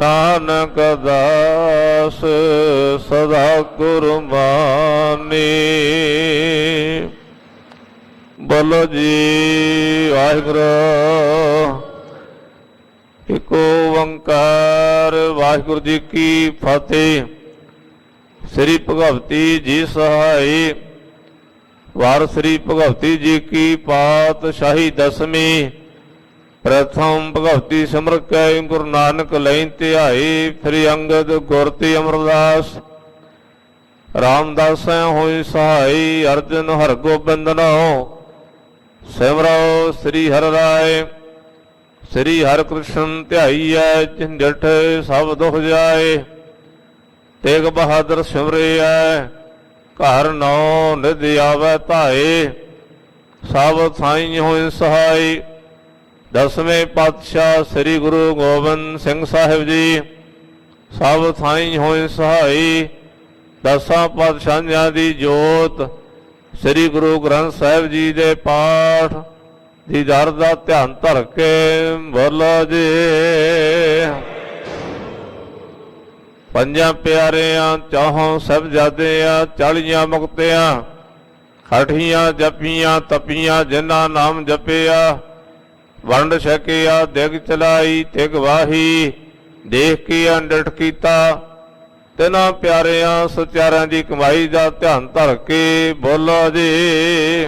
ਨਾਨਕ ਦਾਸ ਸਦਾ ਕੁਰਬਾਨੀ। ਬੋਲੋ ਜੀ ਵਾਹਿਗੁਰੂ। ਏਕ ਓੰਕਾਰ ਵਾਹਿਗੁਰੂ ਜੀ ਕੀ ਫਤਿਹ। ਸ੍ਰੀ ਭਗਵਤੀ ਜੀ ਸਹਾਈ। ਵਾਰ ਸ੍ਰੀ ਭਗਵਤੀ ਜੀ ਕੀ ਪਾਤਸ਼ਾਹੀ ਦਸਵੀਂ। ਪ੍ਰਥਮ ਭਗਵਤੀ ਸਿਮਰ ਕੈ ਗੁਰੂ ਨਾਨਕ ਲੈਂ ਧਿਆਈ। ਫਿਰ ਅੰਗਦ ਗੁਰ ਤੇ ਅਮਰਦਾਸ ਰਾਮਦਾਸੈ ਹੋਈ ਸਹਾਈ। ਅਰਜਨ ਹਰਿ ਗੋਬਿੰਦ ਨੋ ਸਿਮਰੋ ਸ੍ਰੀ ਹਰਿ ਰਾਏ। ਸ੍ਰੀ ਹਰਿ ਕ੍ਰਿਸ਼ਨ ਧਿਆਈਐ ਝੰਜਟ ਸਭ ਦੁਖ ਜਾਏ। ਤੇਗ ਬਹਾਦਰ ਸਿਮਰਿਐ ਘਰ ਨੌ ਨਿਧ ਆਵੈ ਧਾਏ। ਸਭ ਥਾਈ ਹੋਏ ਸਹਾਈ। ਦਸਵੇਂ ਪਾਤਸ਼ਾਹ ਸ੍ਰੀ ਗੁਰੂ ਗੋਬਿੰਦ ਸਿੰਘ ਸਾਹਿਬ ਜੀ ਸਭ ਥਾਈ ਹੋਏ ਸਹਾਈ। ਦਸਾਂ ਪਾਤਸ਼ਾਹਾਂ ਦੀ ਜੋਤ ਸ੍ਰੀ ਗੁਰੂ ਗ੍ਰੰਥ ਸਾਹਿਬ ਜੀ ਦੇ ਪਾਠ ਦੀ ਦਰ ਦਾ ਧਿਆਨ ਧਰ ਕੇ ਬੋਲੋ ਜੀ। ਪੰਜਾਂ ਪਿਆਰਿਆਂ ਚਾਹੋਂ ਸਾਹਿਬਜ਼ਾਦਿਆਂ 40 ਮੁਕਤਿਆਂ ਹਠੀਆਂ ਜਪੀਆਂ ਤਪੀਆਂ ਜਿਨ੍ਹਾਂ ਨਾਮ ਜਪਿਆ। ਵੰਡ ਛਕਿਆ ਦਿਗ ਚਲਾਈ ਤਿਗ ਵਾਹੀ ਦੇਖ ਕੇ ਅੰਡਟ ਕੀਤਾ। ਤਿਨਾਂ ਪਿਆਰਿਆਂ ਸਚਿਆਰਿਆਂ ਦੀ ਕਮਾਈ ਦਾ ਧਿਆਨ ਧਰ ਕੇ ਬੋਲੋ ਜੀ।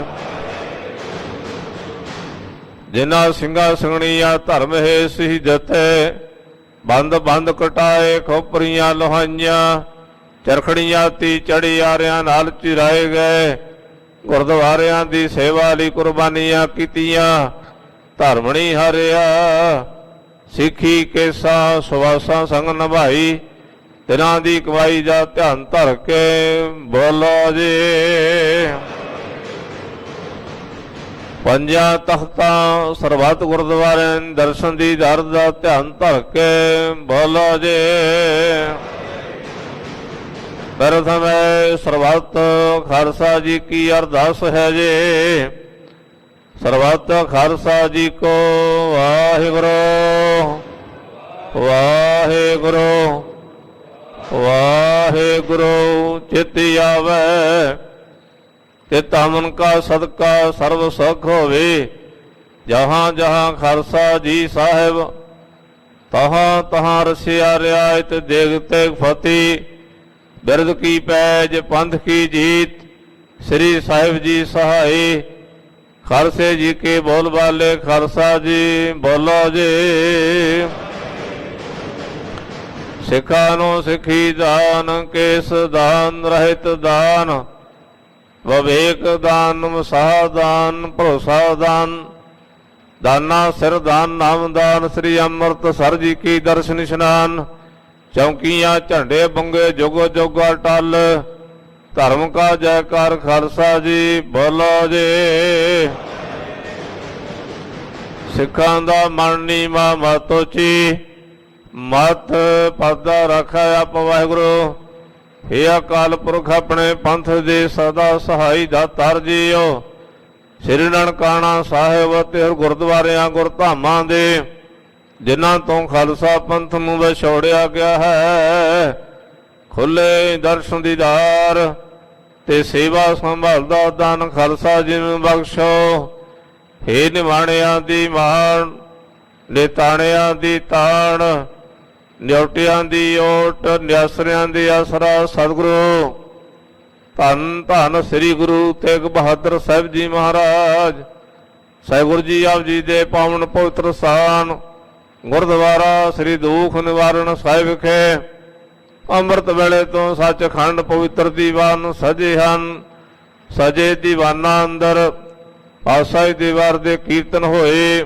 ਜਿਨ੍ਹਾਂ ਸਿੰਘਾਂ ਸਿੰਘਣੀਆਂ ਧਰਮ ਹੈ ਸਹੀ ਜਥੇ। ਬੰਦ ਬੰਦ ਕਟਾਏ ਖੋਪਰੀਆਂ ਲੋਹਾਈਆਂ। ਚਰਖੜੀਆਂ ਤੀ ਚੜਿਆਰਿਆਂ ਨਾਲ ਚਿਰਾਏ ਗਏ। ਗੁਰਦੁਆਰਿਆਂ ਦੀ ਸੇਵਾ ਲਈ ਕੁਰਬਾਨੀਆਂ ਕੀਤੀਆਂ। ਧਰਮਣੀ ਹਰਿਆ ਸਿੱਖੀ ਕੇਸਾ ਸੁਵਾਸਾਂ ਸੰਗ ਨਿਭਾਈ। ਤਿਨਾਂ ਦੀ ਕਮਾਈ ਦਾ ਧਿਆਨ ਧਰ ਕੇ ਬੋਲੋ ਜੀ। ਪੰਜਾਂ ਤਖਤਾਂ ਸਰਬੱਤ ਗੁਰਦੁਆਰਿਆਂ ਦਰਸ਼ਨ ਦੀ ਦਰ ਦਾ ਧਿਆਨ ਧਰ ਕੇ ਬੋਲੋ ਜੀ। ਪ੍ਰਥਮੇ ਸਰਬੱਤ ਖਾਲਸਾ ਜੀ ਕੀ ਅਰਦਾਸ ਹੈ ਜੀ। ਸਰਬੱਤ ਖਾਲਸਾ ਜੀ ਕੋ ਵਾਹਿਗੁਰੂ ਵਾਹਿਗੁਰੂ ਵਾਹਿਗੁਰੂ। ਚਿਤ ਆਵੈ ਚਿਤ ਮਨ ਕਾ ਸਦਕਾ ਸਰਬ ਸੁਖ ਹੋਵੇ। ਜਹਾਂ ਜਹਾਂ ਖਾਲਸਾ ਜੀ ਸਾਹਿਬ ਤਹਾਂ ਤਹਾਂ ਰਸਿਆ ਰਿਆਇਤ ਦੇਗ ਤੇਗ ਫਤਿਹ। ਬਿਰਦ ਕੀ ਪੈਜ ਪੰਥ ਕੀ ਜੀਤ ਸ੍ਰੀ ਸਾਹਿਬ ਜੀ ਸਹਾਈ। ਖਾਲਸੇ ਜੀ ਕੇ ਬੋਲ ਬਾਲੇ ਖਾਲਸਾ ਜੀ ਬੋਲੋ ਜੀ। ਸਿੱਖਾਂ ਨੂੰ ਸਿੱਖੀ ਦਾਨ ਕੇਸ ਦਾਨ ਰਹਿਤ ਦਾਨ। ਵਿਵੇਕ ਦਾਨ ਵਸਾਹ ਦਾਨ ਭਰੋਸਾ ਦਾਨ। ਦਾਨਾ ਸਿਰ ਦਾਨ ਨਾਮ ਦਾਨ। ਸ੍ਰੀ ਅੰਮ੍ਰਿਤਸਰ ਜੀ ਕੀ ਦਰਸ਼ਨ ਇਸ਼ਨਾਨ। ਚੌਂਕੀਆਂ ਝੰਡੇ ਬੰਗੇ ਜੁਗ ਜੁਗ ਟਲ। ਧਰਮ ਕਾ ਜੈਕਾਰ ਖਾਲਸਾ ਜੀ ਬੋਲੋ ਜੀ। ਸਿੱਖਾਂ ਦਾ ਮਨ ਨੀਵਾਂ ਮਤ ਉੱਚੀ। ਮਤ ਪਰਦਾ ਰੱਖਿਆ ਆਪ ਵਾਹਿਗੁਰੂ। ਹੇ ਅਕਾਲ ਪੁਰਖ ਆਪਣੇ ਪੰਥ ਦੇ ਸਦਾ ਸਹਾਈ ਦਾਤਾਰ ਜੀਓ। ਸ੍ਰੀ ਨਨਕਾਣਾ ਸਾਹਿਬ ਤੇ ਗੁਰਦੁਆਰਿਆਂ ਗੁਰਧਾਮਾਂ ਦੇ ਜਿਨ੍ਹਾਂ ਤੋਂ ਖਾਲਸਾ ਪੰਥ ਨੂੰ ਵਿਛੋੜਿਆ ਗਿਆ ਹੈ। ਖੁੱਲੇ ਦਰਸ਼ਨ ਦੀਦਾਰ ਤੇ ਸੇਵਾ ਸੰਭਾਲ ਦਾ ਦਾਨ ਖਾਲਸਾ ਜੀ ਨੂੰ ਬਖਸ਼ੋ। ਹੇ ਨਿਵਾਣਿਆਂ ਦੀ ਮਾਣ ਨਿਤਾਣਿਆਂ ਦੀ ਤਾਣ। ਨਿਉਟਿਆਂ ਦੀ ਓਟ ਨਿਆਸਰਿਆਂ ਦੇ ਆਸਰਾ ਸਤਿਗੁਰੂ। ਧੰਨ ਧੰਨ ਸ੍ਰੀ ਗੁਰੂ ਤੇਗ ਬਹਾਦਰ ਸਾਹਿਬ ਜੀ ਮਹਾਰਾਜ। ਸਹਿਗੁਰੂ ਜੀ ਆਪ ਜੀ ਦੇ ਪਾਵਨ ਪਵਿੱਤਰ ਸਥਾਨ ਗੁਰਦੁਆਰਾ ਸ੍ਰੀ ਦੁਖ ਨਿਵਾਰਨ ਸਾਹਿਬ ਵਿਖੇ ਅੰਮ੍ਰਿਤ ਵੇਲੇ ਤੋਂ ਸੱਚਖੰਡ ਪਵਿੱਤਰ ਦੀਵਾਨ ਸਜੇ ਹਨ। ਸਜੇ ਦੀਵਾਨਾਂ ਅੰਦਰ ਆਸਾਈ ਦੀਵਾਰ ਦੇ ਕੀਰਤਨ ਹੋਏ।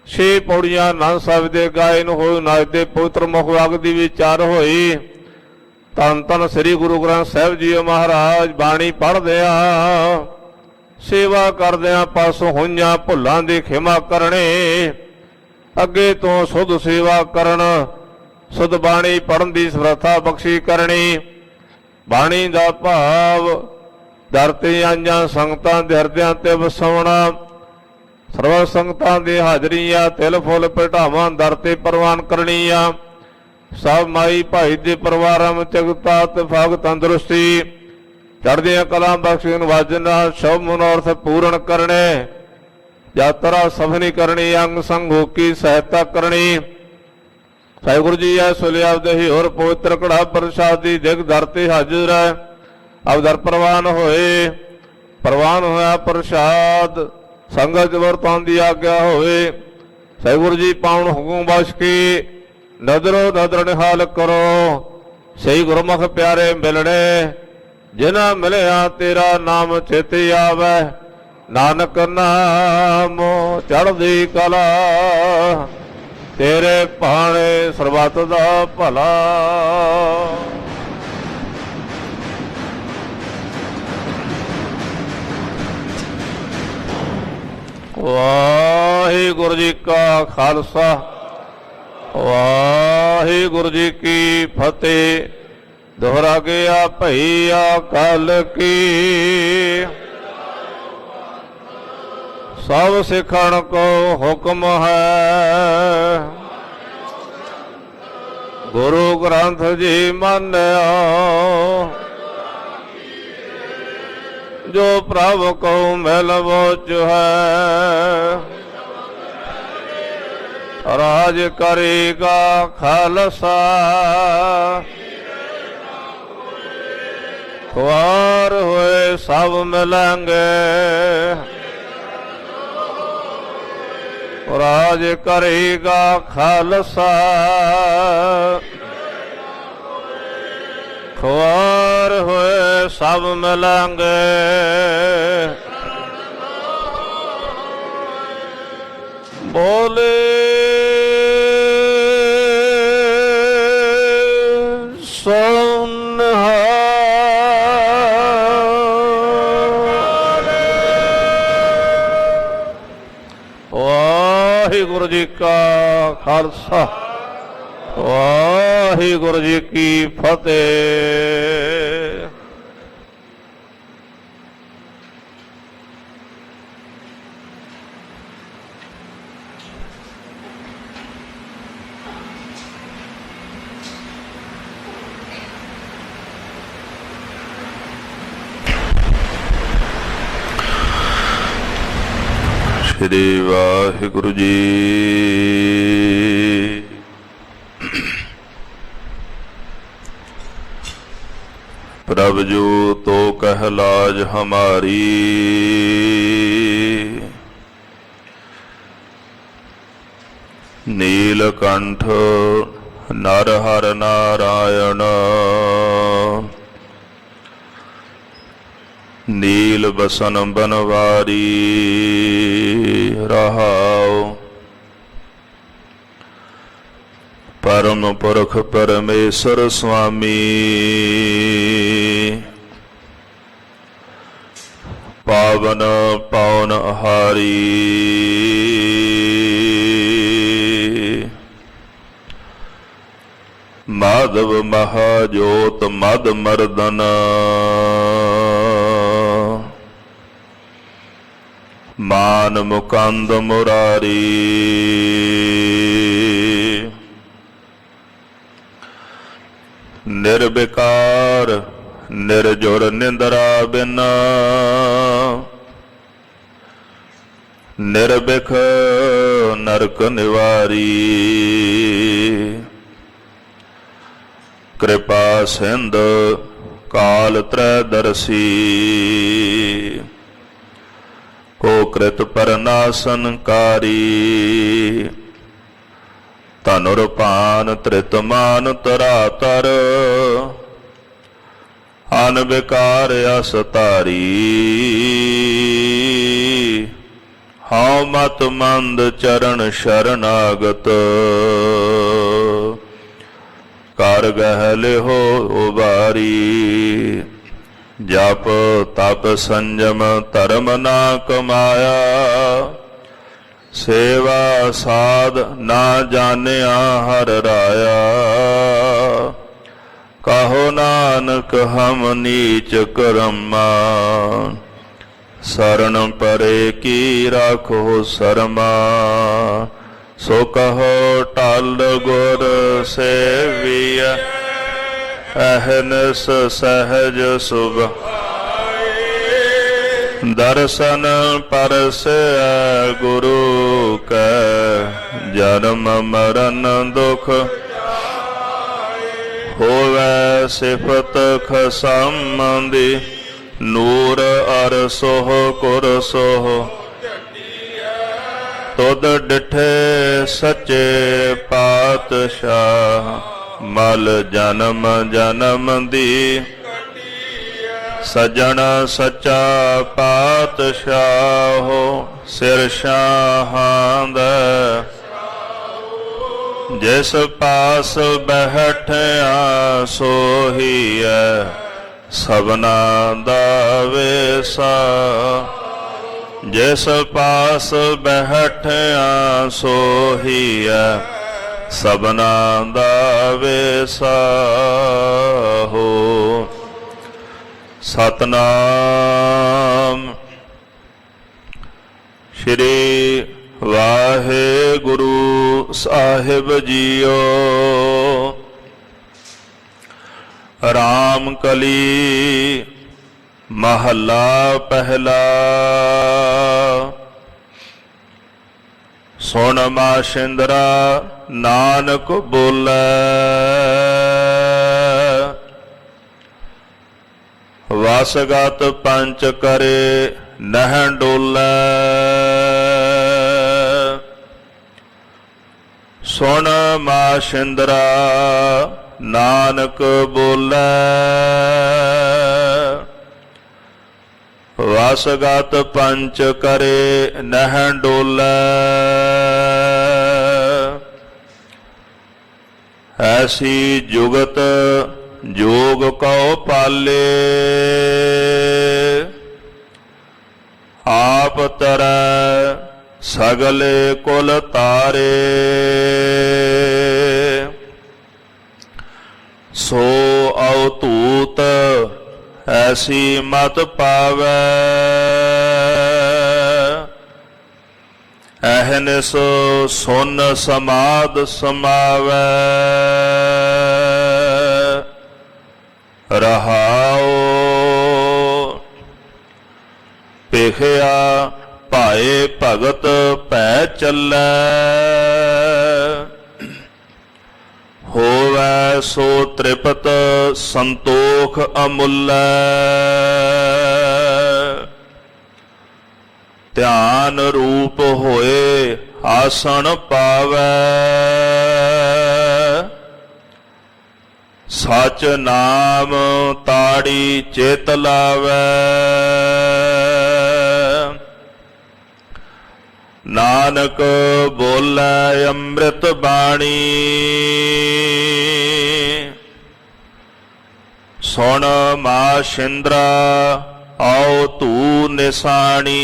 6 ਪੌੜੀਆਂ ਆਨੰਦ ਸਾਹਿਬ ਦੇ ਗਾਇਨ ਹੋਏ। ਨਾਚ ਦੇ ਪਵਿੱਤਰ ਮੁਖ ਵਾਕ ਦੀ ਵਿਚਾਰ ਹੋਈ। ਧੰਨ ਧੰਨ ਸ੍ਰੀ ਗੁਰੂ ਗ੍ਰੰਥ ਸਾਹਿਬ ਜੀ ਮਹਾਰਾਜ ਬਾਣੀ ਪੜ੍ਹਦਿਆਂ ਸੇਵਾ ਕਰਦਿਆਂ ਪਾਸੋਂ ਹੋਈਆਂ ਭੁੱਲਾਂ ਦੀ ਖਿਮਾ ਕਰਨੇ। ਅੱਗੇ ਤੋਂ ਸੁਧ ਸੇਵਾ ਕਰਨ, ਸੁਧ ਬਾਣੀ ਪੜ੍ਹਨ ਦੀ ਸਮਰੱਥਾ ਬਖਸ਼ੀ ਕਰਨੀ। ਬਾਣੀ ਦਾ ਭਾਵ ਦਰ ਤੇ ਆਈਆਂ ਸੰਗਤਾਂ ਦੇ ਹਿਰਦਿਆਂ ਤੇ ਵਸਾਉਣਾ। ਸਰਵ ਸੰਗਤਾਂ ਦੀ ਹਾਜ਼ਰੀਆਂ ਤਿਲ ਫੁੱਲ ਭਟਾਵਾਂ ਦਰ ਤੇ ਪ੍ਰਵਾਨ ਕਰਨੀਆਂ। ਸਭ ਮਾਈ ਭਾਈ ਦੇ ਪਰਿਵਾਰਾਂ ਵਿੱਚ ਜਗਤਾ ਤਫਾਕ ਤੰਦਰੁਸਤੀ ਚੜ੍ਹਦੀਆਂ ਕਲਾਂ ਬਖਸ਼ਣ ਵਾਜਨਾ ਸ਼ਭ ਮਨੋਰਥ ਪੂਰਨ ਕਰਨੇ। ਯਾਤਰਾ ਸਫਲੀ ਕਰਨੀ, ਅੰਗ ਸੰਗ ਹੋ ਕੀ ਸਹਾਇਤਾ ਕਰਨੀ। ਸਹਿਗੁਰੂ ਜੀ ਐ ਸੁਲਿਆ ਦਹੀ ਹੋਰ ਪਵਿੱਤਰ ਕੜਾ ਪ੍ਰਸਾਦੀ ਦਿਗ ਦਰ ਤੇ ਹਾਜ਼ਰ ਹੈ। ਅਵਦਰ ਪ੍ਰਵਾਨ ਹੋਏ। ਪ੍ਰਵਾਨ ਹੋਇਆ ਪ੍ਰਸਾਦ ਸੰਗਤ ਵਰਤਾਉਣ ਦੀ ਆਗਿਆ ਹੋਵੇ। ਸਹਿਗੁਰੂ ਜੀ ਪਾਉਣ ਹੁਕਮ ਬਖਸ਼ ਕੇ ਨਦਰੋ ਨਦਰ ਨਿਹਾਲ ਕਰੋ। ਸਹੀ ਗੁਰਮੁਖ ਪਿਆਰੇ ਮਿਲਣੇ, ਜਿਨ੍ਹਾਂ ਮਿਲਿਆ ਤੇਰਾ ਨਾਮ ਚੇਤੇ ਆਵੈ। ਨਾਨਕ ਨਾਮ ਚੜ੍ਹਦੀ ਕਲਾ, ਤੇਰੇ ਭਾਣੇ ਸਰਬੱਤ ਦਾ ਭਲਾ। ਵਾਹਿਗੁਰੂ ਜੀ ਕਾ ਖਾਲਸਾ, ਵਾਹਿਗੁਰੂ ਜੀ ਕੀ ਫਤਿਹ। ਦੁਹਰਾ ਗਿਆ ਭਈ ਅਕਾਲ ਕੀ, ਸਭ ਸਿੱਖਣ ਕੋ ਹੁਕਮ ਹੈ। ਗੁਰੂ ਗ੍ਰੰਥ ਜੀ ਮੰਨਿਓ, ਜੋ ਪ੍ਰਭ ਕੋ ਮਿਲ ਬੋਚ ਹੈ। ਰਾਜ ਕਰੇਗਾ ਖਾਲਸਾ, ਖੁਆਰ ਹੋਏ ਸਭ ਮਿਲਾਂਗੇ। ਰਾਜ ਕਰੇਗਾ ਖਾਲਸਾ, ਖੁਆਰ ਹੋਏ ਸਭ ਮਿਲਾਂਗੇ। ਬੋਲੇ ਵਾਹਿਗੁਰੂ ਜੀ ਕਾ ਖਾਲਸਾ, ਵਾਹਿਗੁਰੂ ਜੀ ਕੀ ਫਤਿਹ। ਸ੍ਰੀ ਵਾਹਿਗੁਰੂ ਜੀ। ਪ੍ਰਭ ਜੋ ਤੋ ਕਹਿ ਲਾਜ ਹਮਾਰੀ, ਨੀਲਕੰਠ ਨਰ ਹਰ ਨਾਰਾਇਣ, ਨੀਲ ਬਸਨ ਬਨਵਾਰੀ ਰਹਾਉ। ਪਰਮ ਪੁਰਖ ਪਰਮੇਸ਼ਰ ਸੁਆਮੀ, ਪਾਵਨ ਪਾਵਨ ਹਾਰੀ। ਮਾਧਵ ਮਹਾਜੋਤ ਮਦ ਮਰਦਨ, ਮਾਨ ਮੁਕੰਦ ਮੁਰਾਰੀ। ਨਿਰਵਿਕਾਰ ਨਿਰਜੁਰ ਨਿੰਦਰਾ ਬਿਨ, ਨਿਰਵਿਖ ਨਰਕ ਨਿਵਾਰੀ। ਕਿਰਪਾ ਸਿੰਧ ਕਾਲ ਤ੍ਰੈ ਦਰਸੀ, ਹੋ ਕ੍ਰਿਤ ਪਰਨਾਸਨਕਾਰੀ। ਧਨੁਰਪਾਨ ਤ੍ਰਿਤਮਾਨ ਤਰਾਤਰ ਅਨ ਵਿਕਾਰ ਅਸ ਧਾਰੀ। ਹਉ ਮਤ ਮੰਦ ਚਰਨ ਸ਼ਰਨਾਗਤ ਕਰ ਗਹਿ ਲਿਹੋ ਉਬਾਰੀ। ਜਪ ਤਪ ਸੰਜਮ ਧਰਮ ਨਾ ਕਮਾਇਆ ਸੇਵਾ ਸਾਧ ਨਾ ਜਾਣਿਆ ਹਰ ਰਾਇਆ। ਕਹੋ ਨਾਨਕ ਹਮ ਨੀਚ ਕਰਮਾ ਸਰਣ ਪਰੇ ਕੀ ਰਾਖੋ ਸਰਮਾ। ਸੋ ਕਹੋ ਟਲ ਗੁਰ ਸੇਵੀਐ ਅਹਨਸ ਸਹਜ ਸੁਭ ਦਰਸ਼ਨ ਪਰਸੈ ਗੁਰੂ ਕੈ। ਜਨਮ ਮਰਨ ਦੁਖ ਹੋਵੈ ਸਿਫਤ ਖਸਮ ਦੀ। ਨੂਰ ਅਰ ਸੋਹ ਕੁਰ ਸੋਹ ਤੁਧ ਡਿਠੇ ਸੱਚੇ ਪਾਤਸ਼ਾਹ। ਮਲ ਜਨਮ ਜਨਮ ਦੀ ਸਜਣ ਸੱਚਾ ਪਾਤਸ਼ਾਹ। ਸਿਰ ਸ਼ਾਹਾਂ ਦਾ ਜਿਸ ਪਾਸ ਬੈਠਿਆ ਸੋਹੀਐ ਸਭਨਾ ਦਾ ਵੇਸਾ। ਜਿਸ ਪਾਸ ਬੈਠਿਆ ਸੋਹੀਐ ਸਭਨਾ ਦਾ ਵੇਸਾ ਹੋ। ਸਤਨਾਮ ਸ਼੍ਰੀ ਵਾਹਿਗੁਰੂ ਸਾਹਿਬ ਜੀਓ। ਰਾਮ ਕਲੀ ਮਹੱਲਾ ਪਹਿਲਾ। ਸੁਣ ਮਾਸ਼ਿੰਦਰਾ ਨਾਨਕ ਬੋਲੇ ਵਾਸਗਤ ਪੰਚ ਕਰੇ ਨਹਿ ਡੋਲੇ। ਸੁਣ ਮਾਸ਼ਿੰਦਰਾ ਨਾਨਕ ਬੋਲੇ ਵਾਸਗਤ ਪੰਚ ਕਰੇ ਨਹਿ ਡੋਲੇ। ਐਸੀ ਜੁਗਤ ਜੋਗ ਕਉ ਪਾਲੇ ਆਪ ਤਰੈ ਸਗਲੇ ਕੁਲ ਤਾਰੇ। ਸੋ ਅਵਧੂਤ ਐਸੀ ਮਤ ਪਾਵੈ ਅਹਨਿਸ ਸੁਨ ਸਮਾਦ ਸਮਾਵੈ। ਰਹਾਉ ਪੇਖਿਆ ਭਾਏ ਭਗਤ ਭੈ ਚੱਲੈ। ਹੋਵੈ ਸੋ ਤ੍ਰਿਪਤ ਸੰਤੋਖ ਅਮੁੱਲੈ। ਧਿਆਨ ਰੂਪ ਹੋਏ ਆਸਣ ਪਾਵੈ। ਸਚ ਨਾਮ ਤਾੜੀ ਚਿਤ ਲਾਵੈ। ਨਾਨਕ ਬੋਲੇ ਅੰਮ੍ਰਿਤ ਬਾਣੀ ਸੁਣ ਮਾਸ਼ਿੰਦਰਾ ਆਓ ਤੂ ਨਿਸਾਣੀ।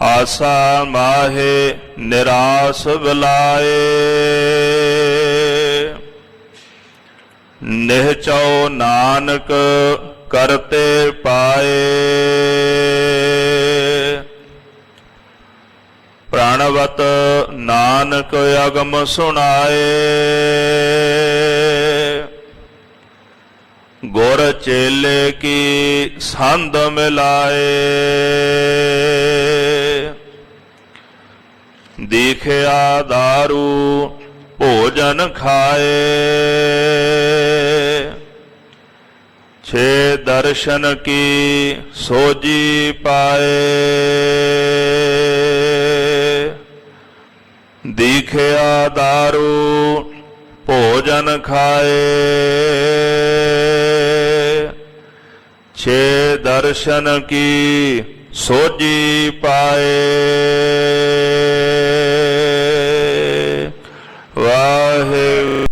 ਆਸਾ ਮਾਹੇ ਨਿਰਾਸ ਵਿਲਾਏ ਨਿਹਚਉ ਨਾਨਕ ਕਰਤੇ ਪਾਏ। ਪ੍ਰਾਣਵਤ ਨਾਨਕ ਅਗਮ ਸੁਣਾਏ ਗੁਰ ਚੇਲੇ ਕੀ ਸੰਧ ਮਿਲਾਏ। ਦੇਖਿਆ ਦਾਰੂ ਭੋਜਨ ਖਾਏ छे दर्शन की सोजी पाए, दीखया दारू भोजन खाए, छे दर्शन की सोजी पाए। वाहे